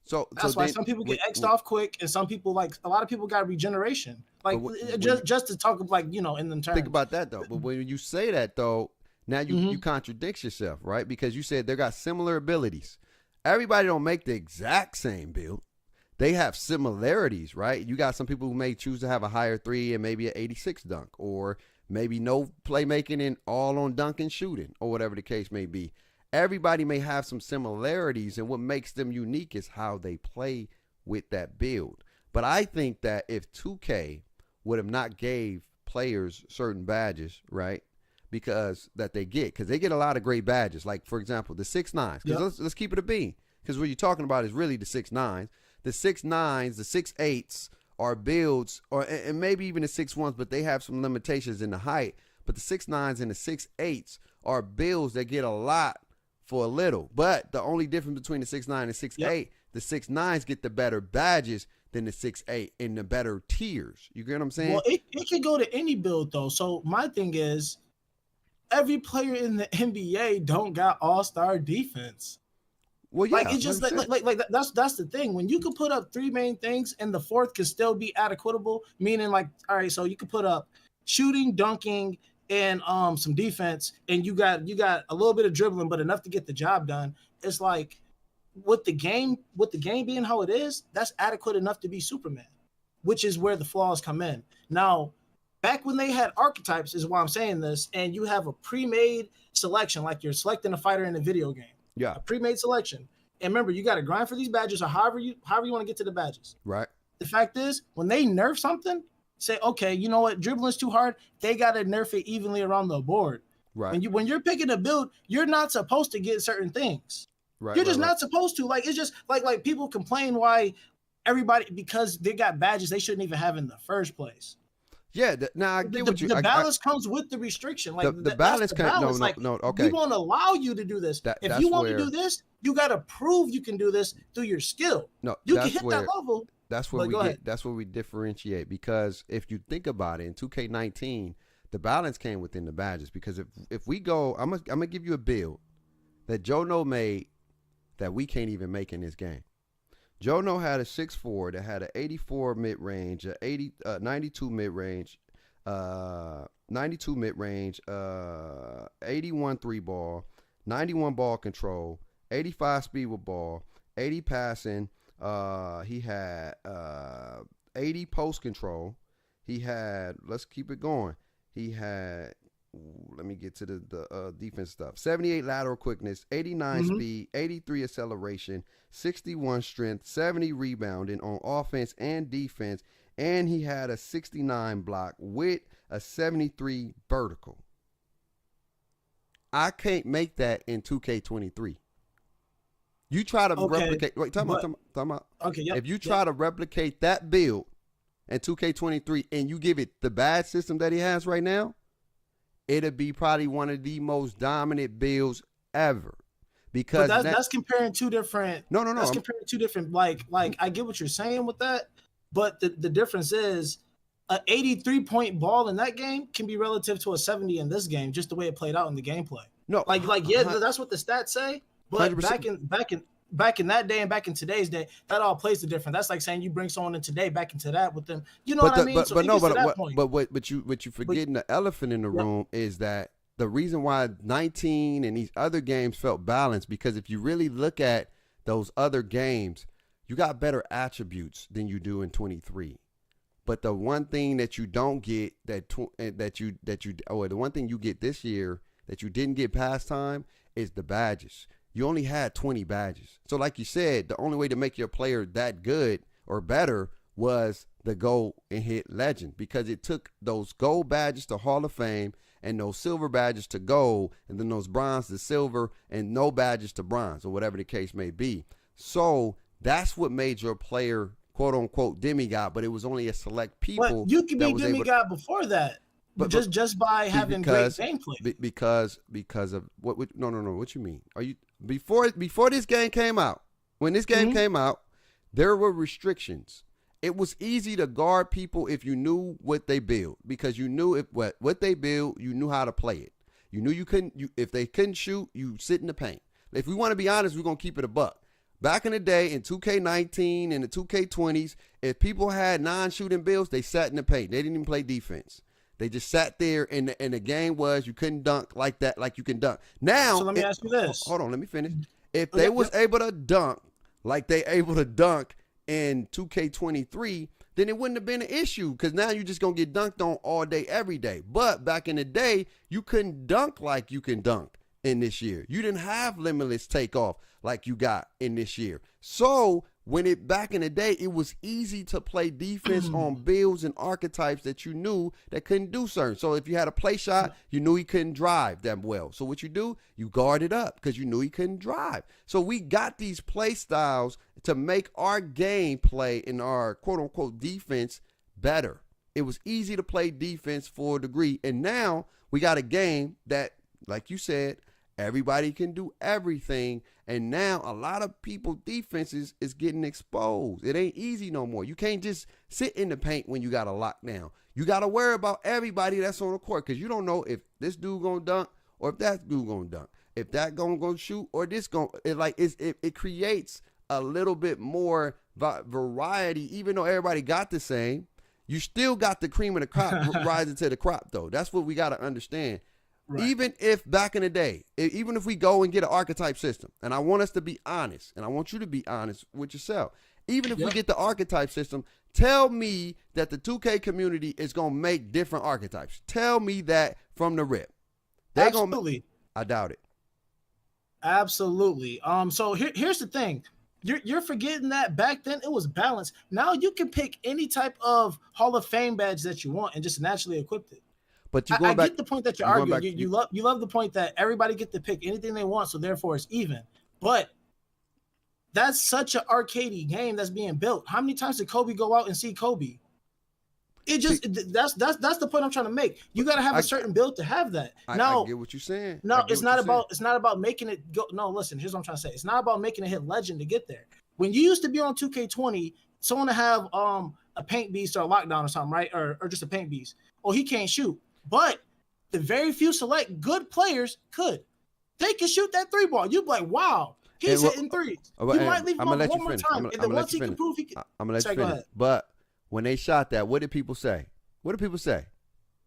So that's why some people get X'd off quick, and some people, like a lot of people, got regeneration. Like just to talk of, like, you know, in the terms. Think about that though. But when you say that though, now you contradict yourself, right? Because you said they got similar abilities. Everybody don't make the exact same build. They have similarities, right? You got some people who may choose to have a higher 3 and maybe an 86 dunk, or maybe no playmaking and all on dunk and shooting, or whatever the case may be. Everybody may have some similarities, and what makes them unique is how they play with that build. But I think that if 2K would have not gave players certain badges, right, because that they get a lot of great badges. Like, for example, the 6'9", because let's keep it a bean, because what you're talking about is really the 6'9". The 6'9", the 6'8" are builds, and maybe even the 6'1", but they have some limitations in the height. But the 6'9" and the 6'8" are builds that get a lot for a little. But the only difference between the 6'9" and 6'8", the 6'9" get the better badges than the 6'8" in the better tiers. You get what I'm saying? Well, it can go to any build though. So my thing is, every player in the NBA don't got all-star defense. Well, yeah, like it's just like that's the thing. When you can put up 3 main things and the 4th can still be adequatable, meaning like, all right, so you can put up shooting, dunking, and some defense, and you got a little bit of dribbling, but enough to get the job done. It's like with the game being how it is, that's adequate enough to be Superman, which is where the flaws come in. Now, back when they had archetypes is why I'm saying this, and you have a pre-made selection, like you're selecting a fighter in a video game. Yeah. A pre-made selection. And remember, you got to grind for these badges, or however you want to get to the badges. Right. The fact is, when they nerf something, say, okay, you know what, dribbling's too hard. They got to nerf it evenly around the board. Right. When you're picking a build, you're not supposed to get certain things. Right. You're just not supposed to. Like, it's just like people complain why everybody, because they got badges they shouldn't even have in the first place. Yeah, now I get what you. The balance comes with the restriction. Like the balance comes. No. Okay. We won't allow you to do this. If you want to do this, you got to prove you can do this through your skill. No, you can hit that level. That's where we get. That's where we differentiate. Because if you think about it, in 2K19, the balance came within the badges. Because if we go, I'm gonna give you a build that Joe No made that we can't even make in this game. Jono had a 6'4" that had an 84 mid range, 92 mid range, 92 mid range, 81 3 ball, 91 ball control, 85 speed with ball, 80 passing. He had 80 post control. He had, let's keep it going. He had, let me get to the defense stuff. 78 lateral quickness, 89 speed, 83 acceleration, 61 strength, 70 rebounding on offense and defense, and he had a 69 block with a 73 vertical. I can't make that in 2K23. You try to replicate. Wait, talking about. Okay, yep, if you try to replicate that build in 2K23 and you give it the bad system that he has right now, it'll be probably one of the most dominant builds ever. Because that's comparing two different. No. That's comparing two different. Like I get what you're saying with that, but the difference is an 83-point ball in that game can be relative to a 70 in this game, just the way it played out in the gameplay. No, yeah, that's what the stats say. But 100%. back in that day and back in today's day, that all plays the difference. That's like saying you bring someone in today back into that with them. You know what I mean? But you forgetting the elephant in the room is that the reason why 19 and these other games felt balanced, because if you really look at those other games, you got better attributes than you do in 23. But the one thing that you don't get the one thing you get this year that you didn't get past time is the badges. You only had 20 badges. So like you said, the only way to make your player that good or better was the go and hit legend, because it took those gold badges to Hall of Fame and those silver badges to gold, and then those bronze to silver, and no badges to bronze, or whatever the case may be. So that's what made your player quote unquote demigod, but it was only a select people. But you could be demigod before that. But just by having great gameplay. Because of what what you mean? Are you before this game came out? When this game came out, there were restrictions. It was easy to guard people if you knew what they build, because you knew what they build, you knew how to play it. You knew if they couldn't shoot, you sit in the paint. If we want to be honest, we're gonna keep it a buck. Back in the day, in 2K19 and the 2K20s, if people had non-shooting builds, they sat in the paint. They didn't even play defense. They just sat there, and the game was you couldn't dunk like that, like you can dunk. Now, so let me ask you this. Hold on, let me finish. If they was able to dunk like they able to dunk in 2K23, then it wouldn't have been an issue, because now you're just going to get dunked on all day, every day. But back in the day, you couldn't dunk like you can dunk in this year. You didn't have limitless takeoff like you got in this year. So back in the day, it was easy to play defense on builds and archetypes that you knew that couldn't do certain. So if you had a play shot, you knew he couldn't drive that well. So what you do, you guard it up because you knew he couldn't drive. So we got these play styles to make our gameplay and our quote unquote defense better. It was easy to play defense for a degree. And now we got a game that, like you said, everybody can do everything. And now a lot of people defenses is getting exposed. It ain't easy no more. You can't just sit in the paint when you got a lockdown. You got to worry about everybody that's on the court, because you don't know if this dude going to dunk or if that dude going to dunk. If that going to shoot or this going to, it creates a little bit more variety. Even though everybody got the same, you still got the cream of the crop rising to the crop, though. That's what we got to understand. Right. Even if back in the day, even if we go and get an archetype system, and I want us to be honest, and I want you to be honest with yourself, even if we get the archetype system, tell me that the 2K community is going to make different archetypes. Tell me that from the rip. Absolutely. I doubt it. Absolutely. So here's the thing. You're forgetting that back then it was balanced. Now you can pick any type of Hall of Fame badge that you want and just naturally equip it. But I get the point that you're arguing. You love the point that everybody get to pick anything they want, so therefore it's even. But that's such an arcadey game that's being built. How many times did Kobe go out and see Kobe? It just that's the point I'm trying to make. You got to have a certain build to have that. I get what you're saying. No, it's not about making it go. No, listen. Here's what I'm trying to say. It's not about making it hit legend to get there. When you used to be on 2K20, someone to have a paint beast or a lockdown or something, right? Or just a paint beast. Oh, he can't shoot. But the very few select good players could. They can shoot that 3 ball. You'd be like, wow. He's hitting threes. You might leave him on one more time. And then once he can prove he can. I'm gonna let you finish. But when they shot that, what did people say? What did people say?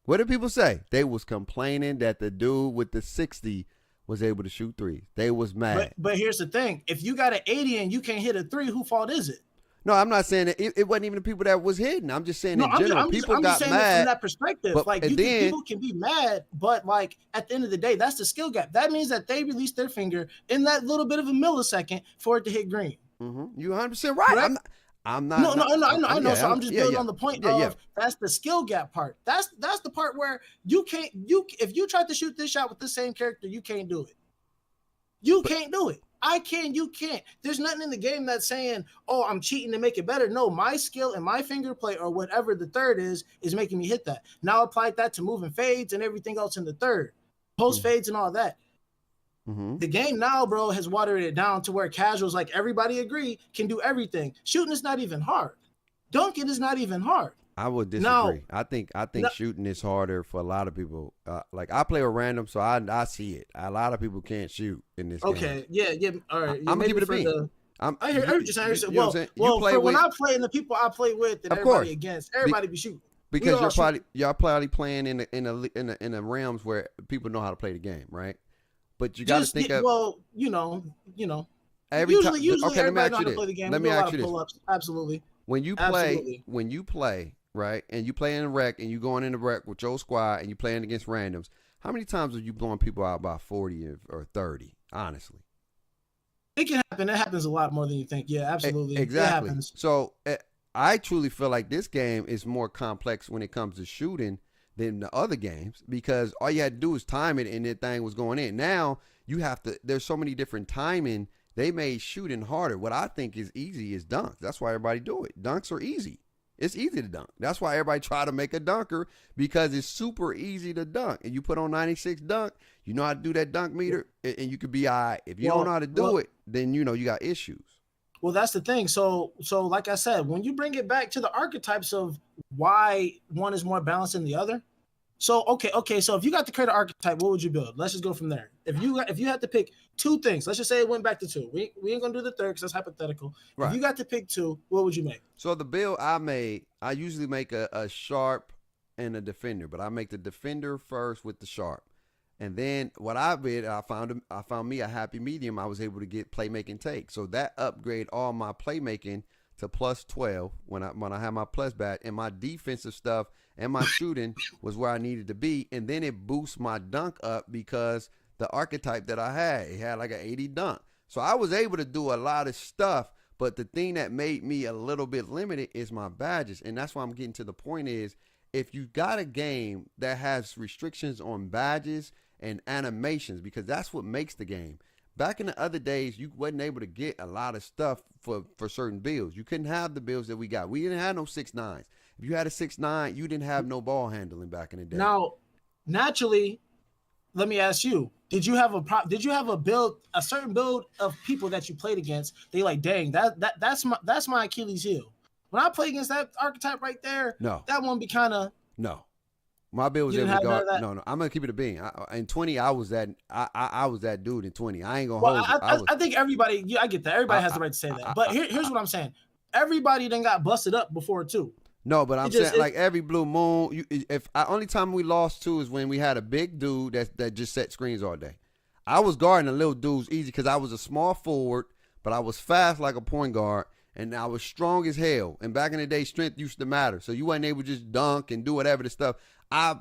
What did people say? They was complaining that the dude with the 60 was able to shoot threes. They was mad. But here's the thing: if you got an 80 and you can't hit a three, whose fault is it? No, I'm not saying that it wasn't even the people that was hitting. I'm just saying in general, people got mad from that perspective. Like people can be mad, but like at the end of the day, that's the skill gap. That means that they released their finger in that little bit of a millisecond for it to hit green. Mm-hmm. You're 100% right. I'm not. No, I know. So I'm just building on the point of that's the skill gap part. That's the part where you can't. If you try to shoot this shot with the same character, you can't do it. You can't do it. I can, you can't. There's nothing in the game that's saying, oh, I'm cheating to make it better. No, my skill and my finger play or whatever the third is making me hit that. Now apply that to moving fades and everything else in the third. Post fades and all that. Mm-hmm. The game now, bro, has watered it down to where casuals, like everybody agree, can do everything. Shooting is not even hard. Dunking is not even hard. I would disagree. I think shooting is harder for a lot of people. Like I play with random, so I see it. A lot of people can't shoot in this game. Okay, yeah. All right. I'm gonna give it a beat. I hear you saying. When I play and the people I play with and everybody against, everybody be shooting. Because y'all probably playing in the realms where people know how to play the game, right? But you got to think of usually okay, everybody know how to play the game. Let me ask you this. Absolutely. When you play, right, and you play in a rec and you going in the rec with your squad and you playing against randoms, how many times are you blowing people out by 40 or 30? Honestly, it can happen. It happens a lot more than you think. Yeah, absolutely. Exactly. It happens. So I truly feel like this game is more complex when it comes to shooting than the other games because all you had to do is time it and that thing was going in. Now you have to. There's so many different timing. They made shooting harder. What I think is easy is dunks. That's why everybody do it. Dunks are easy. It's easy to dunk. That's why everybody try to make a dunker because it's super easy to dunk. And you put on 96 dunk, you know how to do that dunk meter, and you could be all right. If you don't know how to do it, then you got issues. Well, that's the thing. So like I said, when you bring it back to the archetypes of why one is more balanced than the other. So okay. So if you got to create an archetype, what would you build? Let's just go from there. If you had to pick two things, let's just say it went back to two. We ain't gonna do the third because that's hypothetical. Right. If you got to pick two, what would you make? So the build I made, I usually make a sharp and a defender, but I make the defender first with the sharp, and then what I did, I found me a happy medium. I was able to get playmaking take, so that upgrade all my playmaking to plus 12 when I had my plus badge, and my defensive stuff and my shooting was where I needed to be, and then it boosts my dunk up because the archetype that I had, it had like an 80 dunk. So I was able to do a lot of stuff, but the thing that made me a little bit limited is my badges, and that's why I'm getting to the point is if you got a game that has restrictions on badges and animations, because that's what makes the game. Back in the other days, you wasn't able to get a lot of stuff for certain builds. You couldn't have the builds that we got. We didn't have no 6'9". If you had a 6'9", you didn't have no ball handling back in the day. Now, naturally, let me ask you: Did you have a certain build of people that you played against? They like, dang, that's my Achilles heel. When I play against that archetype right there, no, that one be kind of no. My build was able to guard. No. I'm gonna keep it a bean. In 20, I was that. I was that dude in 20. I ain't gonna hold you. I think everybody. Yeah, I get that. Everybody has the right to say that. But here's what I'm saying. Everybody then got busted up before too. No, but I'm saying like every blue moon. Only time we lost too is when we had a big dude that just set screens all day. I was guarding the little dudes easy because I was a small forward, but I was fast like a point guard. And I was strong as hell. And back in the day, strength used to matter. So you wasn't able to just dunk and do whatever the stuff. I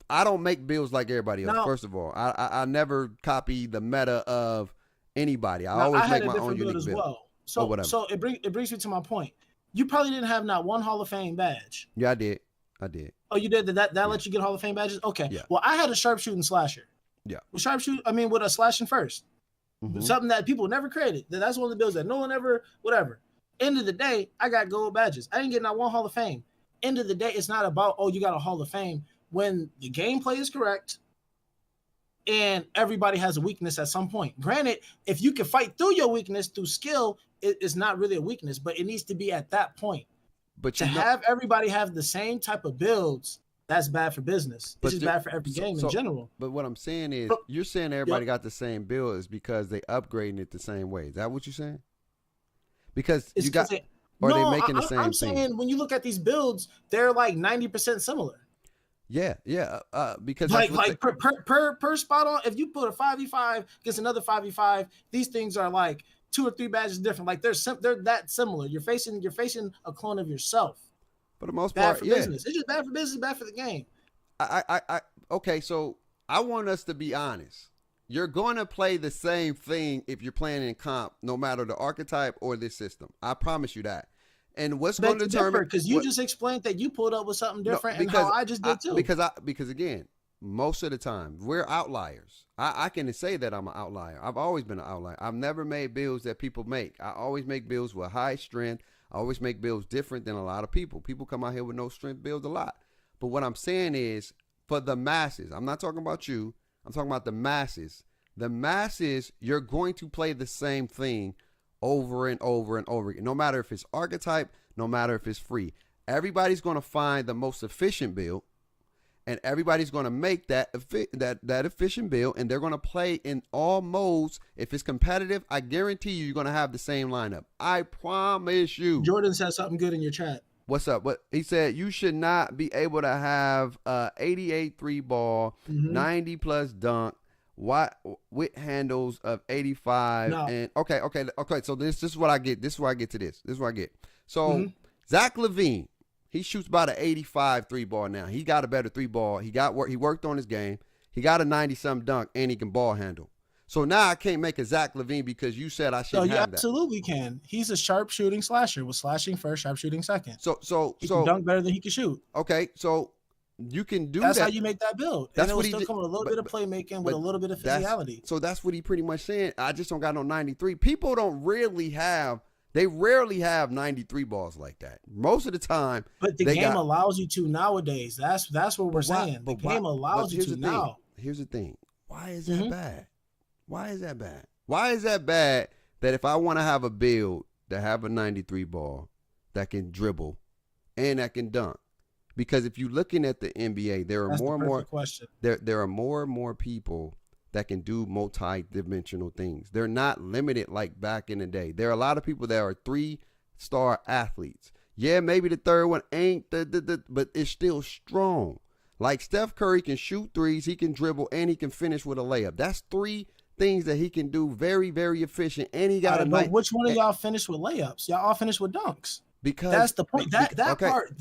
don't make builds like everybody else. First of all, I never copy the meta of anybody. I always make my own unique build. Well. So it brings me to my point. You probably didn't have not one Hall of Fame badge. Yeah, I did. Oh, you did? That let you get Hall of Fame badges? Okay. Yeah. Well, I had a sharpshooting slasher. Yeah. With a slashing first. Mm-hmm. Something that people never created. That's one of the builds that no one ever, whatever. End of the day, I got gold badges. I didn't get not one Hall of Fame. End of the day, it's not about, you got a Hall of Fame. When the gameplay is correct and everybody has a weakness at some point. Granted, if you can fight through your weakness through skill, it's not really a weakness, but it needs to be at that point. But have everybody have the same type of builds that's bad for business. It's just bad for every game in general. But what I'm saying is, you're saying everybody got the same build is because they upgrading it the same way. Is that what you're saying? Because you got, or are they making the same thing? I'm saying when you look at these builds, they're like 90% similar. Yeah. Because like per spot on, if you put a 5v5 against another 5v5, these things are like 2 or 3 badges different. Like they're that similar. You're facing a clone of yourself. For the most bad part, for business. It's just bad for business, bad for the game. Okay, so I want us to be honest. You're going to play the same thing if you're playing in comp, no matter the archetype or this system. I promise you that. And what's going to determine? Because you just explained that you pulled up with something different, and how I just did too. Because again, most of the time we're outliers. I can say that I'm an outlier. I've always been an outlier. I've never made builds that people make. I always make builds with high strength. I always make builds different than a lot of people. People come out here with no strength builds a lot. But what I'm saying is, for the masses, I'm not talking about you. I'm talking about the masses. The masses, you're going to play the same thing over and over and over again. No matter if it's archetype, no matter if it's free. Everybody's going to find the most efficient build, and everybody's going to make that efficient build, and they're going to play in all modes. If it's competitive, I guarantee you're going to have the same lineup. I promise you. Jordan said something good in your chat. What's up? What he said, you should not be able to have 88 3-ball, 90 plus dunk, with handles of 85. No. And okay. So this is what I get. This is where I get to this. This is what I get. So Zach LaVine, he shoots about an 85 3-ball now. He got a better 3-ball. He worked on his game. He got a 90-something dunk, and he can ball handle. So now I can't make a Zach LaVine because you said I shouldn't have that. You absolutely can. He's a sharp shooting slasher with slashing first, sharp shooting second. So he can dunk better than he can shoot. Okay, so you can do that's that. That's how you make that build. That's and what it will still come with a little bit of playmaking with a little bit of physicality. So that's what he pretty much saying. I just don't got no 93. People don't really have. They rarely have 93 balls like that. Most of the time. But the game allows you to nowadays. That's what we're saying. The game allows you to now. Here's the thing. Why is that bad? Why is that bad? Why is that bad that if I want to have a build that have a 93 ball that can dribble and that can dunk? Because if you're looking at the NBA, there are there are more and more people that can do multi-dimensional things. They're not limited like back in the day. There are a lot of people that are 3-star athletes. Yeah, maybe the third one ain't but it's still strong. Like Steph Curry can shoot threes, he can dribble, and he can finish with a layup. That's 3 things that he can do very, very efficient. And he got which one of y'all finished with layups? Y'all all finished with dunks. Because that's the point. That part.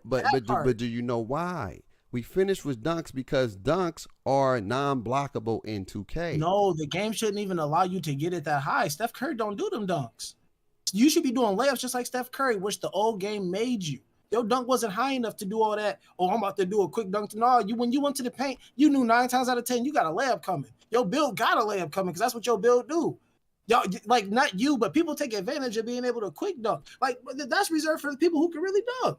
But do you know why? We finished with dunks because dunks are non-blockable in 2K. No, the game shouldn't even allow you to get it that high. Steph Curry don't do them dunks. You should be doing layups just like Steph Curry, which the old game made you. Your dunk wasn't high enough to do all that. Oh, I'm about to do a quick dunk. No, when you went to the paint, you knew 9 times out of 10 you got a layup coming. Your build got a layup coming because that's what your build do. Y'all, like, not you, but people take advantage of being able to quick dunk. Like, that's reserved for the people who can really dunk.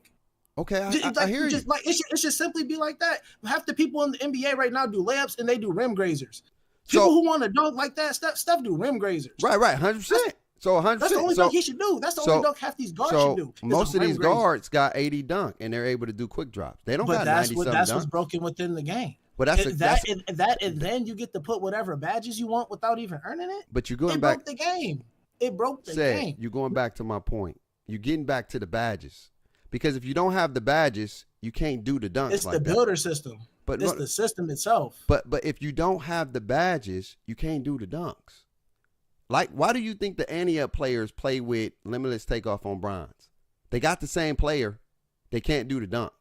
Okay, I hear you. Like, it should simply be like that. Half the people in the NBA right now do layups and they do rim grazers. People who want to dunk like that, Steph do rim grazers. Right, 100%. So 100%. That's the only dunk he should do. That's the only dunk half these guards should do. Most of these guards got 80 dunk and they're able to do quick drops. They don't got 90 something. That's what's broken within the game. But and then you get to put whatever badges you want without even earning it. But you're going back. It broke the game. It broke the game. You're going back to my point. You're getting back to the badges. Because if you don't have the badges, you can't do the dunks. It's the builder system. But it's the system itself. But if you don't have the badges, you can't do the dunks. Like, why do you think the Ante-Up players play with limitless takeoff on bronze? They got the same player. They can't do the dunk.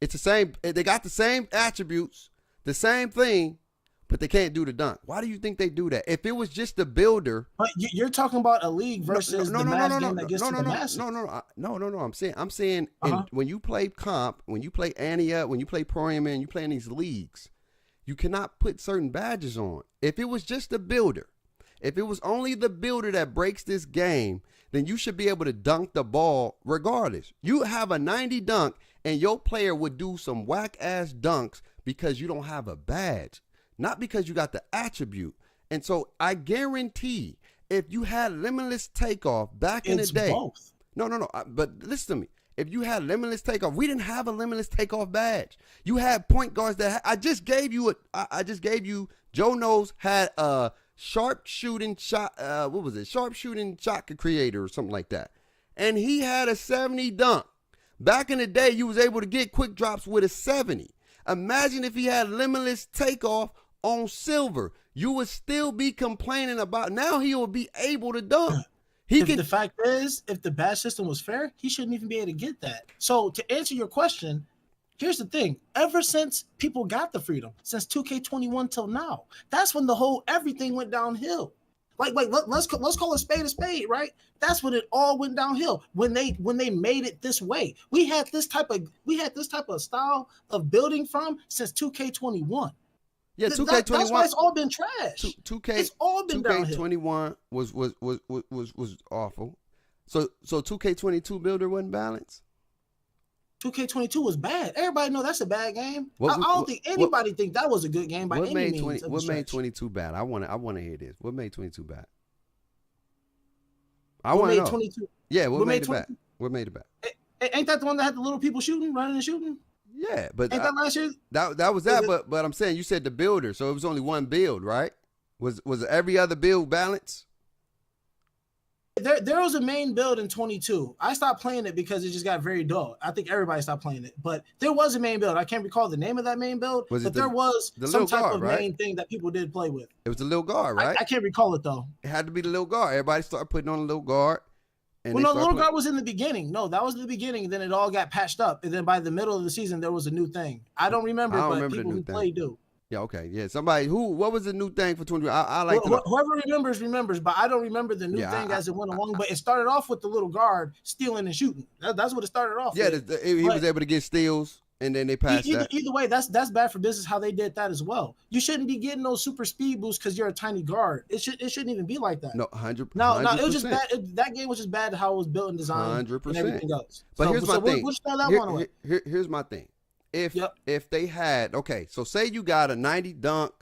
It's the same. They got the same attributes, the same thing, but they can't do the dunk. Why do you think they do that? If it was just the builder. But you're talking about a league versus the mass game that gets to the masses. No. I'm saying when you play comp, when you play Ante-Up, when you play Pro-Am, and you play in these leagues, you cannot put certain badges on. If it was just the builder, if it was only the builder that breaks this game, then you should be able to dunk the ball regardless. You have a 90 dunk and your player would do some whack ass dunks because you don't have a badge, not because you got the attribute. And so I guarantee if you had limitless takeoff back in the day. Both. No. But listen to me. If you had limitless takeoff, we didn't have a limitless takeoff badge. You had point guards that I just gave you. Joe Knows had a sharp shooting shot. What was it? Sharp shooting shot creator or something like that. And he had a 70 dunk. Back in the day, you was able to get quick drops with a 70. Imagine if he had limitless takeoff on silver. You would still be complaining about. Now he will be able to dunk. The fact is, if the badge system was fair, he shouldn't even be able to get that. So to answer your question, here's the thing. Ever since people got the freedom, since 2K21 till now, that's when the whole everything went downhill. Let's call a spade, right? That's when it all went downhill. When they made it this way. We had this type of style of building from since 2K21. Yeah, 2K21. That's why it's all been trash. 2K. It's all been 2K21 was awful. So 2K22 builder wasn't balanced. 2K22 was bad. Everybody know that's a bad game. I don't think anybody think that was a good game by any means. What made 22 bad? I want to hear this. What made 22 bad? I want to know. 22? Yeah, what made it bad? What made it bad? Ain't that the one that had the little people running and shooting? Yeah, but ain't that last year? That was that. But I'm saying you said the builder, so it was only one build, right? Was every other build balanced? There was a main build in 22. I stopped playing it because it just got very dull. I think everybody stopped playing it, but there was a main build. I can't recall the name of that main build, there was some type of main thing that people did play with. It was the little guard, right? I can't recall it though. It had to be the little guard. Everybody started putting on a little guard. The little guard was in the beginning. No, that was the beginning. Then it all got patched up, and then by the middle of the season, there was a new thing. I don't remember, but people who play do. Yeah, okay. Yeah, somebody what was the new thing for 20? I like whoever remembers, but I don't remember the new thing as it went along. But it started off with the little guard stealing and shooting. That's what it started off with. Yeah, he was able to get steals, and then they passed that. Either way, that's bad for business how they did that as well. You shouldn't be getting those super speed boosts because you're a tiny guard. It shouldn't even be like that. No, 100%. No, it was just bad. That game was just bad how it was built and designed 100%. And everything else. But here's my thing. We'll throw that one away. Here's my thing. If they had, so say you got a 90 dunk,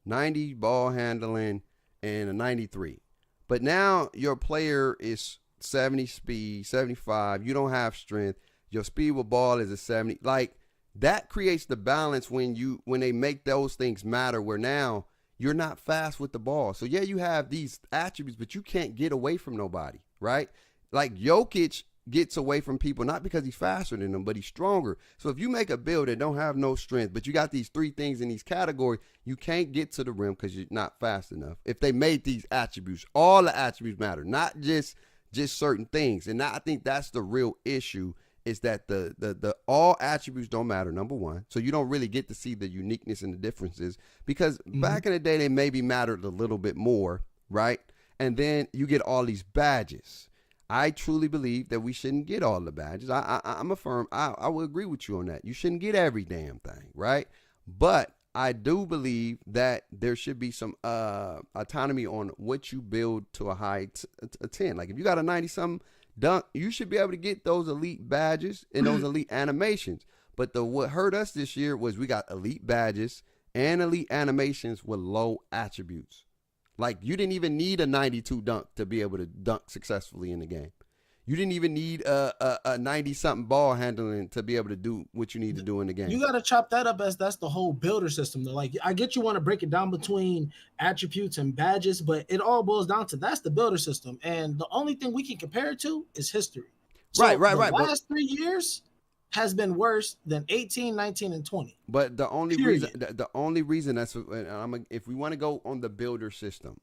90 ball handling, and a 93. But now your player is 70 speed, 75. You don't have strength. Your speed with ball is a 70. Like, that creates the balance when they make those things matter, where now you're not fast with the ball. So, yeah, you have these attributes, but you can't get away from nobody, right? Like, Jokic gets away from people, not because he's faster than them, but he's stronger. So if you make a build that don't have no strength, but you got these three things in these categories, you can't get to the rim because you're not fast enough. If they made these attributes, all the attributes matter, not just certain things. And I think that's the real issue, is that the all attributes don't matter, number one. So you don't really get to see the uniqueness and the differences, because back in the day, they maybe mattered a little bit more, right? And then you get all these badges. I truly believe that we shouldn't get all the badges. I'm a firm. I will agree with you on that. You shouldn't get every damn thing, right? But I do believe that there should be some autonomy on what you build to a high 10. Like, if you got a 90-something dunk, you should be able to get those elite badges and those elite animations. But what hurt us this year was we got elite badges and elite animations with low attributes. Like, you didn't even need a 92 dunk to be able to dunk successfully in the game. You didn't even need a 90-something ball handling to be able to do what you need to do in the game. You got to chop that up as that's the whole builder system, though. Like, I get you want to break it down between attributes and badges, but it all boils down to that's the builder system. And the only thing we can compare it to is history. So right. The last 3 years has been worse than 18, 19, and 20. But the only reason that's, if we want to go on the builder system,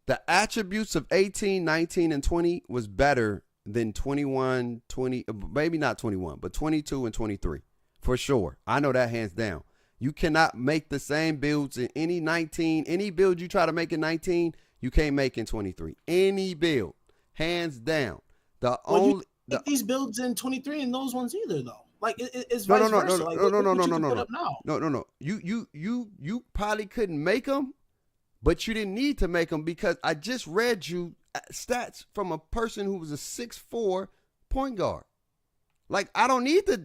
the attributes of 18, 19, and 20 was better than 21, 20, maybe not 21, but 22 and 23, for sure. I know that hands down. You cannot make the same builds in any 19, any build you try to make in 19, you can't make in 23. Any build, hands down. These builds in 23 and those ones either, though. Like, it's vice versa. No. You probably couldn't make them, but you didn't need to make them, because I just read you stats from a person who was a 6'4" point guard. Like, I don't need to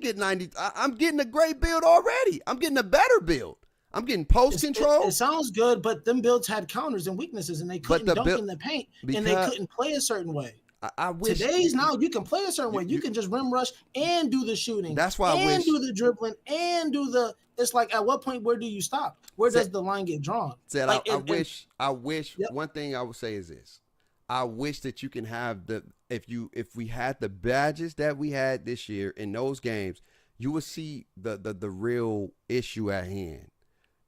get 90. I'm getting a great build already. I'm getting a better build. I'm getting post control. It sounds good, but them builds had counters and weaknesses, and they couldn't dunk in the paint, and they couldn't play a certain way. I wish today's now you can play a certain way. You can just rim rush and do the shooting. That's why I wish do the dribbling and do the. It's like at what point where do you stop? Where does the line get drawn? Said like, I wish. Yep. One thing I would say is this: I wish that you can have if we had the badges that we had this year in those games, you would see the real issue at hand.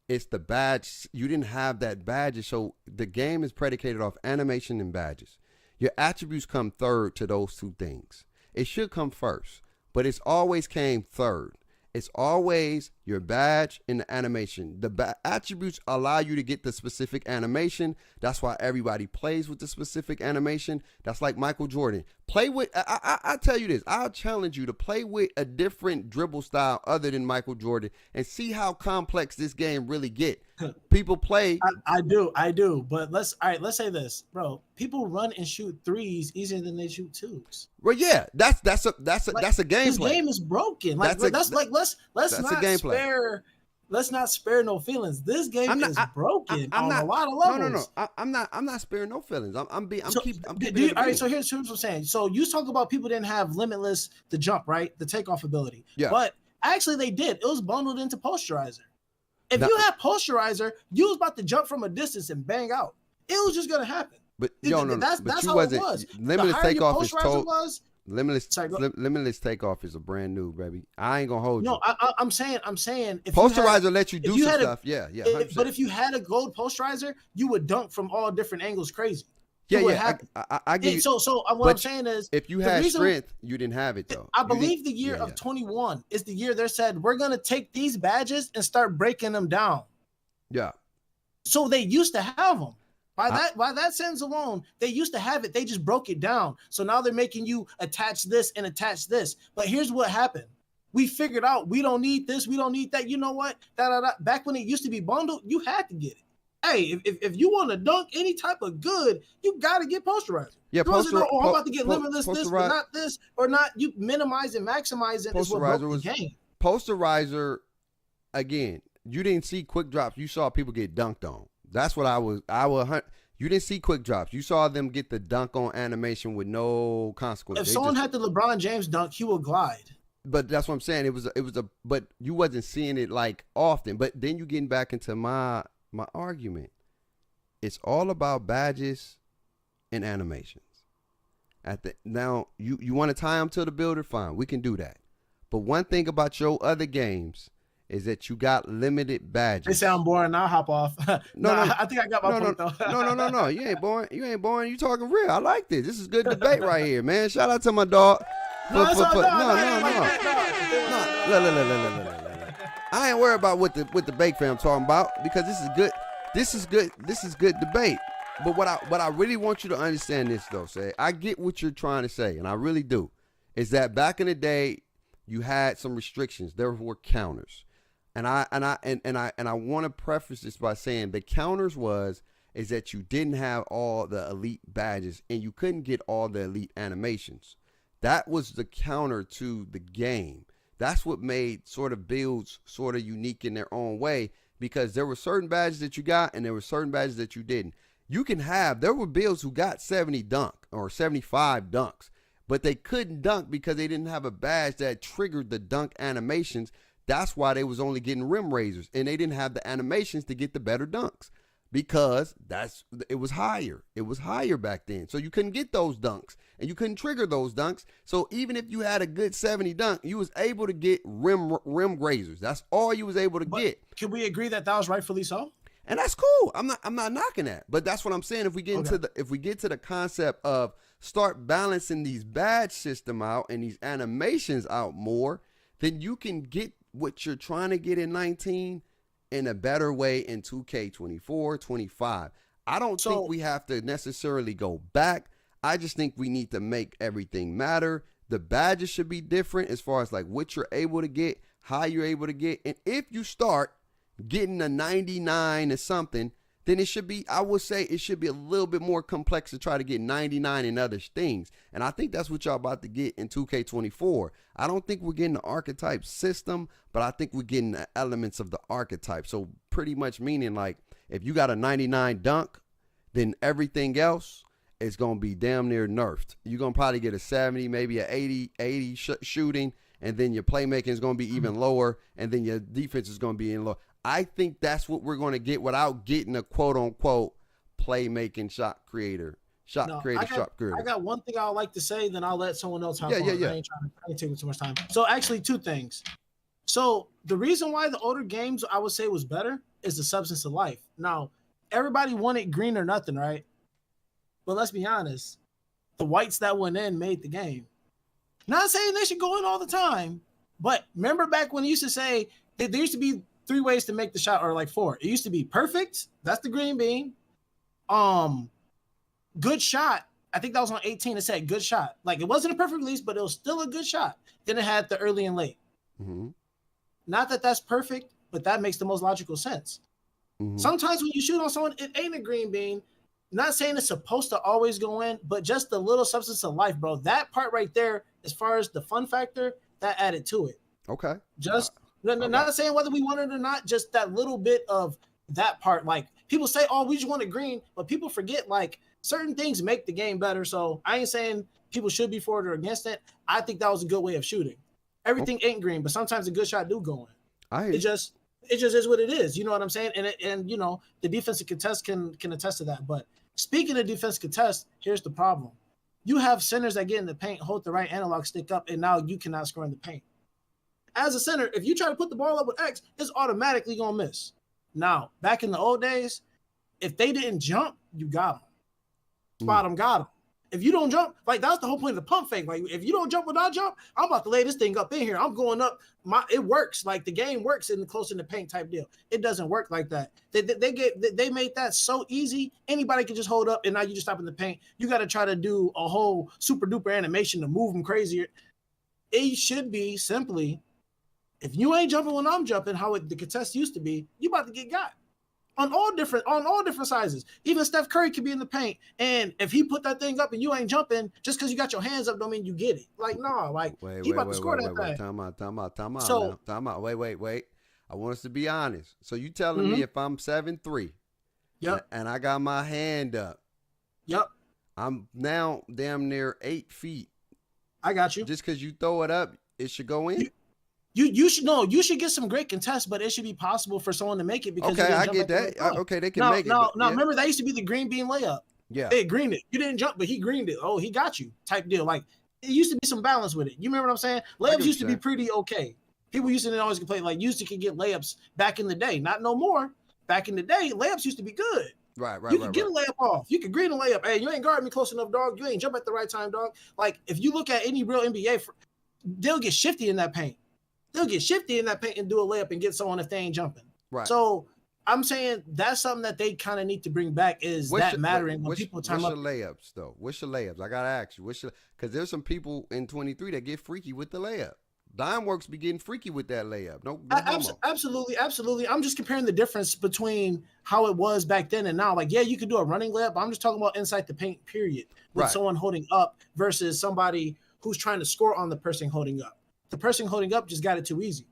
It's the badge. You didn't have that badges, so the game is predicated off animation and badges. Your attributes come third to those two things. It should come first, but it's always came third. It's always your badge and the animation. The attributes allow you to get the specific animation. That's why everybody plays with the specific animation. That's like Michael Jordan. Play with, I tell you this, I'll challenge you to play with a different dribble style other than Michael Jordan and see how complex this game really get. People play. I do. But let's say this, bro. People run and shoot threes easier than they shoot twos. Well, yeah, that's a gameplay. This game is broken. Like let's not spare no feelings. This game is broken on a lot of levels. No. I'm not sparing no feelings. I'm keeping all right, so here's what I'm saying. So you talk about people didn't have limitless the jump, right? The takeoff ability. Yeah. But actually they did. It was bundled into posterizer. If you had posterizer, you was about to jump from a distance and bang out. It was just gonna happen. But that's how it was. Limitless takeoff is told. Limitless takeoff is a brand new, baby. I ain't gonna hold you. No, I'm saying if posterizer let you do some stuff. But if you had a gold posterizer, you would dunk from all different angles crazy. Yeah. I get you. So what I'm saying is, if you had strength, you didn't have it though. I believe the year of 21 is the year they said we're gonna take these badges and start breaking them down. Yeah. So they used to have them. By that sense alone, they used to have it. They just broke it down. So now they're making you attach this and attach this. But here's what happened. We figured out we don't need this. We don't need that. You know what? Back when it used to be bundled, you had to get it. Hey, if you want to dunk any type of good, you got to get posterizer. Yeah, I'm about to get limitless this, but not this, or not. You minimize and maximize it. Is what broke the game. Posterizer, again, you didn't see quick drops. You saw people get dunked on. That's what you didn't see quick drops. You saw them get the dunk on animation with no consequence. If someone had the LeBron James dunk, he would glide. But that's what I'm saying. But you wasn't seeing it like often. But then you getting back into my argument. It's all about badges and animations. Now you want to tie them to the builder, fine, we can do that. But one thing about your other games is that you got limited badges. They sound boring. I'll hop off. No, I think I got my point though. No. You ain't boring. You talking real. I like this. This is good debate right here, man. Shout out to my dog. No. Look. I ain't worried about what the Bake Fam talking about because this is good. This is good debate. But what I really want you to understand this though, I get what you're trying to say, and I really do. Is that back in the day you had some restrictions. There were counters. And I want to preface this by saying the counters is that you didn't have all the elite badges and you couldn't get all the elite animations. That was the counter to the game. That's what made sort of builds sort of unique in their own way because there were certain badges that you got and there were certain badges that you didn't. There were builds who got 70 dunk or 75 dunks, but they couldn't dunk because they didn't have a badge that triggered the dunk animations. That's why they was only getting rim raisers and they didn't have the animations to get the better dunks because it was higher. It was higher back then. So you couldn't get those dunks and you couldn't trigger those dunks. So even if you had a good 70 dunk, you was able to get rim raisers. That's all you was able to get. Can we agree that was rightfully so? And that's cool. I'm not knocking that. But that's what I'm saying. If we get to the concept of start balancing these badge system out and these animations out more, then you can get what you're trying to get in 19 in a better way in 2K24, 25. I don't think we have to necessarily go back. I just think we need to make everything matter. The badges should be different as far as like what you're able to get, how you're able to get. And if you start getting a 99 or something, then I would say it should be a little bit more complex to try to get 99 and other things. And I think that's what y'all about to get in 2K24. I don't think we're getting the archetype system, but I think we're getting the elements of the archetype. So pretty much meaning like if you got a 99 dunk, then everything else it's going to be damn near nerfed. You're going to probably get a 70, maybe a 80 shooting, and then your playmaking is going to be even lower, and then your defense is going to be in low. I think that's what we're going to get without getting a quote-unquote playmaking shot creator. Shot creator. I got one thing I would like to say, then I'll let someone else hop on. Yeah. I ain't taking too much time. So actually, two things. So the reason why the older games I would say was better is the substance of life. Now, everybody wanted green or nothing, right? But let's be honest, the whites that went in made the game. Not saying they should go in all the time, but remember back when they used to say that there used to be 3 ways to make the shot, or like 4. It used to be perfect. That's the green bean. Good shot. I think that was on 18. It said good shot. Like it wasn't a perfect release, but it was still a good shot. Then it had the early and late. Mm-hmm. Not that that's perfect, but that makes the most logical sense. Mm-hmm. Sometimes when you shoot on someone, it ain't a green bean. Not saying it's supposed to always go in, but just the little substance of life, bro. That part right there, as far as the fun factor, that added to it. Okay. Just not saying whether we want it or not, just that little bit of that part. Like people say, oh, we just want it green, but people forget like certain things make the game better. So I ain't saying people should be for it or against it. I think that was a good way of shooting. Everything ain't green, but sometimes a good shot do go in. It just is what it is. You know what I'm saying? And you know, the defensive contest can attest to that. But speaking of defensive contest, here's the problem. You have centers that get in the paint, hold the right analog stick up, and now you cannot score in the paint. As a center, if you try to put the ball up with X, it's automatically going to miss. Now, back in the old days, if they didn't jump, you got them. Spot them, got them. If you don't jump, like that's the whole point of the pump fake. Like if you don't jump when I jump, I'm about to lay this thing up in here. I'm going up. It works. Like the game works in the close in the paint type deal. It doesn't work like that. They made that so easy. Anybody can just hold up, and now you just stop in the paint. You got to try to do a whole super duper animation to move them crazier. It should be simply, if you ain't jumping when I'm jumping, how the contest used to be, you about to get got. On all different sizes. Even Steph Curry could be in the paint, and if he put that thing up and you ain't jumping, just because you got your hands up don't mean you get it. Like no, like he about to score that thing. Time out. Wait. I want us to be honest. So you telling me if I'm 7'3", yep, and I got my hand up, yep, I'm now damn near 8 feet. I got you. Just because you throw it up, it should go in. You should get some great contests, but it should be possible for someone to make it because I get that. Okay, they can make it. No, remember that used to be the green bean layup. Yeah, they greened it. You didn't jump, but he greened it. Oh, he got you type deal. Like it used to be some balance with it. You remember what I'm saying? Layups used to be pretty okay. People used to always complain like used to could get layups back in the day. Not no more. Back in the day, layups used to be good. Right. You could get a layup off. You could green a layup. Hey, you ain't guarding me close enough, dog. You ain't jump at the right time, dog. Like if you look at any real NBA, they'll get shifty in that paint. They'll get shifty in that paint and do a layup and get someone if they ain't jumping. Right. So I'm saying that's something that they kind of need to bring back is mattering when people time up. What's your layups though? What's your layups? I gotta ask you. Because there's some people in 23 that get freaky with the layup. Dimeworks be getting freaky with that layup. No absolutely. I'm just comparing the difference between how it was back then and now. Like, yeah, you could do a running layup, but I'm just talking about inside the paint, period. With someone holding up versus somebody who's trying to score on the person holding up. The person holding up just got it too easy.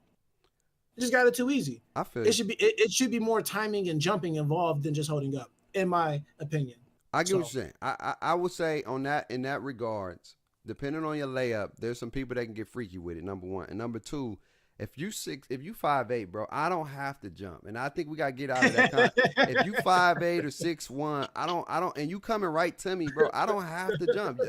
I feel it should be more timing and jumping involved than just holding up, in my opinion. I get what you're saying. I would say in that regards, depending on your layup, there's some people that can get freaky with it. Number one, and number two, if you 5'8", bro, I don't have to jump, and I think we gotta get out of that. If you 5'8" or 6'1", I don't, and you coming right to me, bro, I don't have to jump.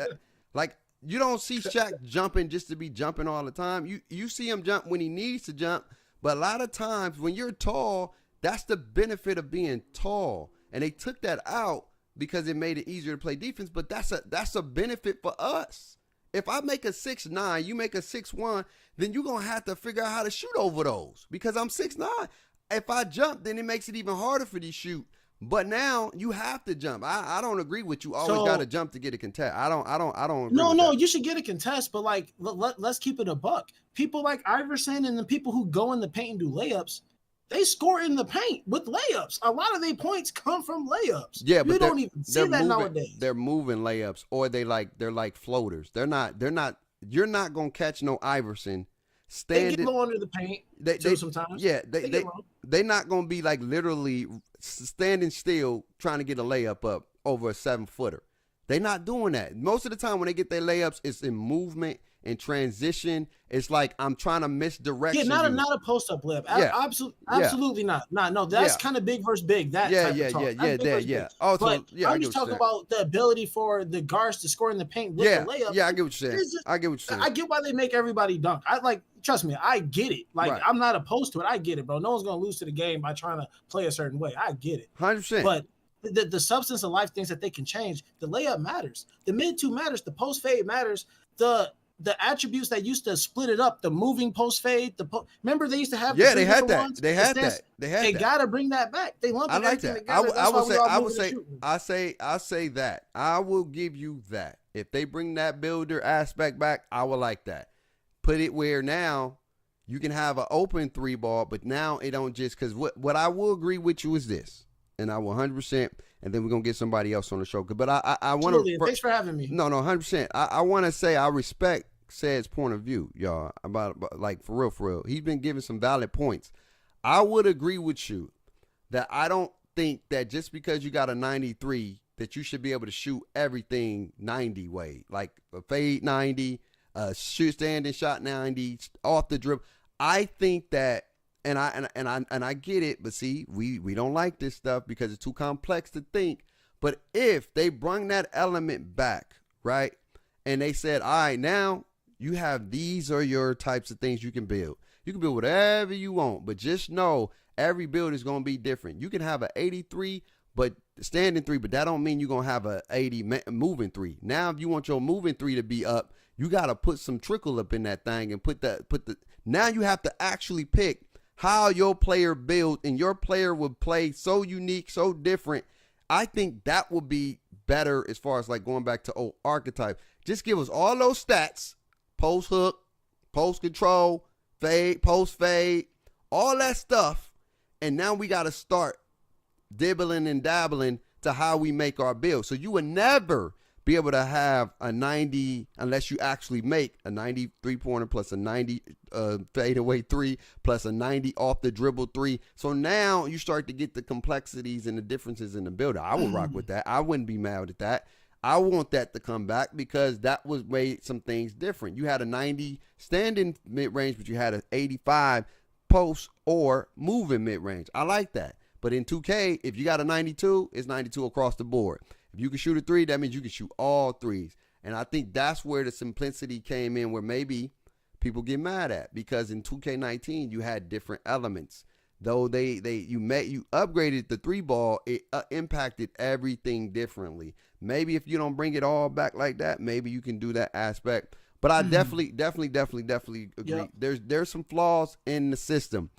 Like. You don't see Shaq jumping just to be jumping all the time. You see him jump when he needs to jump, but a lot of times when you're tall, that's the benefit of being tall. And they took that out because it made it easier to play defense, but that's a benefit for us. If I make a 6'9", you make a 6'1", then you're going to have to figure out how to shoot over those because I'm 6'9". If I jump, then it makes it even harder for you to shoot. But now you have to jump. I don't agree with you. Always got to jump to get a contest. I don't agree. No. You should get a contest, but like let's keep it a buck. People like Iverson and the people who go in the paint and do layups, they score in the paint with layups. A lot of their points come from layups. Yeah, but you don't even see that nowadays. They're moving layups, or they're like floaters. They're not. You're not gonna catch no Iverson. They get low under the paint sometimes. Yeah, they're not going to be like literally standing still trying to get a layup up over a 7-footer. They're not doing that. Most of the time when they get their layups, it's in movement and transition. It's like I'm trying to misdirect. Yeah, not a post up layup. Yeah. Absolutely not. No, that's kind of big versus big. That type of talk. Yeah. Also, but I'm just talking about the ability for the guards to score in the paint with the layup. Yeah, I get what you're saying. I get why they make everybody dunk. Trust me, I get it. I'm not opposed to it. I get it, bro. No one's gonna lose to the game by trying to play a certain way. I get it. 100%. But the substance of life, things that they can change. The layup matters. The mid two matters. The post fade matters. The attributes that used to split it up, the moving post fade, remember they used to have they had that. They had that. They gotta bring that back. They lump it. I like that. I say that. I will give you that. If they bring that builder aspect back, I will like that. Put it where now you can have an open 3 ball, but now it don't just because what I will agree with you is this, and I will 100%. And then we're going to get somebody else on the show. But I want to. Thanks for having me. No, 100%. I want to say I respect Said's point of view, y'all, about like for real. He's been giving some valid points. I would agree with you that I don't think that just because you got a 93 that you should be able to shoot everything 90 way. Like a fade 90, standing shot 90, off the dribble. I think that. And I get it, but see, we don't like this stuff because it's too complex to think. But if they bring that element back, right, and they said, all right, now you have these are your types of things you can build. You can build whatever you want, but just know every build is going to be different. You can have an 83, but standing 3, but that don't mean you're going to have a 80 moving 3. Now, if you want your moving 3 to be up, you got to put some trickle up in that thing and now you have to actually pick how your player builds, and your player would play so unique, so different. I think that would be better as far as like going back to old Archetype. Just give us all those stats, post hook, post control, fade, post fade, all that stuff. And now we got to start dibbling and dabbling to how we make our build. So you would never be able to have a 90 unless you actually make a 90 3-pointer plus a 90 fadeaway 3 plus a 90 off the dribble 3. So now you start to get the complexities and the differences in the builder. I would rock with that. I wouldn't be mad at that. I want that to come back because that was made some things different. You had a 90 standing mid-range, but you had an 85 post or moving mid-range. I like that. But in 2K, if you got a 92, it's 92 across the board. If you can shoot a 3, that means you can shoot all 3s. And I think that's where the simplicity came in, where maybe people get mad at, because in 2K19 you had different elements. Though you upgraded the 3 ball, it impacted everything differently. Maybe if you don't bring it all back like that, maybe you can do that aspect. But I definitely agree. Yep. There's some flaws in the system.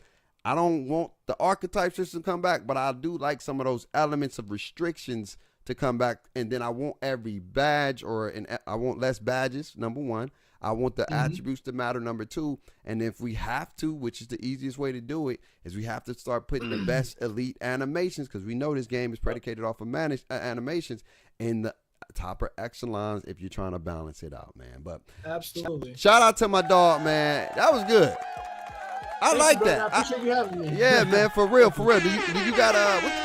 I don't want the archetype system to come back, but I do like some of those elements of restrictions to come back. And then I want every badge I want less badges, number 1. I want the attributes to matter, number 2. And if we have to, which is the easiest way to do it, is we have to start putting the best elite animations, because we know this game is predicated off of animations in the top echelons if you're trying to balance it out, man. But absolutely, shout out to my dog, man. That was good. I like that. I appreciate you having me. Yeah, man, for real. Do you got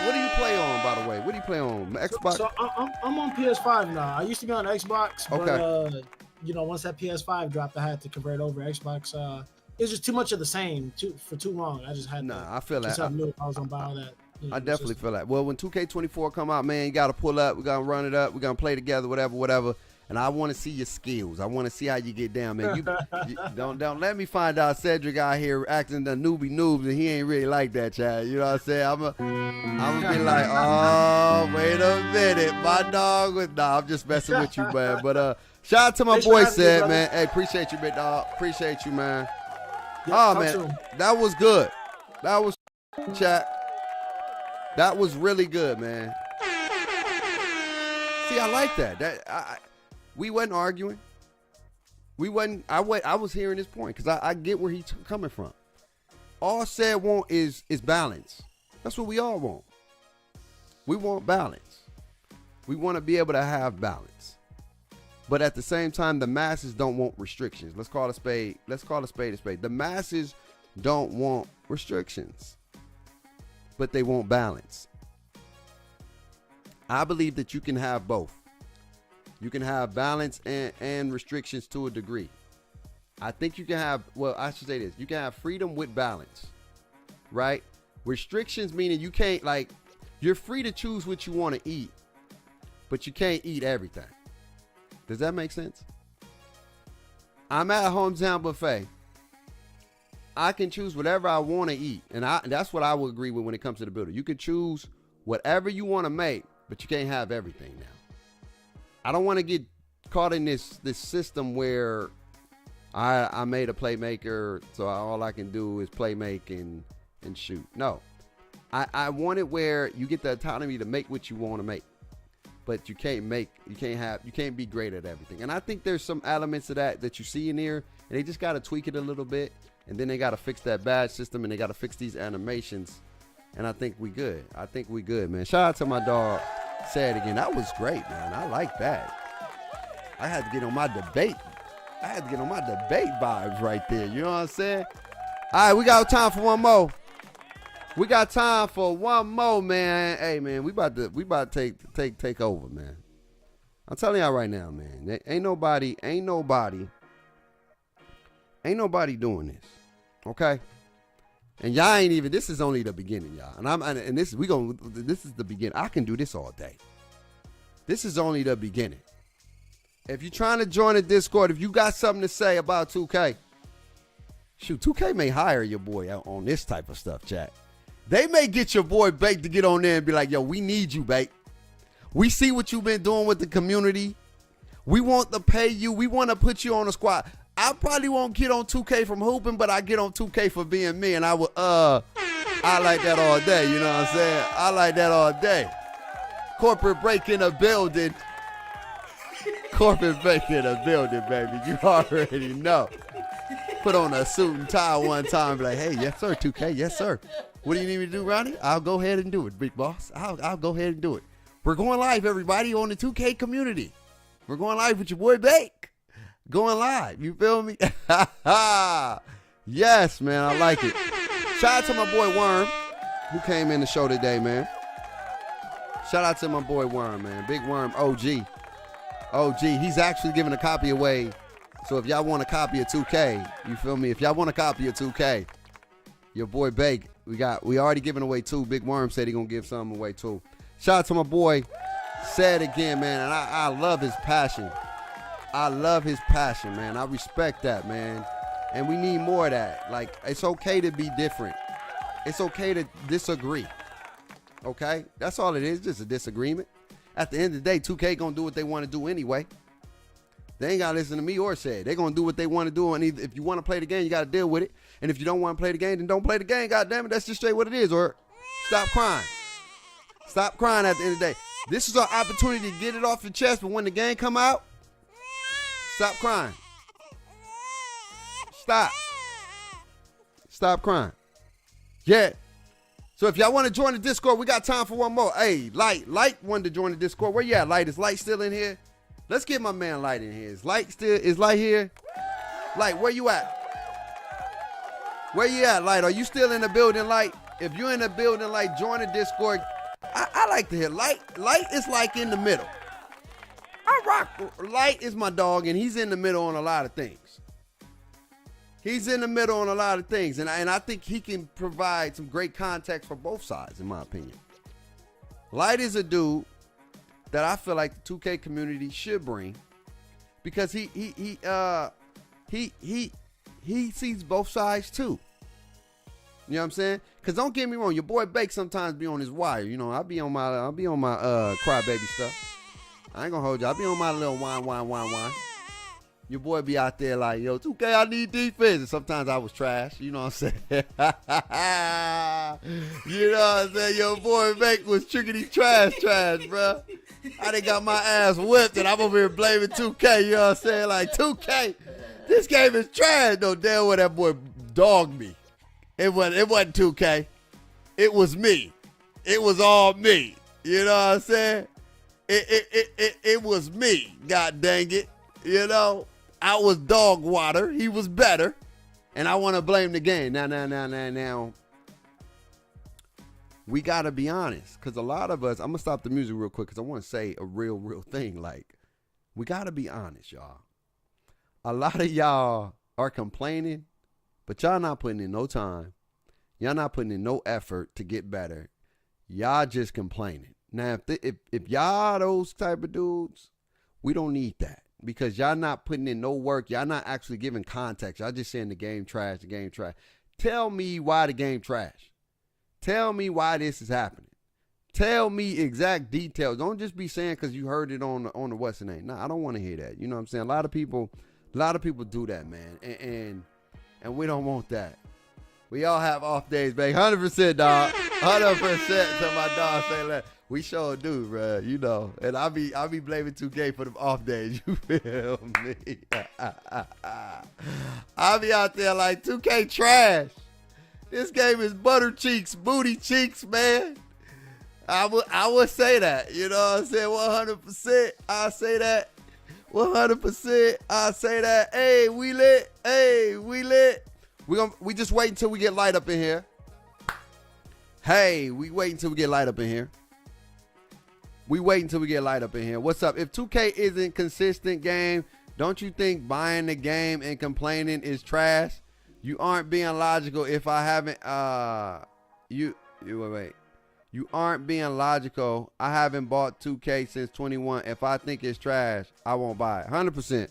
what do you play on, by the way? What do you play on? Xbox? So I'm on PS5 now. I used to be on Xbox, but once that PS5 dropped, I had to convert over Xbox. It's just too much of the same for too long. I just had I feel that. I knew if I was gonna buy all that. I definitely feel that. Well, when 2K24 come out, man, you got to pull up. We're going to run it up. We're going to play together, whatever. And I want to see your skills. I want to see how you get down, man. You don't let me find out Cedric out here acting the newbie noobs, and he ain't really like that, child. You know what I'm saying? I'm gonna be like, oh, wait a minute, my dog was. Nah, I'm just messing with you, man. But shout out to my boy, Ced, man. Hey, appreciate you, big dog. Appreciate you, man. Oh man, that was good. That was chat. That was really good, man. See, I like that. We wasn't arguing. I was hearing his point because I get where he's coming from. All Ced want is balance. That's what we all want. We want balance. We want to be able to have balance. But at the same time, the masses don't want restrictions. Let's call a spade a spade. The masses don't want restrictions, but they want balance. I believe that you can have both. You can have balance and restrictions to a degree. I think you can have, well, I should say this. You can have freedom with balance, right? Restrictions meaning you can't, like, you're free to choose what you want to eat, but you can't eat everything. Does that make sense? I'm at a hometown buffet. I can choose whatever I want to eat. And that's what I would agree with when it comes to the building. You can choose whatever you want to make, but you can't have everything now. I don't want to get caught in this system where I made a playmaker, so all I can do is play make and shoot. No. I want it where you get the autonomy to make what you want to make. But you can't be great at everything. And I think there's some elements of that you see in here, and they just got to tweak it a little bit, and then they got to fix that badge system, and they got to fix these animations, and I think we good. Man. Shout out to my dog, Say It Again. That was great, man. I like that. I had to get on my debate vibes right there. You know what I'm saying? All right, we got time for one more. Man. Hey, man, we about to take over, man. I'm telling y'all right now, man. Ain't nobody doing this. Okay? And y'all ain't even, this is only the beginning, y'all. And this is the beginning. I can do this all day. This is only the beginning. If you're trying to join the Discord, if you got something to say about 2K, shoot, 2K may hire your boy out on this type of stuff, chat. They may get your boy Bake to get on there and be like, yo, we need you, Bake. We see what you've been doing with the community. We want to pay you. We want to put you on a squad. I probably won't get on 2K from hooping, but I get on 2K for being me, and I like that all day, you know what I'm saying? I like that all day. Corporate break in a building. Corporate break in a building, baby. You already know. Put on a suit and tie one time and be like, hey, yes, sir, 2K, yes, sir. What do you need me to do, Ronnie? I'll go ahead and do it, big boss. I'll go ahead and do it. We're going live, everybody, on the 2K community. We're going live with your boy Bake. Going live. You feel me? Yes, man. I like it. Shout out to my boy Worm, who came in the show today, man. Shout out to my boy Worm, man. Big Worm, OG. He's actually giving a copy away. So if y'all want a copy of 2K, you feel me? If y'all want a copy of 2K, your boy Bake, we already giving away 2. Big Worm said he gonna give some away too. Shout out to my boy, Say It Again, man. And I love his passion. Man. I respect that, man. And we need more of that. Like, it's okay to be different. It's okay to disagree. Okay? That's all it is, just a disagreement. At the end of the day, 2K gonna do what they want to do anyway. They ain't gotta listen to me or say it. They're gonna do what they want to do, and if you want to play the game, you gotta deal with it. And if you don't want to play the game, then don't play the game. God damn it, that's just straight what it is. Or stop crying. Stop crying at the end of the day. This is our opportunity to get it off your chest, but when the game come out, stop crying. Stop crying. Yeah. So if y'all want to join the Discord, we got time for one more. Hey, Light wanted to join the Discord. Where you at, Light? Is Light still in here? Let's get my man Light in here. Is Light here? Light, where you at? Where you at, Light? Are you still in the building, Light? If you're in the building, Light, join the Discord. I like to hear Light. Light is like in the middle. I rock. Light is my dog, and he's in the middle on a lot of things. And I think he can provide some great context for both sides, in my opinion. Light is a dude that I feel like the 2K community should bring, because he sees both sides too. You know what I'm saying? Because don't get me wrong, your boy Bake sometimes be on his wire. You know, I'll be on my crybaby stuff. I ain't gonna hold you. I'll be on my little whine. Your boy be out there like, yo, 2K, I need defense. And sometimes I was trash. You know what I'm saying? You know what I'm saying? Your boy Bake was trickety trash, bro. I done got my ass whipped, and I'm over here blaming 2K. You know what I'm saying? Like, 2K, this game is trash. No, damn well that boy dogged me. It wasn't 2K. It was me. It was all me. You know what I'm saying? It was me. God dang it. You know, I was dog water. He was better. And I want to blame the game. Now. We got to be honest. Because a lot of us, I'm going to stop the music real quick because I want to say a real thing. Like, We got to be honest, y'all. A lot of y'all are complaining, but y'all not putting in no time. Y'all not putting in no effort to get better. Y'all just complaining. Now, if y'all those type of dudes, we don't need that because y'all not putting in no work. Y'all not actually giving context. Y'all just saying the game trash, the game trash. Tell me why the game trash. Tell me why this is happening. Tell me exact details. Don't just be saying because you heard it on the what's the name. No, I don't want to hear that. You know what I'm saying? A lot of people do that, man, and we don't want that. We all have off days, baby. 100%, dog. 100% to my dog say that. We sure do, bro. You know, and I'll be blaming 2K for them off days. You feel me? I'll be out there like 2K trash. This game is butter cheeks, booty cheeks, man. I would say that. You know what I'm saying? 100%. I say that. 100%. I say that. Hey, we lit. Hey, we lit. We just wait until we get light up in here. Hey, we wait until we get light up in here. We wait until we get light up in here. What's up? If 2K isn't consistent game, don't you think buying the game and complaining is trash? You aren't being logical if I haven't wait. You aren't being logical. I haven't bought 2K since 21. If I think it's trash, I won't buy it. 100%.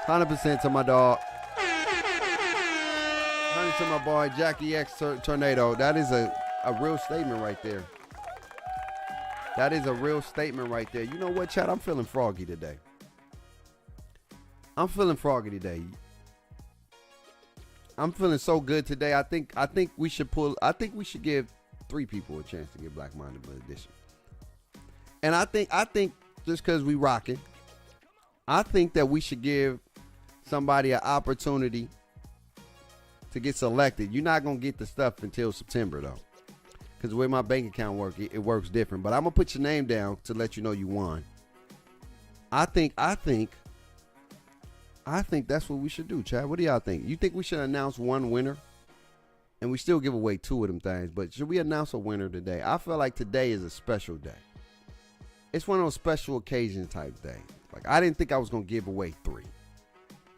100% to my dog. 100% to my boy, Jackie X Tornado. That is a real statement right there. That is a real statement right there. You know what, Chad? I'm feeling froggy today. I'm feeling so good today. I think we should give 3 people a chance to get Black Minded Edition. And I think just because we rocking, I think that we should give somebody an opportunity to get selected. You're not going to get the stuff until September, though. Because the way my bank account works, it works different. But I'm going to put your name down to let you know you won. I think that's what we should do, Chad. What do y'all think? You think we should announce one winner? And we still give away 2 of them things. But should we announce a winner today? I feel like today is a special day. It's one of those special occasion type things. Like, I didn't think I was going to give away 3.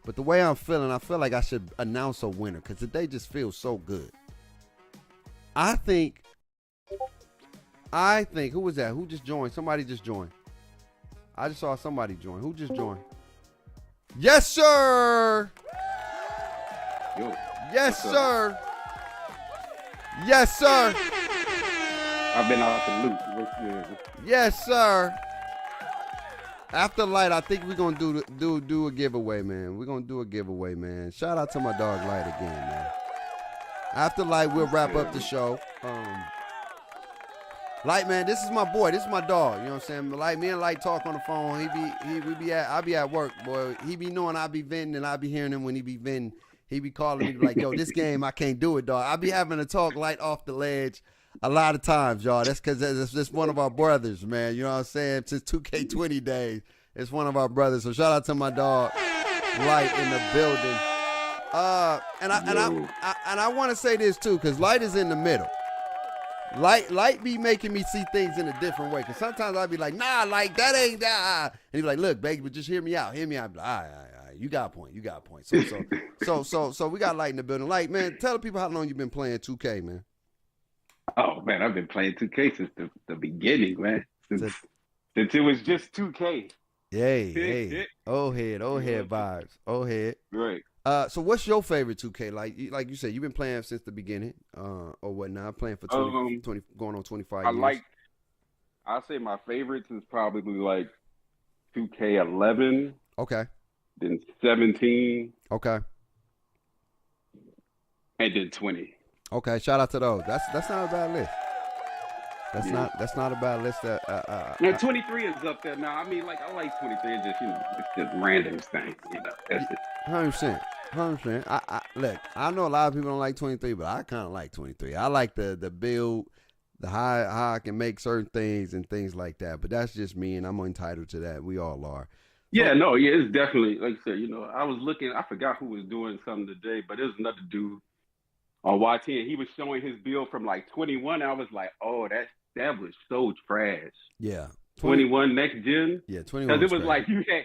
But the way I'm feeling, I feel like I should announce a winner. Because today just feels so good. I think, who was that? Who just joined? Somebody just joined. I just saw somebody join. Who just joined? Yes, sir. Yo, yes, sir. Yes, sir. I've been out the loop. What's good? Yes, sir. After light, I think we're gonna do a giveaway, man. We're gonna do a giveaway, man. Shout out to my dog Light again, man. After light, we'll wrap up the show. Light, man, this is my boy. This is my dog. You know what I'm saying? Like, me and Light talk on the phone. I be at work, boy. He be knowing I be venting, and I be hearing him when he be venting. He be calling me like, yo, this game, I can't do it, dog. I be having to talk Light off the ledge a lot of times, y'all. That's because it's just one of our brothers, man. You know what I'm saying? Since 2K20 days, it's one of our brothers. So shout out to my dog, Light, in the building. And I want to say this too, because Light is in the middle. Light be making me see things in a different way. Because sometimes I'll be like, nah, like, that ain't that. And he's like, look, baby, but just hear me out. Hear me out. Like, all right. You got a point. So we got Light in the building. Light, man, tell the people how long you been playing 2K, man. Oh, man, I've been playing 2K since the beginning, man. Since it was just 2K. Hey. Old head vibes. Old head. Right. So what's your favorite 2K? Like you said, you've been playing since the beginning, or what now? Playing for 20, going on 25 years. I say my favorites is probably like 2K11. Okay. Then 17. Okay. And then 20. Okay, shout out to those. That's not a bad list. That's not a bad list. 23 is up there now. I mean, like, I like 23. It's just, it's just random thing. That's it. 100%. Look, I know a lot of people don't like 23, but I kind of like 23. I like the build, the how I can make certain things and things like that. But that's just me, and I'm entitled to that. We all are. Yeah, it's definitely, like I said, I was looking, I forgot who was doing something today, but there's another dude on YT, and he was showing his build from like 21. I was like, oh, that was so trash. Yeah. 21 next gen. Yeah, 21. Because it was like you can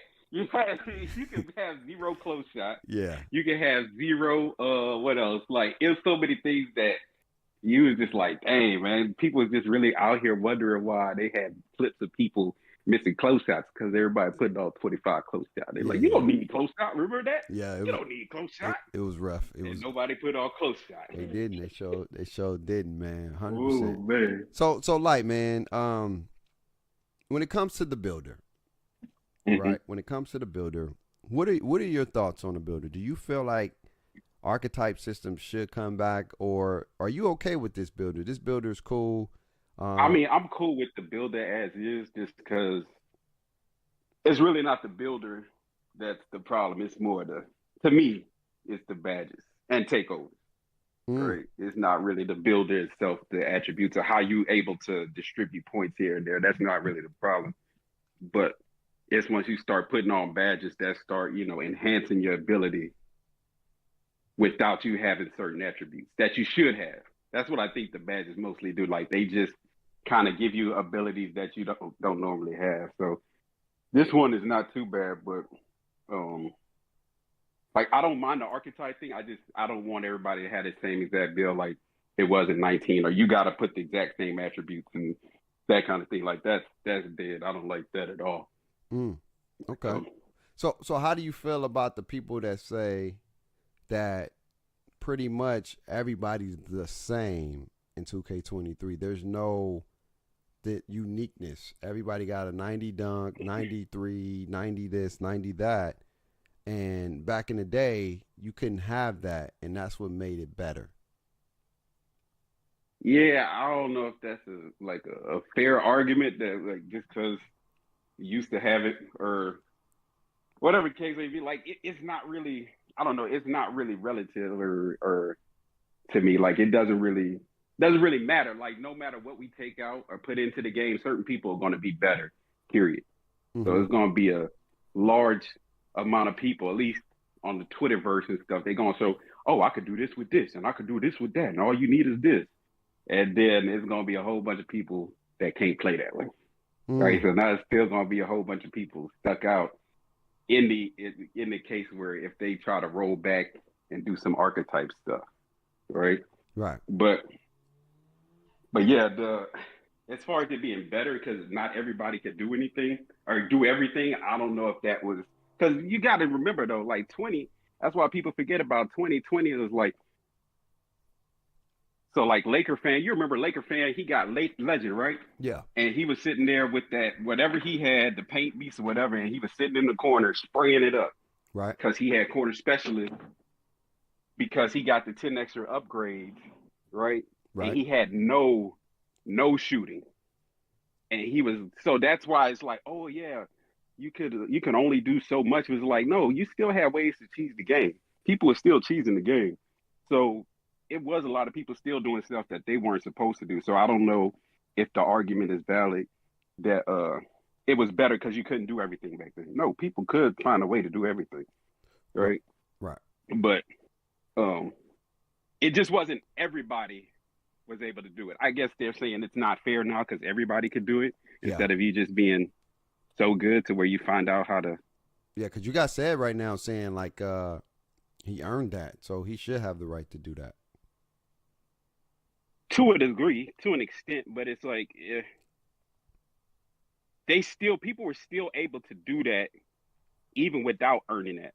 have 0 close shot. Yeah. You can have 0. What else? Like, it was so many things that you was just like, dang, man. People was just really out here wondering why they had clips of people missing close shots because everybody putting on 25 close shot. They're like, you don't need close shot. Remember that? Yeah. You don't need close shot. It was rough. Nobody put on close shot. They didn't. They showed didn't, man. 100%. Oh, man. So like, man, when it comes to the builder, right? When it comes to the builder, what are your thoughts on the builder? Do you feel like Archetype systems should come back, or are you okay with this builder? This builder is cool. I mean, I'm cool with the builder as is, just because it's really not the builder that's the problem. It's more to me, it's the badges and takeovers. Right? It's not really the builder itself, the attributes of how you able to distribute points here and there. That's not really the problem. But it's once you start putting on badges that start, enhancing your ability without you having certain attributes that you should have. That's what I think the badges mostly do. Like, they just kind of give you abilities that you don't normally have. So this one is not too bad, but like, I don't mind the archetype thing. I don't want everybody to have the same exact build like it was in 19, or you got to put the exact same attributes and that kind of thing. Like, that's dead. I don't like that at all. Okay. So how do you feel about the people that say that pretty much everybody's the same in 2K23? There's no the uniqueness. Everybody got a 90 dunk, 93, 90 this, 90 that. And back in the day, you couldn't have that, and that's what made it better. Yeah, I don't know if that's a fair argument that, like, just because you used to have it or whatever the case may be, like, it's not really, I don't know, it's not really relative or to me, like, it doesn't really matter. Like, no matter what we take out or put into the game, certain people are going to be better, period. So it's going to be a large amount of people, at least on the Twitterverse and stuff. They're going to show, oh, I could do this with this and I could do this with that, and all you need is this. And then there's going to be a whole bunch of people that can't play that way. Right? So now it's still going to be a whole bunch of people stuck out in the case where if they try to roll back and do some archetype stuff. Right? Right. But yeah, as far as it being better, because not everybody could do anything or do everything, I don't know if that was, because you got to remember though, like 20, that's why people forget about 2020 is like, so like Laker fan, you remember Laker fan, he got late legend, right? Yeah. And he was sitting there with that, whatever he had, the paint beast or whatever, and he was sitting in the corner spraying it up. Right. Because he had corner specialist, because he got the 10 extra upgrades, right? Right. And he had no shooting. And he was, so that's why it's like, oh yeah, you can only do so much. It was like, no, you still have ways to cheese the game. People are still cheesing the game. So it was a lot of people still doing stuff that they weren't supposed to do. So I don't know if the argument is valid that it was better because you couldn't do everything back then. No, people could find a way to do everything. Right. Right. But it just wasn't everybody was able to do it. I guess they're saying it's not fair now because everybody could do it instead of you just being so good to where you find out how to. Yeah, because you got said right now saying like he earned that, so he should have the right to do that. To a degree, to an extent, but it's like people were still able to do that even without earning that.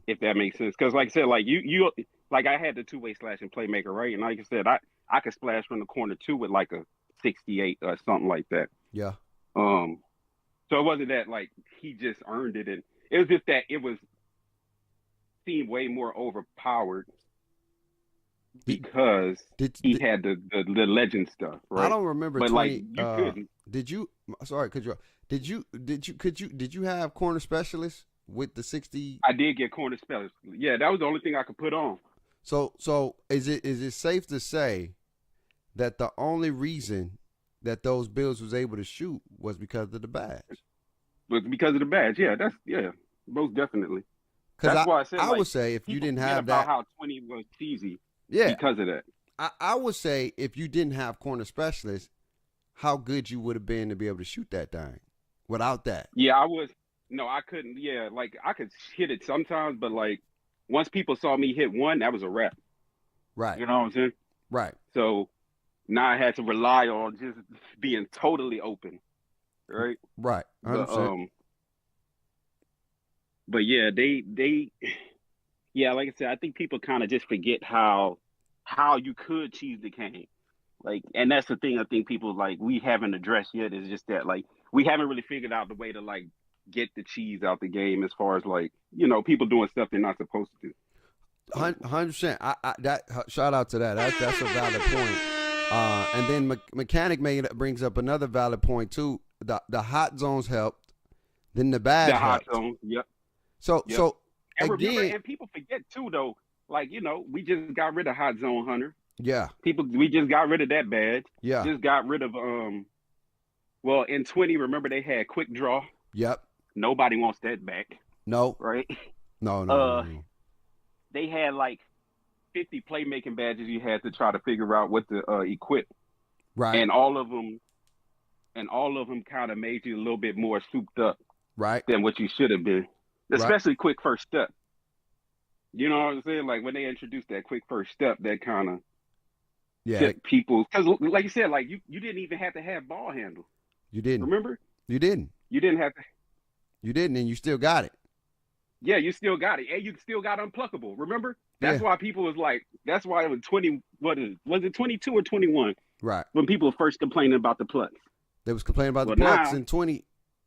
If that makes sense. Because like I said, like you like I had the two-way slashing playmaker, right? And like I said, I could splash from the corner too with like a 68 or something like that. Yeah. So it wasn't that like he just earned it, and it was just that it was seemed way more overpowered because he had the legend stuff, right? I don't remember. But 20, like you couldn't. Did you? Sorry, did you have corner specialists with the 60? I did get corner specialists. Yeah, that was the only thing I could put on. So is it safe to say that the only reason that those builds was able to shoot was because of the badge? Was because of the badge? Yeah, most definitely. That's why I said I would say if you didn't have that, how 20 was cheesy. Yeah, because of that. I would say if you didn't have corner specialists, how good you would have been to be able to shoot that thing without that. Yeah, I couldn't. Yeah, like I could hit it sometimes, but like once people saw me hit one, that was a wrap. Right. You know what I'm saying? Right. So now I had to rely on just being totally open. Right. Right. But yeah, yeah, like I said, I think people kind of just forget how you could cheese the game. Like, and that's the thing I think people like we haven't addressed yet is just that like we haven't really figured out the way to like get the cheese out the game as far as like, you know, people doing stuff they're not supposed to do. 100%. That shout out to that. That's a valid point. And then Mechanic brings up another valid point too. The hot zones helped. Then the bad hot zone. Yep. So and again, remember, and people forget too though. Like, you know, we just got rid of hot zone hunter. Yeah. We just got rid of that badge. Yeah. Just got rid of well, in 20, remember they had quick draw. Yep. Nobody wants that back. No. Right? No. They had like 50 playmaking badges you had to try to figure out what to equip. Right. And all of them kind of made you a little bit more souped up. Right. Than what you should have been. Especially quick first step. You know what I'm saying? Like when they introduced that quick first step, that kind of people, because like you said, like you didn't even have to have ball handle. You didn't. Remember? You didn't. You didn't have to. You didn't, and you still got it. Yeah, you still got it, and you still got unpluckable. Remember? That's why people was like. That's why it was 20. Was it 22 or 21? Right. When people were first complaining about the plucks. They was complaining about the plucks, and 20.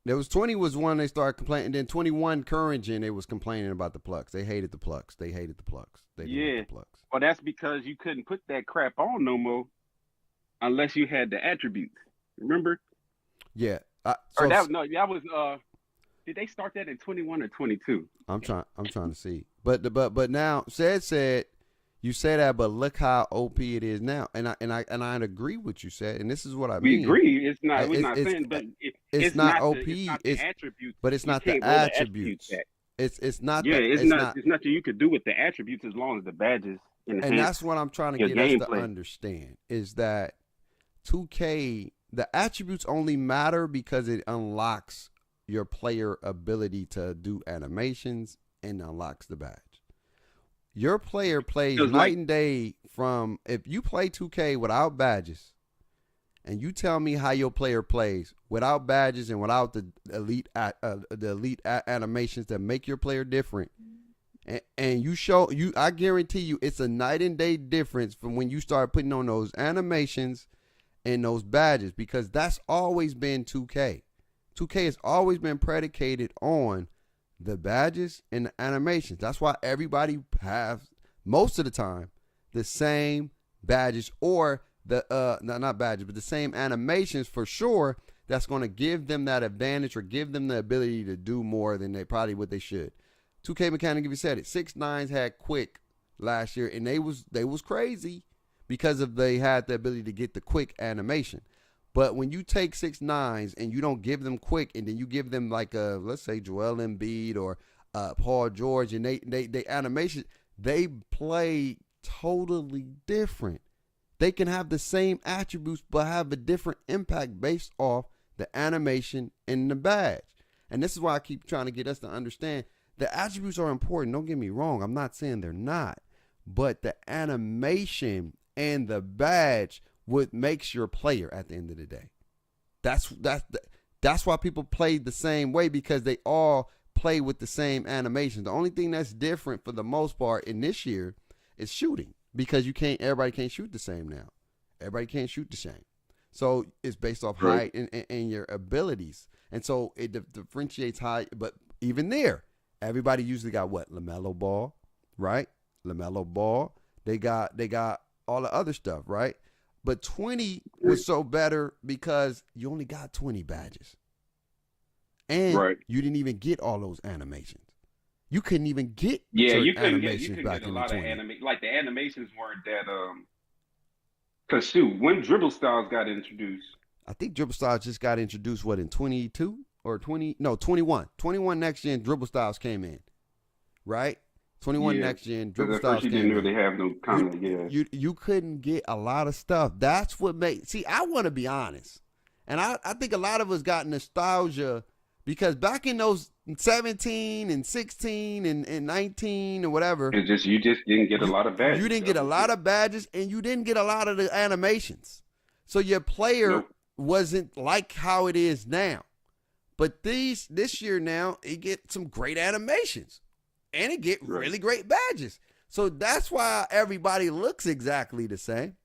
There was 20 was one they started complaining, and then 21 current gen they was complaining about the plucks. They hated the plucks. They didn't like the plucks. Well, that's because you couldn't put that crap on no more unless you had the attributes. Remember? Yeah. That was did they start that in 21 or 22? I'm trying to see. But now said you say that, but look how OP it is now. And I agree with you said, and this is what I mean. We agree. It's not we're not saying but it's not OP. It's attributes. But it's not the attributes. It's not. Yeah, it's nothing you could do with the attributes as long as the badges enhance. And that's what I'm trying to get us to understand is that 2K, the attributes only matter because it unlocks your player ability to do animations and unlocks the badge. Your player plays night and day from if you play 2K without badges and you tell me how your player plays without badges and without the elite animations that make your player different, and I guarantee you it's a night and day difference from when you start putting on those animations and those badges, because that's always been 2K. 2K has always been predicated on the badges and the animations. That's why everybody has most of the time the same badges or not badges, but the same animations for sure. That's going to give them that advantage or give them the ability to do more than what they should. 2K Mechanic, if you said it, 6ix9ine had quick last year, and they was crazy because they had the ability to get the quick animation. But when you take 6ix9ine and you don't give them quick, and then you give them like let's say Joel Embiid or Paul George, and they animation, they play totally different. They can have the same attributes but have a different impact based off the animation and the badge. And this is why I keep trying to get us to understand the attributes are important. Don't get me wrong. I'm not saying they're not. But the animation and the badge what makes your player at the end of the day. That's why people play the same way, because they all play with the same animations. The only thing that's different for the most part in this year is shooting, because everybody can't shoot the same now. Everybody can't shoot the same. So it's based off height and your abilities. And so it differentiates high, but even there, everybody usually got what? LaMelo Ball, right? LaMelo Ball. They got all the other stuff, right? But 20 was so better because you only got 20 badges. And you didn't even get all those animations. You couldn't even get you couldn't animations get back a in lot the of 20. like the animations weren't that because shoot, when dribble styles got introduced, I think dribble styles just got introduced in 22 or 20? No, 21. 21 next gen dribble styles came in. Right? 21 next gen dribble styles came in. Didn't really have no kind of You couldn't get a lot of stuff. That's what made. See, I want to be honest. And I think a lot of us got nostalgia because back in those 17 and 16 and 19 or whatever. It's just you just didn't get a lot of badges. You didn't get a lot of badges, and you didn't get a lot of the animations. So your player wasn't like how it is now. But this year now, it get some great animations. And it get really great badges. So that's why everybody looks exactly the same.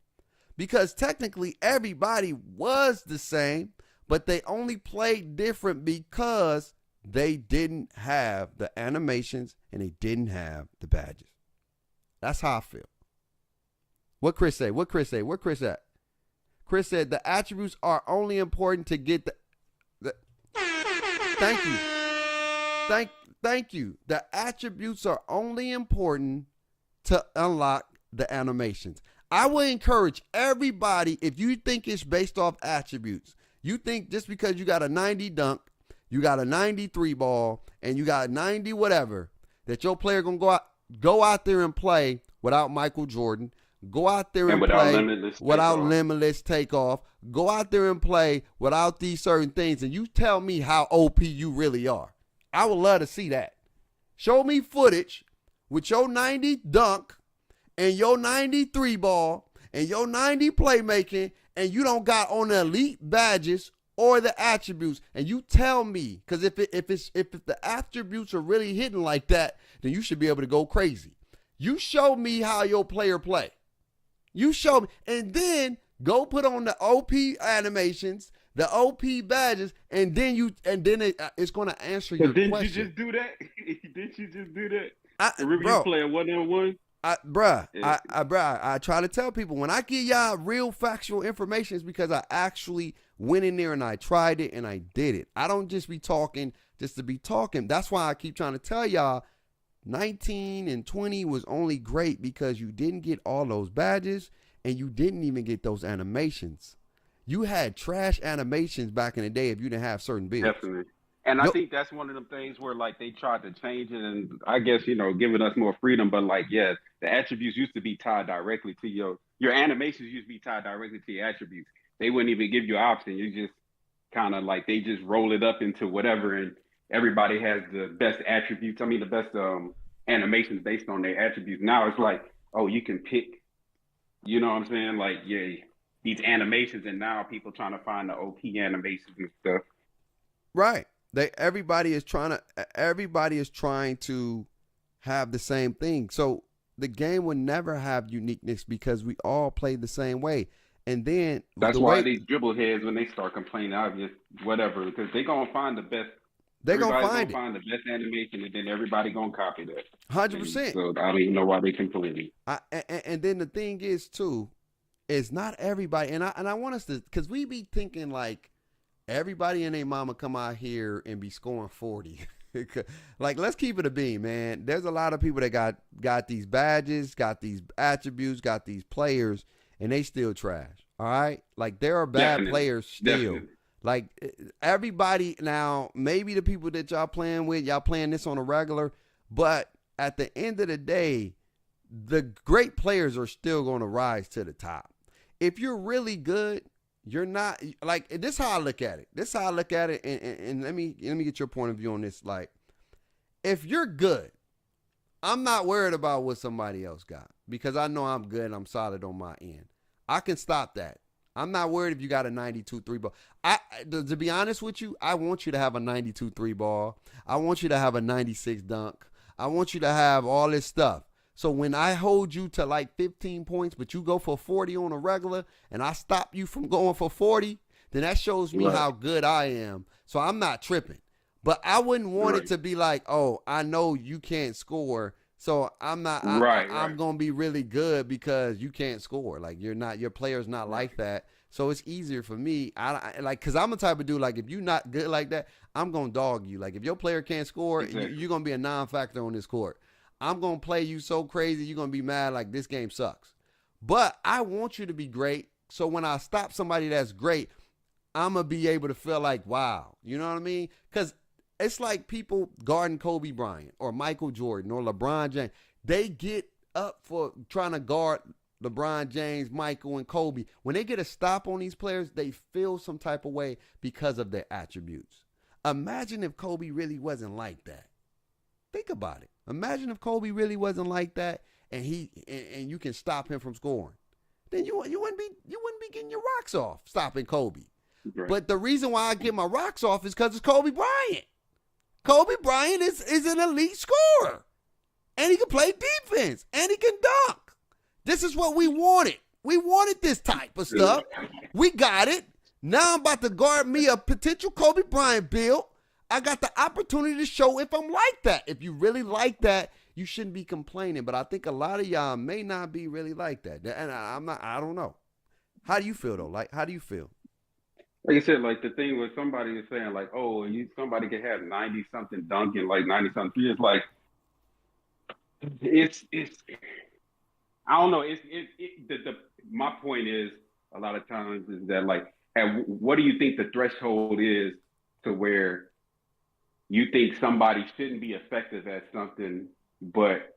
Because technically everybody was the same, but they only played different because they didn't have the animations and they didn't have the badges. That's how I feel. What Chris say? Where Chris at? Chris said the attributes are only important to get the Thank you. Thank you. The attributes are only important to unlock the animations. I would encourage everybody, if you think it's based off attributes, you think just because you got a 90 dunk, you got a 93 ball, and you got 90 whatever, that your player gonna go out there and play without Michael Jordan, go out there and play without limitless takeoff, go out there and play without these certain things, and you tell me how OP you really are. I would love to see that. Show me footage with your 90 dunk and your 93 ball and your 90 playmaking, and you don't got on the elite badges or the attributes, and you tell me, because if the attributes are really hitting like that, then you should be able to go crazy. You show me how your player play. You show me, and then go put on the OP animations, the OP badges, and then it's going to answer your question. Didn't you just do that? Didn't you just do that? Remember you playing 1-on-1? I try to tell people when I give y'all real factual information, it's because I actually went in there and I tried it and I did it. I don't just be talking just to be talking. That's why I keep trying to tell y'all 19 and 20 was only great because you didn't get all those badges and you didn't even get those animations. You had trash animations back in the day if you didn't have certain builds. Definitely. And I think that's one of them things where, like, they tried to change it and I guess, giving us more freedom. But, like, yeah, the attributes used to be tied directly to your animations used to be tied directly to your attributes. They wouldn't even give you an option. You just kind of, like, they just roll it up into whatever. And everybody has the best attributes. I mean, the best animations based on their attributes. Now it's like, oh, you can pick, you know what I'm saying? Like, yeah, these animations. And now people trying to find the OP animations and stuff. Right. Everybody is trying to have the same thing. So the game would never have uniqueness because we all play the same way. And then that's why these dribble heads, when they start complaining, I just whatever, because they're gonna find the best. They're gonna find the best animation, and then everybody gonna copy that. 100%. So I don't even know why they complaining. And then the thing is too, is not everybody. And I want us to, because we be thinking like everybody and their mama come out here and be scoring 40. Like, let's keep it a beam, man. There's a lot of people that got these badges, got these attributes, got these players, and they still trash. All right, like there are bad players still. Definitely. Like everybody now, maybe the people that y'all playing with, y'all playing this on a regular, but at the end of the day, the great players are still going to rise to the top. If you're really good, you're not like this. Is how I look at it. And let me get your point of view on this. Like, if you're good, I'm not worried about what somebody else got because I know I'm good and I'm solid on my end. I can stop that. I'm not worried if you got a 92 3 ball. To be honest with you, I want you to have a 92 3 ball. I want you to have a 96 dunk. I want you to have all this stuff. So when I hold you to like 15 points, but you go for 40 on a regular and I stop you from going for 40, then that shows me how good I am. So I'm not tripping. But I wouldn't want it to be like, oh, I know you can't score, so I'm not. I'm gonna be really good because you can't score. Like your player's not like that. So it's easier for me. Because I'm the type of dude, like, if you're not good like that, I'm gonna dog you. Like, if your player can't score, you're gonna be a non-factor on this court. I'm gonna play you so crazy, you're gonna be mad like this game sucks. But I want you to be great. So when I stop somebody that's great, I'm gonna be able to feel like, wow, you know what I mean? Because it's like people guarding Kobe Bryant or Michael Jordan or LeBron James. They get up for trying to guard LeBron James, Michael, and Kobe, when they get a stop on these players, they feel some type of way because of their attributes. Imagine if Kobe really wasn't like that. Think about it. Imagine if Kobe really wasn't like that, and you can stop him from scoring. Then you wouldn't be getting your rocks off stopping Kobe. Right. But the reason why I get my rocks off is because it's Kobe Bryant. Kobe Bryant is an elite scorer, and he can play defense, and he can dunk. This is what we wanted. We wanted this type of stuff. We got it. Now I'm about to guard me a potential Kobe Bryant build. I got the opportunity to show if I'm like that. If you really like that, you shouldn't be complaining. But I think a lot of y'all may not be really like that. And I don't know. How do you feel, though? Like, how do you feel? Like I said, like the thing with somebody is saying, like, oh, somebody can have 90-something dunking, like 90-something. It's like, it's I don't know. My point is a lot of times is that like, what do you think the threshold is to where you think somebody shouldn't be effective at something, but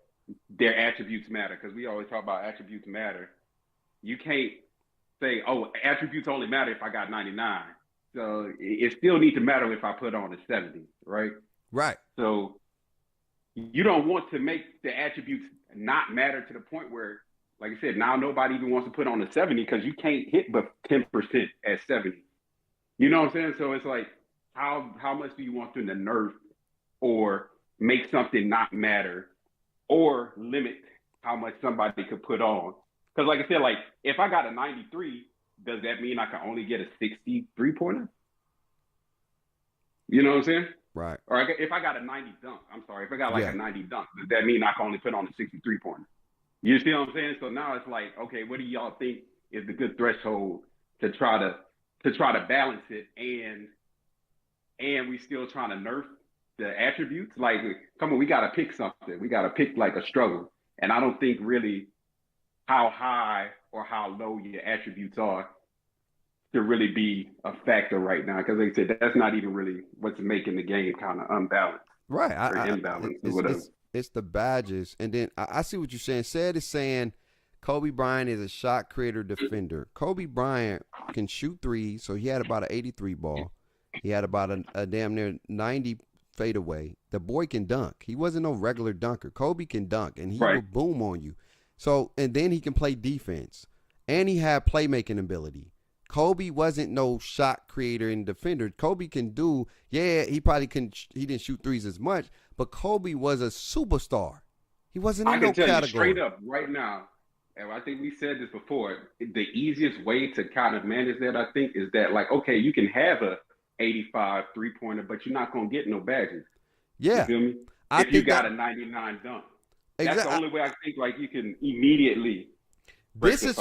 their attributes matter? Because we always talk about attributes matter. You can't say, oh, attributes only matter if I got 99. So it still needs to matter if I put on a 70, right? Right. So you don't want to make the attributes not matter to the point where, like I said, now nobody even wants to put on a 70 because you can't hit but 10% at 70. You know what I'm saying? So it's like, how much do you want them to nerf or make something not matter or limit how much somebody could put on? Because like I said, like if I got a 93, does that mean I can only get a 63-pointer? You know what I'm saying? Right. Or if I got a 90 dunk, if I got like a 90 dunk, does that mean I can only put on a 63-pointer? You see what I'm saying? So now it's like, okay, what do y'all think is the good threshold to try to balance it and we still trying to nerf the attributes? Like, come on, we got to pick something. We got to pick like a struggle. And I don't think really how high or how low your attributes are to really be a factor right now. Because like I said, that's not even really what's making the game kind of unbalanced. Right. Or imbalanced or whatever. It's the badges. And then I see what you're saying. Said is saying Kobe Bryant is a shot creator defender. Kobe Bryant can shoot threes, so he had about an 83 ball. He had about a damn near 90 fadeaway. The boy can dunk. He wasn't no regular dunker. Kobe can dunk, and he will boom on you. So, and then he can play defense. And he had playmaking ability. Kobe wasn't no shot creator and defender. Kobe can do, he probably he didn't shoot threes as much, but Kobe was a superstar. He wasn't in no category. I can tell you straight up right now, and I think we said this before, the easiest way to kind of manage that, I think, is that like, okay, you can have a 85 three-pointer, but you're not going to get no badges. Yeah. You feel me? If you got a 99 dunk. That's the only way I think like you can immediately This is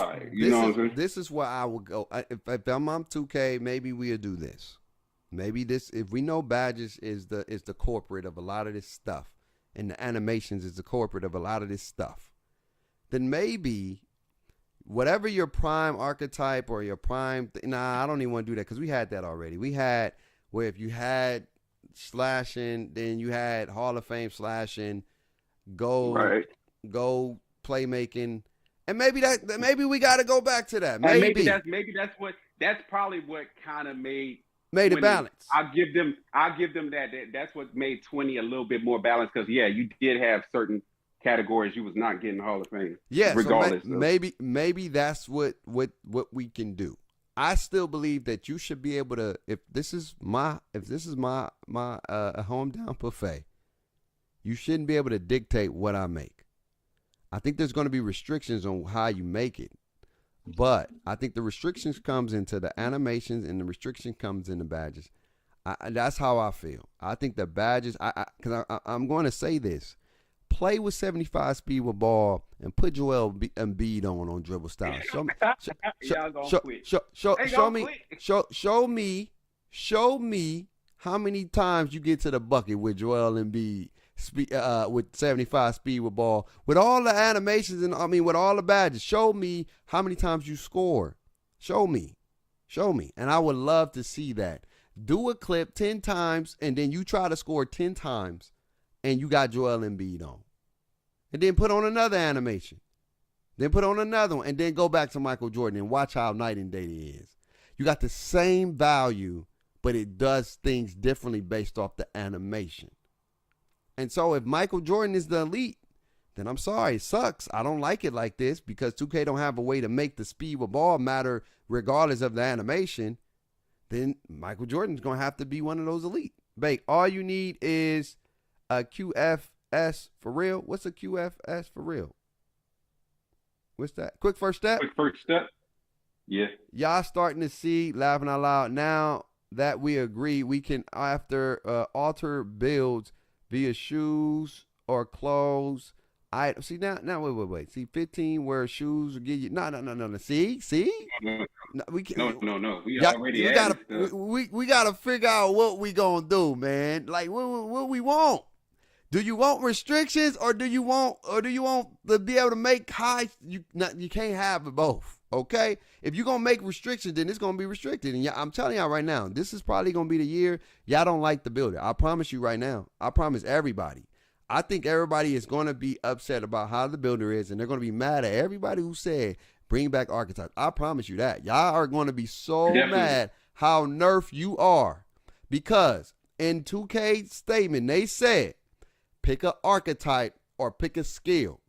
where I would go. If I'm on 2K, maybe we'll do this. Maybe this, if we know badges is the corporate of a lot of this stuff, and the animations is the corporate of a lot of this stuff, then maybe whatever your prime archetype or your prime, I don't even want to do that because we had that already. We had where if you had slashing, then you had Hall of Fame slashing, go playmaking. And maybe we got to go back to that. Maybe that's probably what kind of made it balanced. I'll give them that. That's what made 20 a little bit more balanced because you did have certain categories you was not getting Hall of Fame. Yeah, regardless. So maybe that's what we can do. I still believe that you should be able to. If this is my home down buffet, you shouldn't be able to dictate what I make. I think there's going to be restrictions on how you make it, but I think the restrictions comes into the animations and the restriction comes in the badges. That's how I feel. I think the badges, because I'm going to say this, play with 75 speed with ball and put Joel Embiid on dribble style. Show me how many times you get to the bucket with Joel Embiid. With 75 speed with ball, with all the animations and with all the badges. Show me how many times you score. Show me, and I would love to see that. Do a clip 10 times, and then you try to score 10 times, and you got Joel Embiid on, and then put on another animation. then put on another one, and then go back to Michael Jordan and watch how night and day it is. You got the same value, but it does things differently based off the animation. And so if Michael Jordan is the elite, then I'm sorry, it sucks. I don't like it like this because 2K don't have a way to make the speed of a ball matter regardless of the animation. Then Michael Jordan's going to have to be one of those elite. Bake, all you need is a QFS for real. What's a QFS for real? What's that? Quick first step? Quick first step. Yeah. Y'all starting to see, laughing out loud, now that we agree, we can alter builds via shoes or clothes. See now wait. See 15 where shoes will give you no. See. No, we can, no. We gotta figure out what we gonna do, man. Like what we want. Do you want restrictions or do you want to be able to make high? You can't have it both. Okay, if you're gonna make restrictions, then it's gonna be restricted. And I'm telling y'all right now, this is probably gonna be the year y'all don't like the builder. I promise you right now. I promise everybody. I think everybody is going to be upset about how the builder is, and they're going to be mad at everybody who said bring back Archetypes. I promise you that. Y'all are going to be so mad how nerfed you are, because in 2K's statement, they said pick an archetype or pick a skill.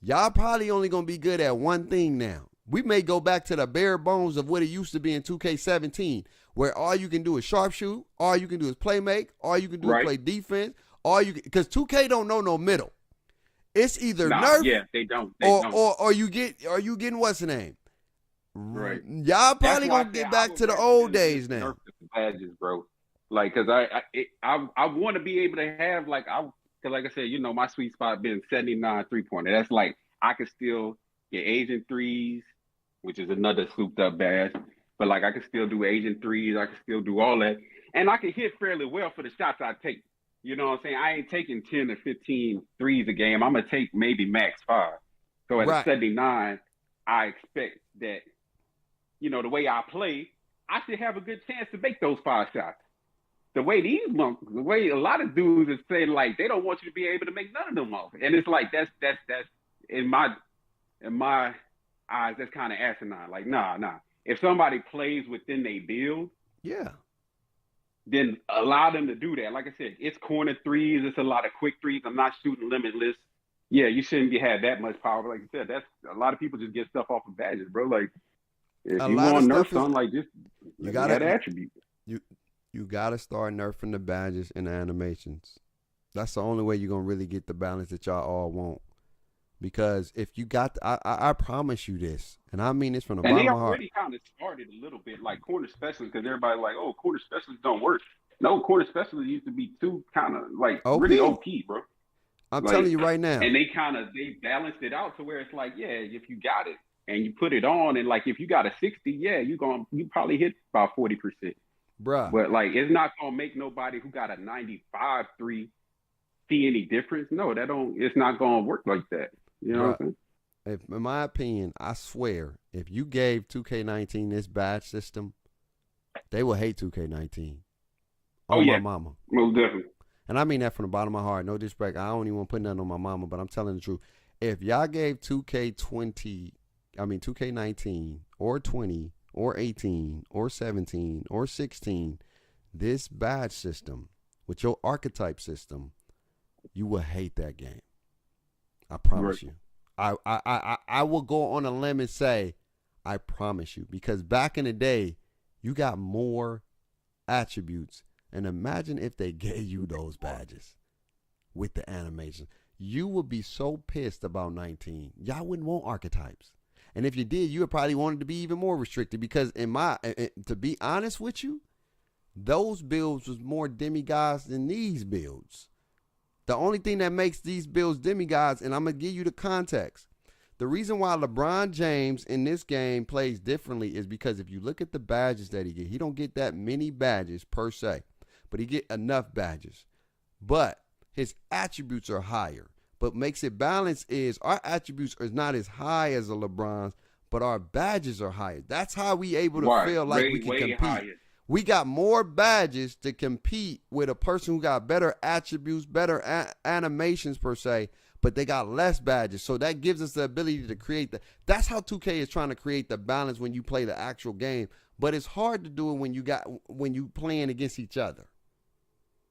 Y'all probably only going to be good at one thing now. We may go back to the bare bones of what it used to be in 2K17, where all you can do is sharpshoot, all you can do is play make, all you can do is play defense. Because 2K don't know no middle. It's either nerf, yeah, they don't. Or you getting what's the name? Right. Y'all probably gonna get back to the old days now. Nerf the badges, bro. Like, cause I want to be able to have cause like I said, my sweet spot being 79 3-pointer. That's like I can still get Agent threes, which is another souped up badge. But like I can still do Agent threes. I can still do all that, and I can hit fairly well for the shots I take. You know what I'm saying? I ain't taking 10 or 15 threes a game. I'm going to take maybe max 5. So at a 79, I expect that, the way I play, I should have a good chance to make those 5 shots. The way a lot of dudes are saying, like, they don't want you to be able to make none of them off. And it's like, that's in my eyes, that's kind of asinine. Like, nah. If somebody plays within their build, then allow them to do that. Like I said, it's corner threes. It's a lot of quick threes. I'm not shooting limitless. Yeah, you shouldn't have that much power. But like I said, that's a lot of people just get stuff off of badges, bro. Like, if you want to nerf something, like just you got that attribute. You got to start nerfing the badges and the animations. That's the only way you're going to really get the balance that y'all all want. Because if you got, I promise you this, and I mean this from the bottom of my heart. And they already kind of started a little bit like corner specialists, because everybody like, oh, corner specialists don't work. No, corner specialists used to be too kind of like really OP, bro. I'm telling you right now. And they balanced it out to where it's like, yeah, if you got it and you put it on, and like if you got a 60, yeah, you probably hit about 40%. Bruh. But like it's not gonna make nobody who got a 95-3 see any difference. No, it's not gonna work like that. You know what I'm saying? In my opinion, I swear, if you gave 2K19 this badge system, they will hate 2K19. My mama. Most definitely. And I mean that from the bottom of my heart. No disrespect. I don't even want to put nothing on my mama, but I'm telling the truth. If y'all gave 2K19 or 20 or 18 or 17 or 16 this badge system with your archetype system, you will hate that game. I promise you. I will go on a limb and say, I promise you. Because back in the day, you got more attributes. And imagine if they gave you those badges with the animation. You would be so pissed about 19. Y'all wouldn't want archetypes. And if you did, you would probably want it to be even more restricted. Because to be honest with you, those builds was more demigods than these builds. The only thing that makes these builds demigods, and I'm going to give you the context. The reason why LeBron James in this game plays differently is because if you look at the badges that he don't get that many badges per se, but he get enough badges. But his attributes are higher. But makes it balanced is our attributes are not as high as a LeBron's, but our badges are higher. That's how we able to feel like we can compete. Higher. We got more badges to compete with a person who got better attributes, better animations per se, but they got less badges. So that gives us the ability to create that's how 2K is trying to create the balance when you play the actual game. But it's hard to do it when you playing against each other.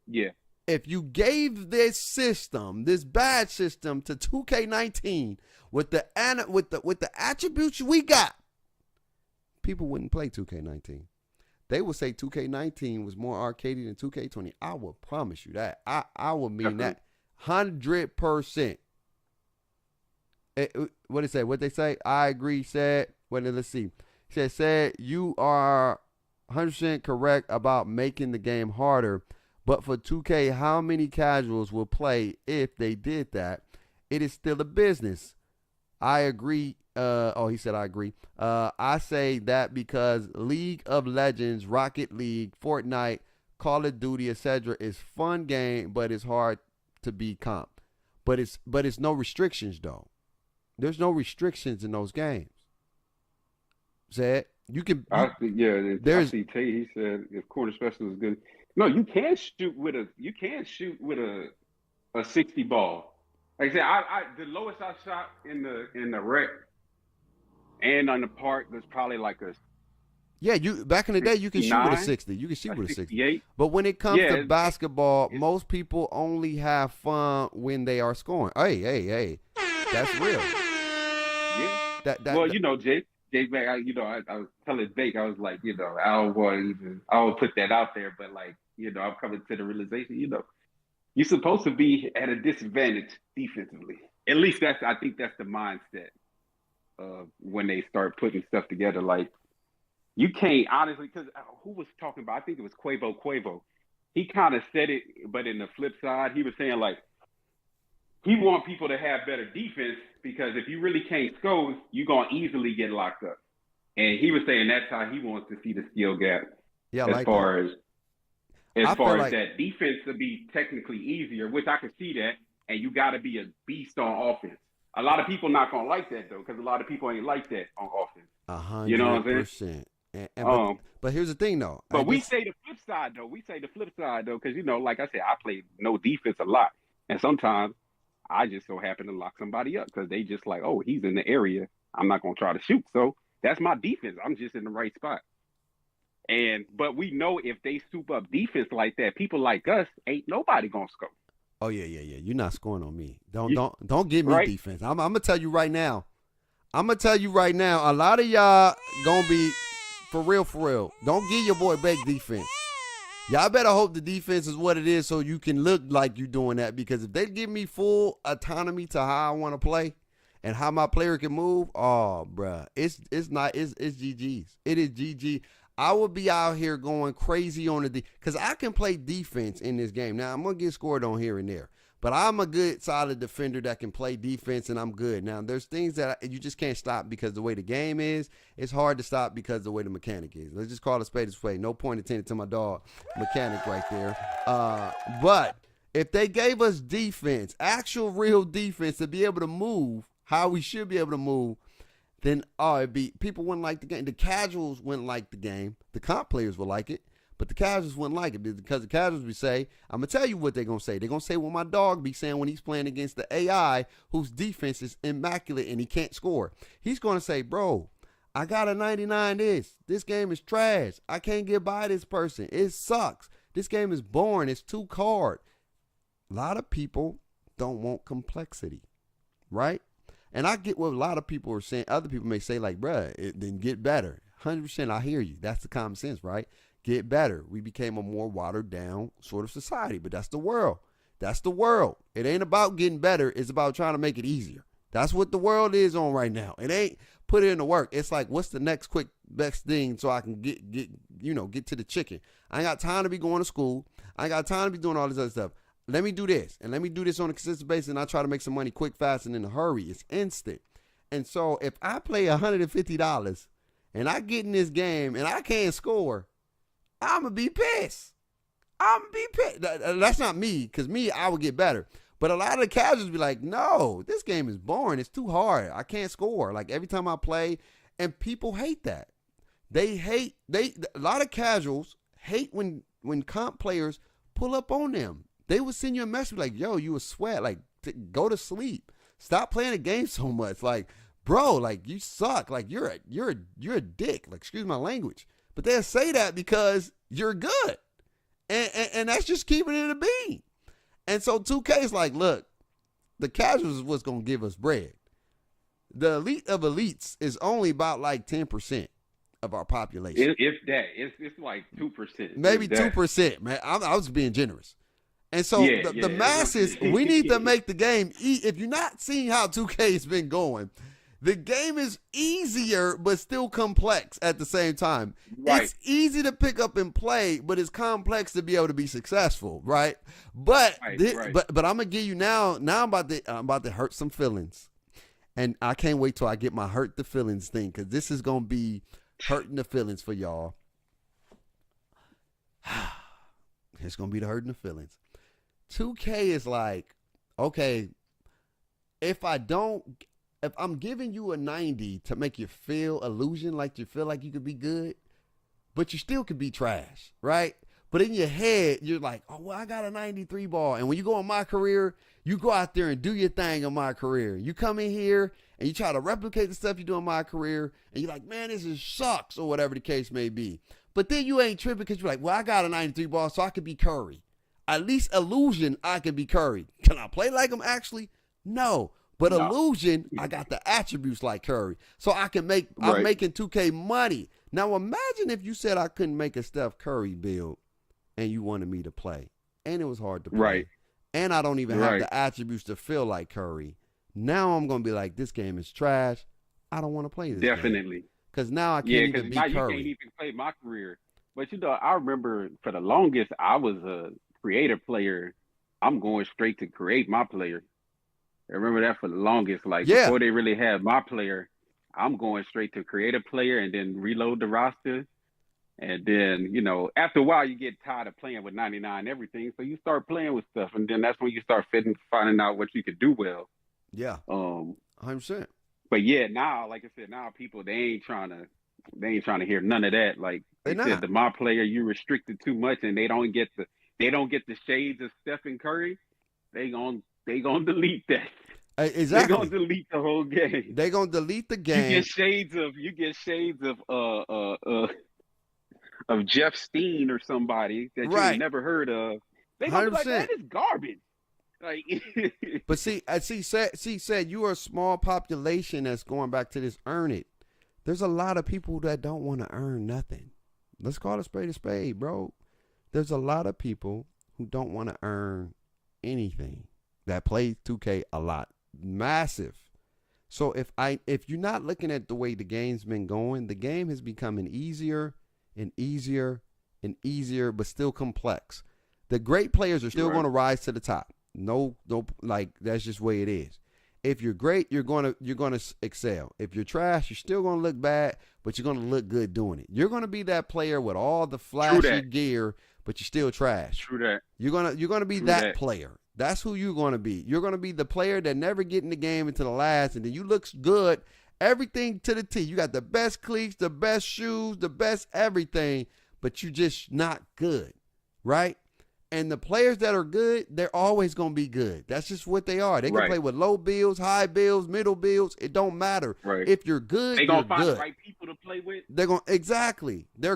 Yeah. If you gave this system, this badge system to 2K19 with the attributes we got, people wouldn't play 2K19. They would say 2K19 was more arcadey than 2K20. I will promise you that. I will mean that 100%. What it say? What they say? I agree. Said. Let's see. Said you are 100% correct about making the game harder. But for 2K, how many casuals will play if they did that? It is still a business. I agree. He said I agree. I say that because League of Legends, Rocket League, Fortnite, Call of Duty, etc. is fun game, but it's hard to be comp. But it's no restrictions though. There's no restrictions in those games. Said you can. I see Tate. He said if corner special is good. No, you can shoot with a 60 ball. Like I said, I the lowest I shot in the rec and on the park was probably like a. Yeah, you back in the day you can shoot with a 60. You can shoot with a 60. But when it comes to basketball, most people only have fun when they are scoring. Hey, that's real. Yeah. Jake. I was telling Jake, I was like, I would put that out there, but like, I'm coming to the realization, you're supposed to be at a disadvantage defensively. At least I think that's the mindset when they start putting stuff together. Like, you can't honestly, because who was talking about? I think it was Quavo. He kind of said it, but in the flip side, he was saying like, he want people to have better defense because if you really can't score, you're going to easily get locked up. And he was saying that's how he wants to see the skill gap. Yeah, as far as that defense to be technically easier, which I can see that, and you got to be a beast on offense. A lot of people not going to like that, though, because a lot of people ain't like that on offense. 100%. You know what I'm saying? But here's the thing, though. But we say the flip side, though, because, like I said, I play no defense a lot. And sometimes I just so happen to lock somebody up because they just like, oh, he's in the area. I'm not going to try to shoot. So that's my defense. I'm just in the right spot. But we know if they soup up defense like that, people like us ain't nobody going to score. Oh, yeah. You're not scoring on me. Don't give me defense. I'm going to tell you right now. A lot of y'all going to be for real. Don't give your boy Bake defense. Y'all better hope the defense is what it is so you can look like you're doing that. Because if they give me full autonomy to how I want to play and how my player can move, oh, bruh, it's GG's. It is GG. I would be out here going crazy on because I can play defense in this game. Now, I'm going to get scored on here and there. But I'm a good, solid defender that can play defense, and I'm good. Now, there's things that you just can't stop because the way the game is. It's hard to stop because the way the mechanic is. Let's just call a spade a spade. No point intended to my dog mechanic right there. But if they gave us defense, actual real defense to be able to move how we should be able to move, then people wouldn't like the game. The casuals wouldn't like the game. The comp players would like it. But the casuals wouldn't like it because the casuals would say, I'm going to tell you what they're going to say. They're going to say what my dog be saying when he's playing against the AI whose defense is immaculate and he can't score. He's going to say, bro, I got a 99 this game is trash. I can't get by this person. It sucks. This game is boring. It's too hard. A lot of people don't want complexity, right? And I get what a lot of people are saying. Other people may say like, bruh, then get better. 100% I hear you. That's the common sense, right? Get better. We became a more watered down sort of society, but that's the world. It ain't about getting better. It's about trying to make it easier. That's what the world is on right now. It ain't put it into work. It's like, what's the next quick best thing so I can get to the chicken. I ain't got time to be going to school. I ain't got time to be doing all this other stuff. Let me do this, and let me do this on a consistent basis, and I try to make some money quick, fast, and in a hurry. It's instant. And so if I play $150 and I get in this game and I can't score, I'm going to be pissed. That's not me, because I would get better. But a lot of the casuals be like, no, this game is boring. It's too hard. I can't score. Like every time I play, and people hate that. A lot of casuals hate when comp players pull up on them. They would send you a message like, yo, you a sweat. Like, go to sleep. Stop playing the game so much. Like, bro, like you suck. Like you're a dick. Like, excuse my language. But they'll say that because you're good. And that's just keeping it a bean. And so 2K is like, look, the casuals is what's gonna give us bread. The elite of elites is only about like 10% of our population. If that, it's like 2%. Maybe 2%, man. I was being generous. And so the masses, we need to make the game. If you're not seeing how 2K has been going, the game is easier but still complex at the same time. Right. It's easy to pick up and play, but it's complex to be able to be successful, right? But but I'm gonna give you now. Now I'm about to hurt some feelings, and I can't wait till I get my hurt the feelings thing, because this is gonna be hurting the feelings for y'all. It's gonna be the hurting the feelings. 2K is like, okay, if I'm giving you a 90 to make you feel illusion, like you feel like you could be good, but you still could be trash, right? But in your head, you're like, oh, well, I got a 93 ball. And when you go on my career, you go out there and do your thing on my career. You come in here and you try to replicate the stuff you do in my career, and you're like, man, this is sucks, or whatever the case may be. But then you ain't tripping because you're like, well, I got a 93 ball, so I could be Curry. At least illusion, I could be Curry. Can I play like him actually? No. But illusion, I got the attributes like Curry. So I can make, I'm making 2K money. Now imagine if you said I couldn't make a Steph Curry build and you wanted me to play. And it was hard to play. Right. And I don't even have the attributes to feel like Curry. Now I'm going to be like, this game is trash. I don't want to play this game. Because now I can't even be Curry. Yeah, because now you can't even play my career. But, you know, I remember for the longest, I was a creative player. I'm going straight to create my player. I remember that for the longest. Like, before they really had my player, I'm going straight to create a player and then reload the roster. And then, you know, after a while, you get tired of playing with 99 everything. So you start playing with stuff. And then that's when you start finding out what you could do well. Yeah. 100%. But yeah, now, like I said, now people, they ain't trying to hear none of that. Like they said, the my player, you restricted too much, and they don't get the shades of Stephen Curry. They gonna delete that. Exactly. They're gonna delete the whole game. They're gonna delete the game. You get shades of Jeff Steen or somebody that you've never heard of. They gonna be like, that is garbage. Like, but said you are a small population that's going back to this earn it. There's a lot of people that don't want to earn nothing. Let's call a spade, bro. There's a lot of people who don't want to earn anything that play 2K a lot. Massive. So if you're not looking at the way the game's been going, the game is becoming easier and easier and easier, but still complex. The great players are still going to rise to the top. No, like that's just the way it is. If you're great, you're gonna excel. If you're trash, you're still gonna look bad, but you're gonna look good doing it. You're gonna be that player with all the flashy gear, but you're still trash. True that. You're gonna be that player. That's who you're gonna be. You're gonna be the player that never get in the game until the last, and then you look good, everything to the T. You got the best cleats, the best shoes, the best everything, but you just not good, right? And the players that are good, they're always going to be good. That's just what they are. They can play with low builds, high builds, middle builds. It don't matter. If you're good, they're going to find the right people to play with. They're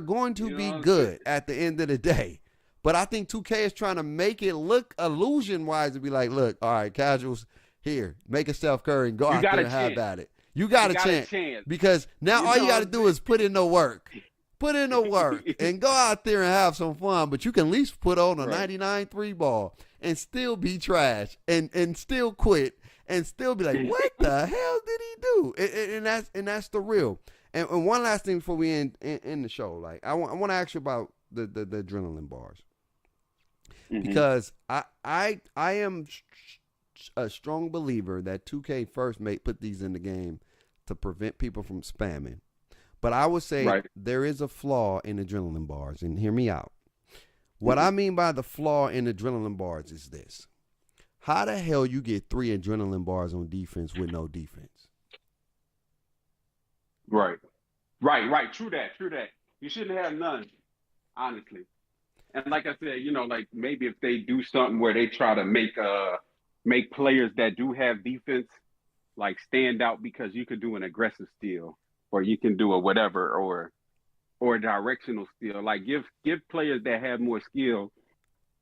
going to be good at the end of the day. But I think 2K is trying to make it look illusion-wise to be like, look, all right, casuals, here, make a Steph Curry and go out there and have at it. You got a chance. Because now all you got to do is put in the work. Put in the work and go out there and have some fun, but you can at least put on a 99 3 ball and still be trash and still quit and still be like, what the hell did he do? And that's the real. And one last thing before we end the show, like I want to ask you about the adrenaline bars, because I am a strong believer that 2K first put these in the game to prevent people from spamming. But I would say there is a flaw in adrenaline bars, and hear me out. What I mean by the flaw in adrenaline bars is this. How the hell you get 3 adrenaline bars on defense with no defense? Right. True that. You shouldn't have none, honestly. And like I said, you know, like maybe if they do something where they try to make make players that do have defense like stand out because you could do an aggressive steal or you can do a whatever or a directional steal. Like give players that have more skill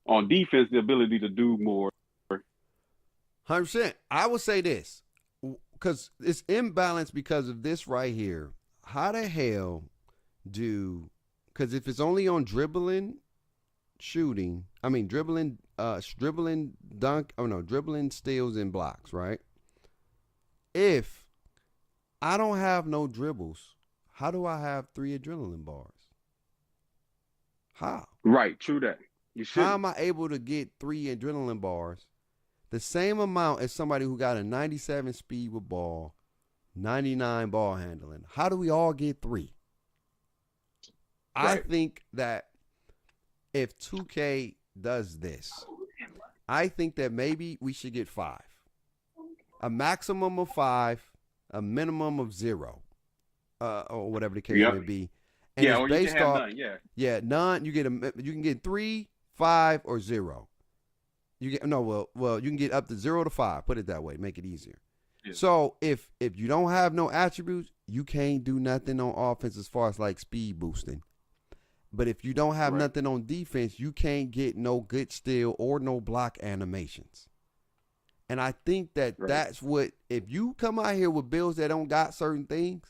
on defense the ability to do more. 100%. I would say this because it's imbalanced because of this right here. How the hell because if it's only on dribbling, shooting, dribbling, dribbling steals and blocks, right? If I don't have no dribbles, how do I have 3 adrenaline bars? How? Right, true that. You should. How am I able to get 3 adrenaline bars? The same amount as somebody who got a 97 speed with ball, 99 ball handling. How do we all get 3? Right. I think that if 2K does this, I think that maybe we should get 5. A maximum of 5, a minimum of 0, or whatever the case may be. And or you can have none. Yeah, none. You can get 3, 5, or 0. You can get up to 0 to 5. Put it that way. Make it easier. Yeah. So if you don't have no attributes, you can't do nothing on offense as far as like speed boosting. But if you don't have nothing on defense, you can't get no good steal or no block animations. And I think that that's what, if you come out here with builds that don't got certain things,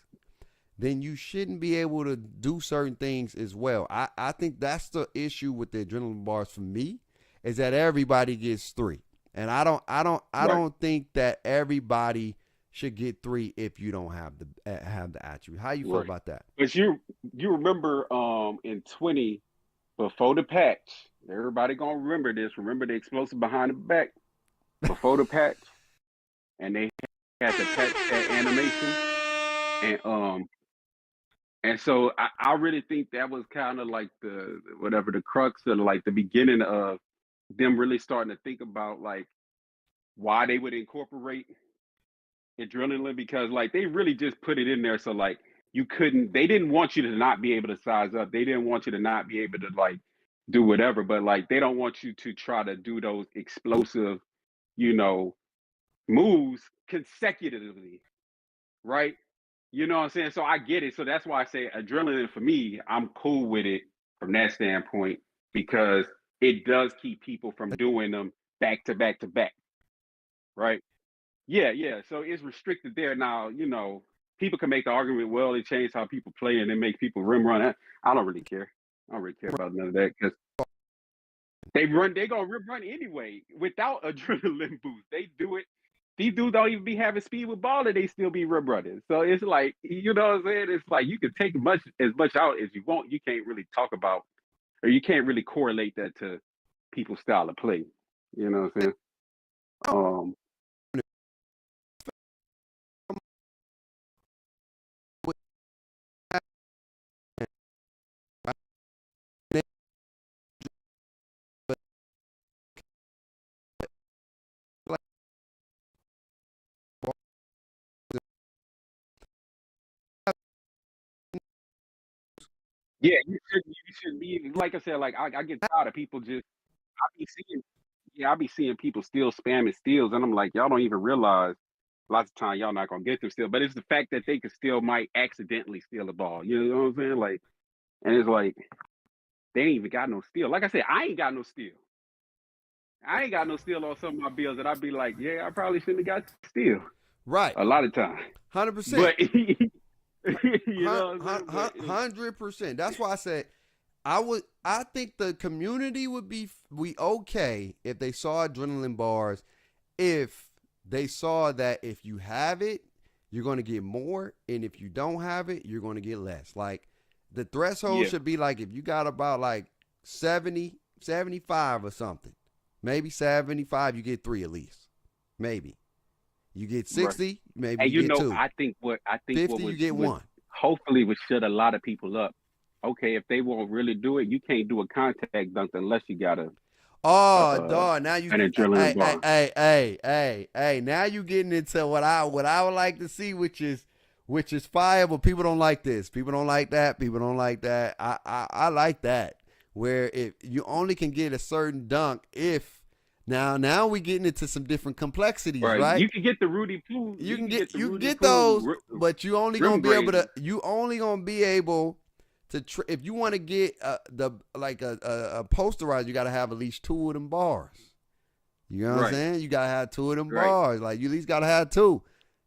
then you shouldn't be able to do certain things as well. I think that's the issue with the adrenaline bars for me, is that everybody gets 3. And I don't think that everybody should get 3 if you don't have the attribute. How you feel about that? But you remember in 20 before the patch, everybody gonna remember this. Remember the explosive behind the back before the patch, and they had to patch that animation, and so I really think that was kind of like the crux of like the beginning of them really starting to think about like why they would incorporate adrenaline, because like they really just put it in there so like they didn't want you to not be able to size up, they didn't want you to not be able to like do whatever, but like they don't want you to try to do those explosive moves consecutively, right? You know what I'm saying? So I get it. So that's why I say adrenaline for me, I'm cool with it from that standpoint, because it does keep people from doing them back to back to back, right? Yeah. So it's restricted there. Now, people can make the argument, well, it changed how people play and it make people rim run. I don't really care. I don't really care about none of that, because they're going to rim run anyway without adrenaline boost. They do it. These dudes don't even be having speed with ball and they still be rim running. So it's like, you know what I'm saying? It's like you can take as much out as you want. You can't really talk about, or you can't really correlate that to people's style of play. You know what I'm saying? Yeah, you should be, like I said, like I get tired of people I be seeing people still spamming steals, and I'm like, y'all don't even realize lots of time y'all not gonna get them still. But it's the fact that they might accidentally steal the ball. You know what I'm saying? Like, and it's like they ain't even got no steal. Like I said, I ain't got no steal. I ain't got no steal on some of my bills that I'd be like, yeah, I probably shouldn't have got steal. Right. A lot of times. 100%. But 100%. That's why I said I think the community would be okay if they saw adrenaline bars, if they saw that if you have it, you're going to get more, and if you don't have it, you're going to get less. Like the threshold should be like if you got about like 70, 75 or something, maybe 75, you get 3 at least, maybe. You get 60, maybe and you get 2. I think 50, you get 1. Hopefully would shut a lot of people up. Okay, if they won't really do it, you can't do a contact dunk unless you got dog. Now you an adrenaline bar. Hey, now you getting into what I would like to see, which is fire, but people don't like this. People don't like that. People don't like that. I like that. Where if you only can get a certain dunk if Now we getting into some different complexities, right? You can get the Rudy Poo. You can get those, but you only gonna be able to. You only gonna be able to. If you want to get a posterizer, you got to have at least 2 of them bars. You know what I'm saying? You gotta have 2 of them bars. Like you at least gotta have 2.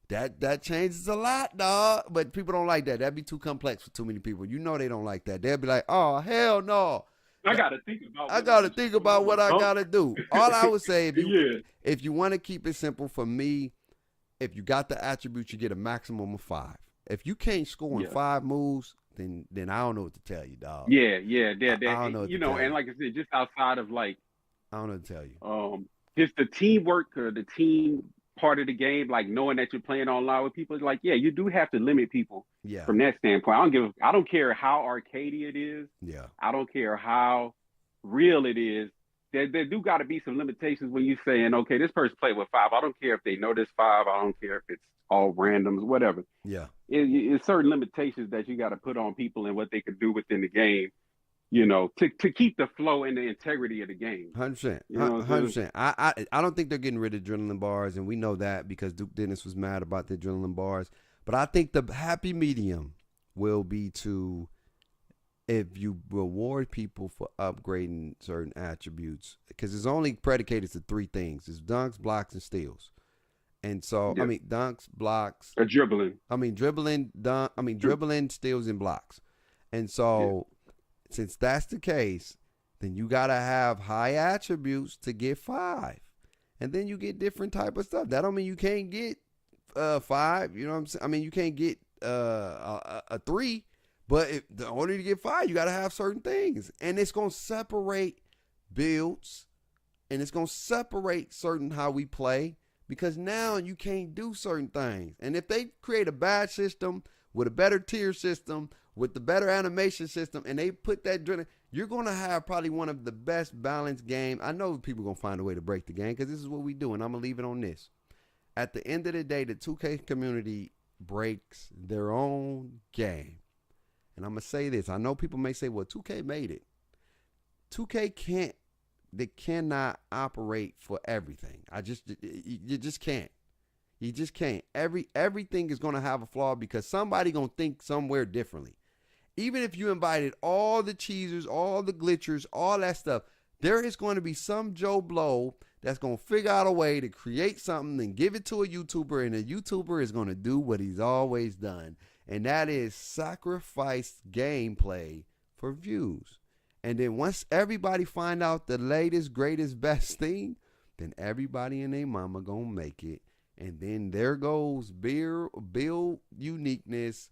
That changes a lot, dog. But people don't like that. That'd be too complex for too many people. You know they don't like that. They'll be like, oh hell no. I gotta think about what I gotta do. All I would say, if you want to keep it simple, for me, if you got the attributes, you get a maximum of 5. If you can't score in 5 moves, then I don't know what to tell you, dog. Yeah. I don't know what to tell you. And like I said, just outside of like, I don't know what to tell you. Just the teamwork or the team part of the game, like knowing that you're playing online with people, like, you do have to limit people from that standpoint. I don't care how arcadey it is. Yeah. I don't care how real it is. There do got to be some limitations when you're saying, okay, this person played with 5. I don't care if they know this 5. I don't care if it's all randoms, whatever. Yeah. It's certain limitations that you got to put on people and what they can do within the game, to keep the flow and the integrity of the game. 100%. 100%. I don't think they're getting rid of adrenaline bars, and we know that because Duke Dennis was mad about the adrenaline bars. But I think the happy medium will be if you reward people for upgrading certain attributes, because it's only predicated to 3 things. It's dunks, blocks, and steals. And so, dunks, blocks. Or dribbling. Dribbling, steals, and blocks. And so... Since that's the case, then you got to have high attributes to get 5. And then you get different type of stuff. That don't mean you can't get 5. You know what I'm saying? I mean, you can't get a 3. But in order to get 5, you got to have certain things. And it's going to separate builds. And it's going to separate certain how we play. Because now you can't do certain things. And if they create a bad system with a better tier system, with the better animation system, and they put that drilling, you're going to have probably one of the best balanced games. I know people are going to find a way to break the game because this is what we do, and I'm going to leave it on this. At the end of the day, the 2K community breaks their own game. And I'm going to say this. I know people may say, well, 2K made it. 2K cannot operate for everything. You just can't. You just can't. Everything is going to have a flaw because somebody going to think somewhere differently. Even if you invited all the cheesers, all the glitchers, all that stuff, there is going to be some Joe Blow that's going to figure out a way to create something and give it to a YouTuber, and a YouTuber is going to do what he's always done, and that is sacrifice gameplay for views. And then once everybody find out the latest, greatest, best thing, then everybody and their mama going to make it. And then there goes build uniqueness,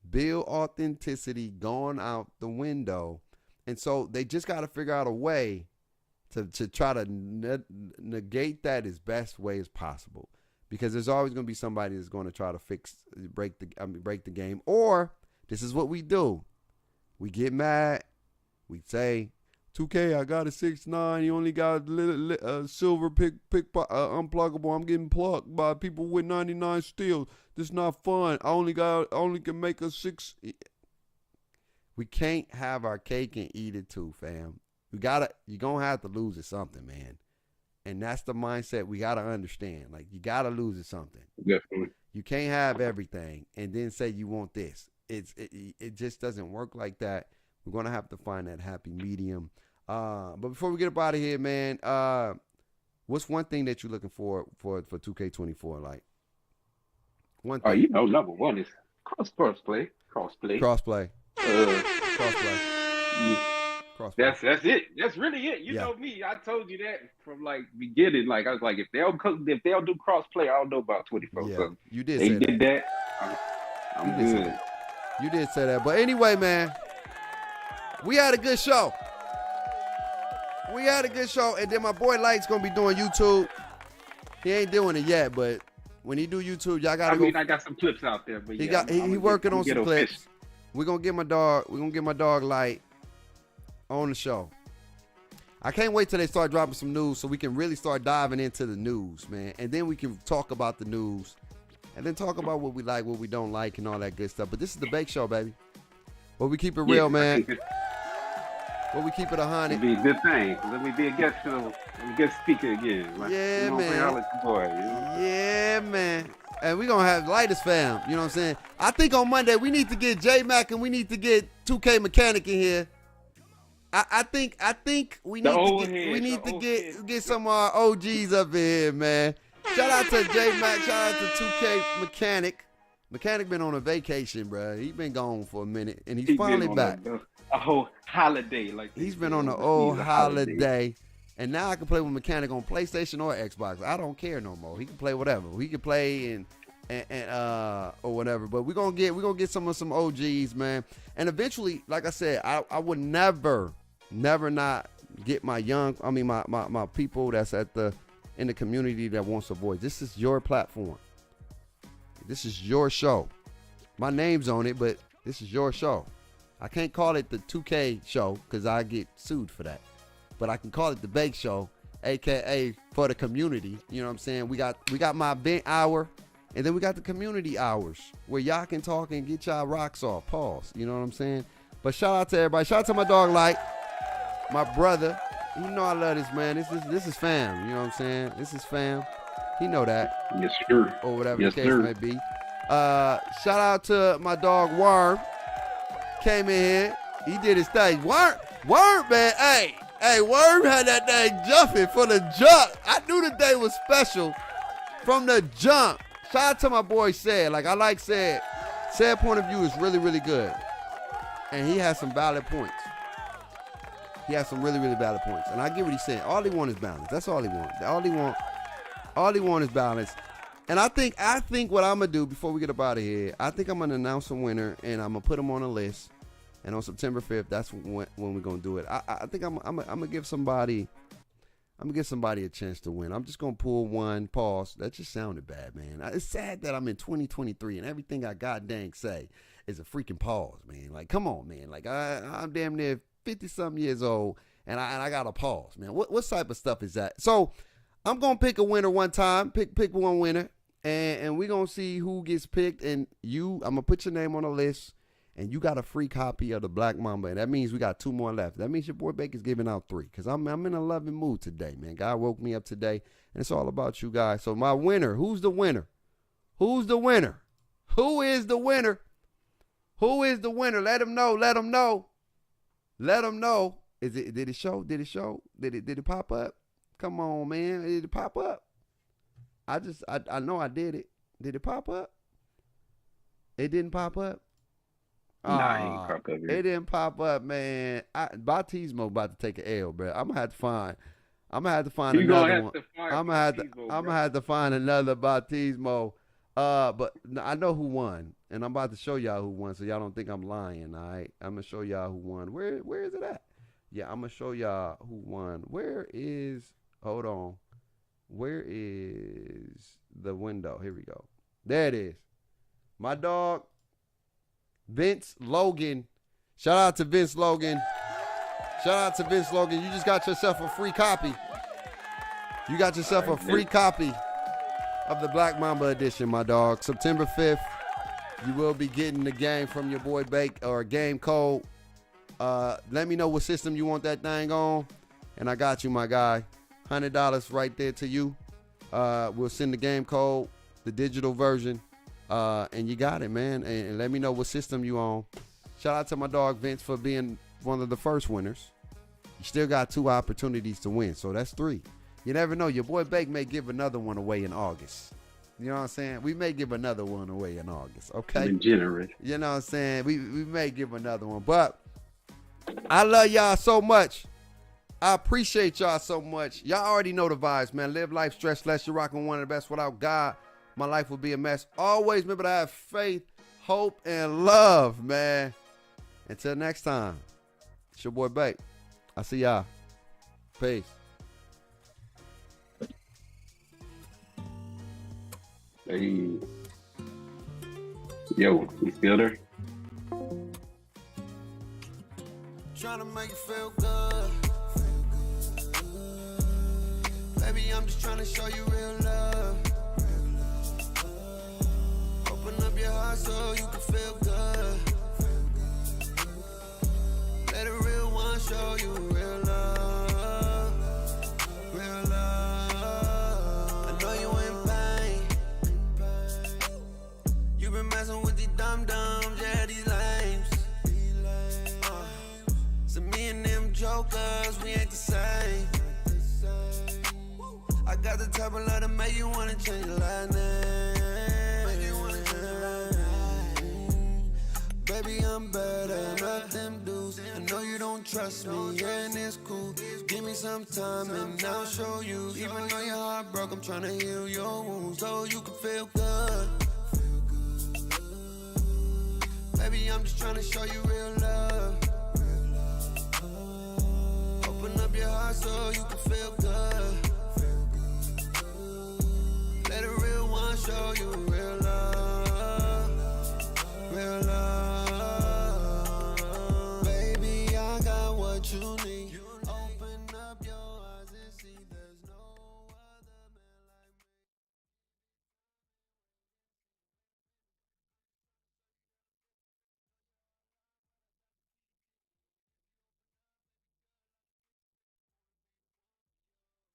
build authenticity going out the window. And so they just got to figure out a way to try to negate that as best way as possible. Because there's always going to be somebody that's going to try to break the game. Or this is what we do. We get mad. We say, 2K, I got a 6'9". You only got a silver unpluggable. I'm getting plucked by people with 99 steals. This is not fun. I only can make a 6. We can't have our cake and eat it too, fam. You're gonna have to lose at something, man. And that's the mindset we gotta understand. Like, you gotta lose at something. Definitely. You can't have everything and then say you want this. It just doesn't work like that. We're gonna have to find that happy medium. But before we get up out of here, man, what's one thing that you're looking for 2K24? Like, one thing. Number one is crossplay. Crossplay. That's it. That's really it. You know me. I told you that from like beginning. Like, I was like, if they'll do crossplay, I don't know about 24. Yeah, so you did. They say did that. I'm good. You did say that. But anyway, man, we had a good show. And then my boy Light's gonna be doing YouTube. He ain't doing it yet, but when he do YouTube, y'all gotta I got some clips out there, but he working on some clips. We're gonna get my dog Light on the show. I can't wait till they start dropping some news so we can really start diving into the news, man. And then we can talk about the news and then talk about what we like, what we don't like, and all that good stuff. But this is the Bake Show, baby. Where we keep it real, man. But we keep it 100. It'd be a good thing. Let me be a guest speaker again. Like, yeah, you know man. I'll let you boy, you know? Yeah, man. And we're going to have lightest fam. You know what I'm saying? I think on Monday we need to get J-Mac and we need to get 2K Mechanic in here. I think we need to get some of our OGs up in here, man. Shout out to J-Mac. Shout out to 2K Mechanic. Mechanic been on a vacation, bro. He been gone for a minute, and he's finally back. A whole holiday, like he's been on an old holiday, and now I can play with Mechanic on PlayStation or Xbox. I don't care no more. He can play whatever. He can play and or whatever. But we're gonna get some OGs, man. And eventually, like I said, I would never not get my people that's in the community that wants a voice. This is your platform. This is your show. My name's on it, but this is your show. I can't call it the 2K show because I get sued for that. But I can call it the Bake Show, aka for the community. You know what I'm saying? We got my event hour, and then we got the community hours where y'all can talk and get y'all rocks off. Pause. You know what I'm saying? But shout out to everybody. Shout out to my dog Light, my brother. You know I love this man. This is fam. You know what I'm saying? This is fam. He know that. Yes, sir. Or whatever the case may be. Shout out to my dog Worm. Came in here. He did his thing. Worm, man. Hey, Worm had that thing jumping for the jump. I knew the day was special from the jump. Shout out to my boy Said. Like I like Said. Said point of view is really, really good. And he has some valid points. He has some really, really valid points. And I get what he's saying. All he wants is balance. That's all he wants. All he wants is balance. And I think what I'm going to do before we get up out of here, I think I'm going to announce a winner, and I'm going to put them on a list. And on September 5th, that's when we're going to do it. I think I'm going to give somebody a chance to win. I'm just going to pull one. Pause. That just sounded bad, man. It's sad that I'm in 2023, and everything I goddamn say is a freaking pause, man. Like, come on, man. Like, I'm damn near 50-something years old, and I got to pause, man. What type of stuff is that? So I'm going to pick a winner one time. Pick one winner. And we're going to see who gets picked. And I'm going to put your name on the list. And you got a free copy of the Black Mamba. And that means we got 2 more left. That means your boy Baker's giving out 3. Because I'm in a loving mood today, man. God woke me up today. And it's all about you guys. So my winner. Who's the winner? Who's the winner? Who is the winner? Who is the winner? Let them know. Let them know. Let them know. Did it show? Did it show? Did it pop up? Come on, man. Did it pop up? I know I did it. Did it pop up? It didn't pop up? Nah, it ain't pop up. It didn't pop up, man. Bautismo about to take an L, bro. I'm gonna have to find another one. I'm gonna have to find another Bautismo. But I know who won, and I'm about to show y'all who won, so y'all don't think I'm lying. All right, I'm gonna show y'all who won. Where is it at? Yeah, I'm gonna show y'all who won. Hold on. Where is the window? Here we go. There it is. My dog, Vince Logan. Shout out to Vince Logan. You just got yourself a free copy. You got yourself a free copy of the Black Mamba edition, my dog. September 5th, you will be getting the game from your boy Bake or game code. Let me know what system you want that thing on, and I got you, my guy. $100 right there to you. We'll send the game code, the digital version, and you got it, man. And let me know what system you on. Shout out to my dog Vince for being one of the first winners. You still got 2 opportunities to win, so that's 3. You never know. Your boy Bake may give another one away in August. You know what I'm saying? We may give another one away in August, okay? Been generous. You know what I'm saying? We may give another one, but I love y'all so much. I appreciate y'all so much. Y'all already know the vibes, man. Live life stress less. You're rocking one of the best. Without God, my life would be a mess. Always remember to have faith, hope, and love, man. Until next time, it's your boy Bake. I'll see y'all. Peace. Hey. Yo, you still there? Trying to make you feel good. Baby, I'm just trying to show you real love. Open up your heart so you can feel good. Let a real one show you cause we ain't the same. I got the type of love to make you wanna change your last name. Baby, I'm better, not them dudes. I know you don't trust me, and it's cool. Give me some time and I'll show you. Even though your heart broke, I'm tryna heal your wounds so you can feel good. Baby, I'm just tryna show you real love. Open up your heart so you can feel good.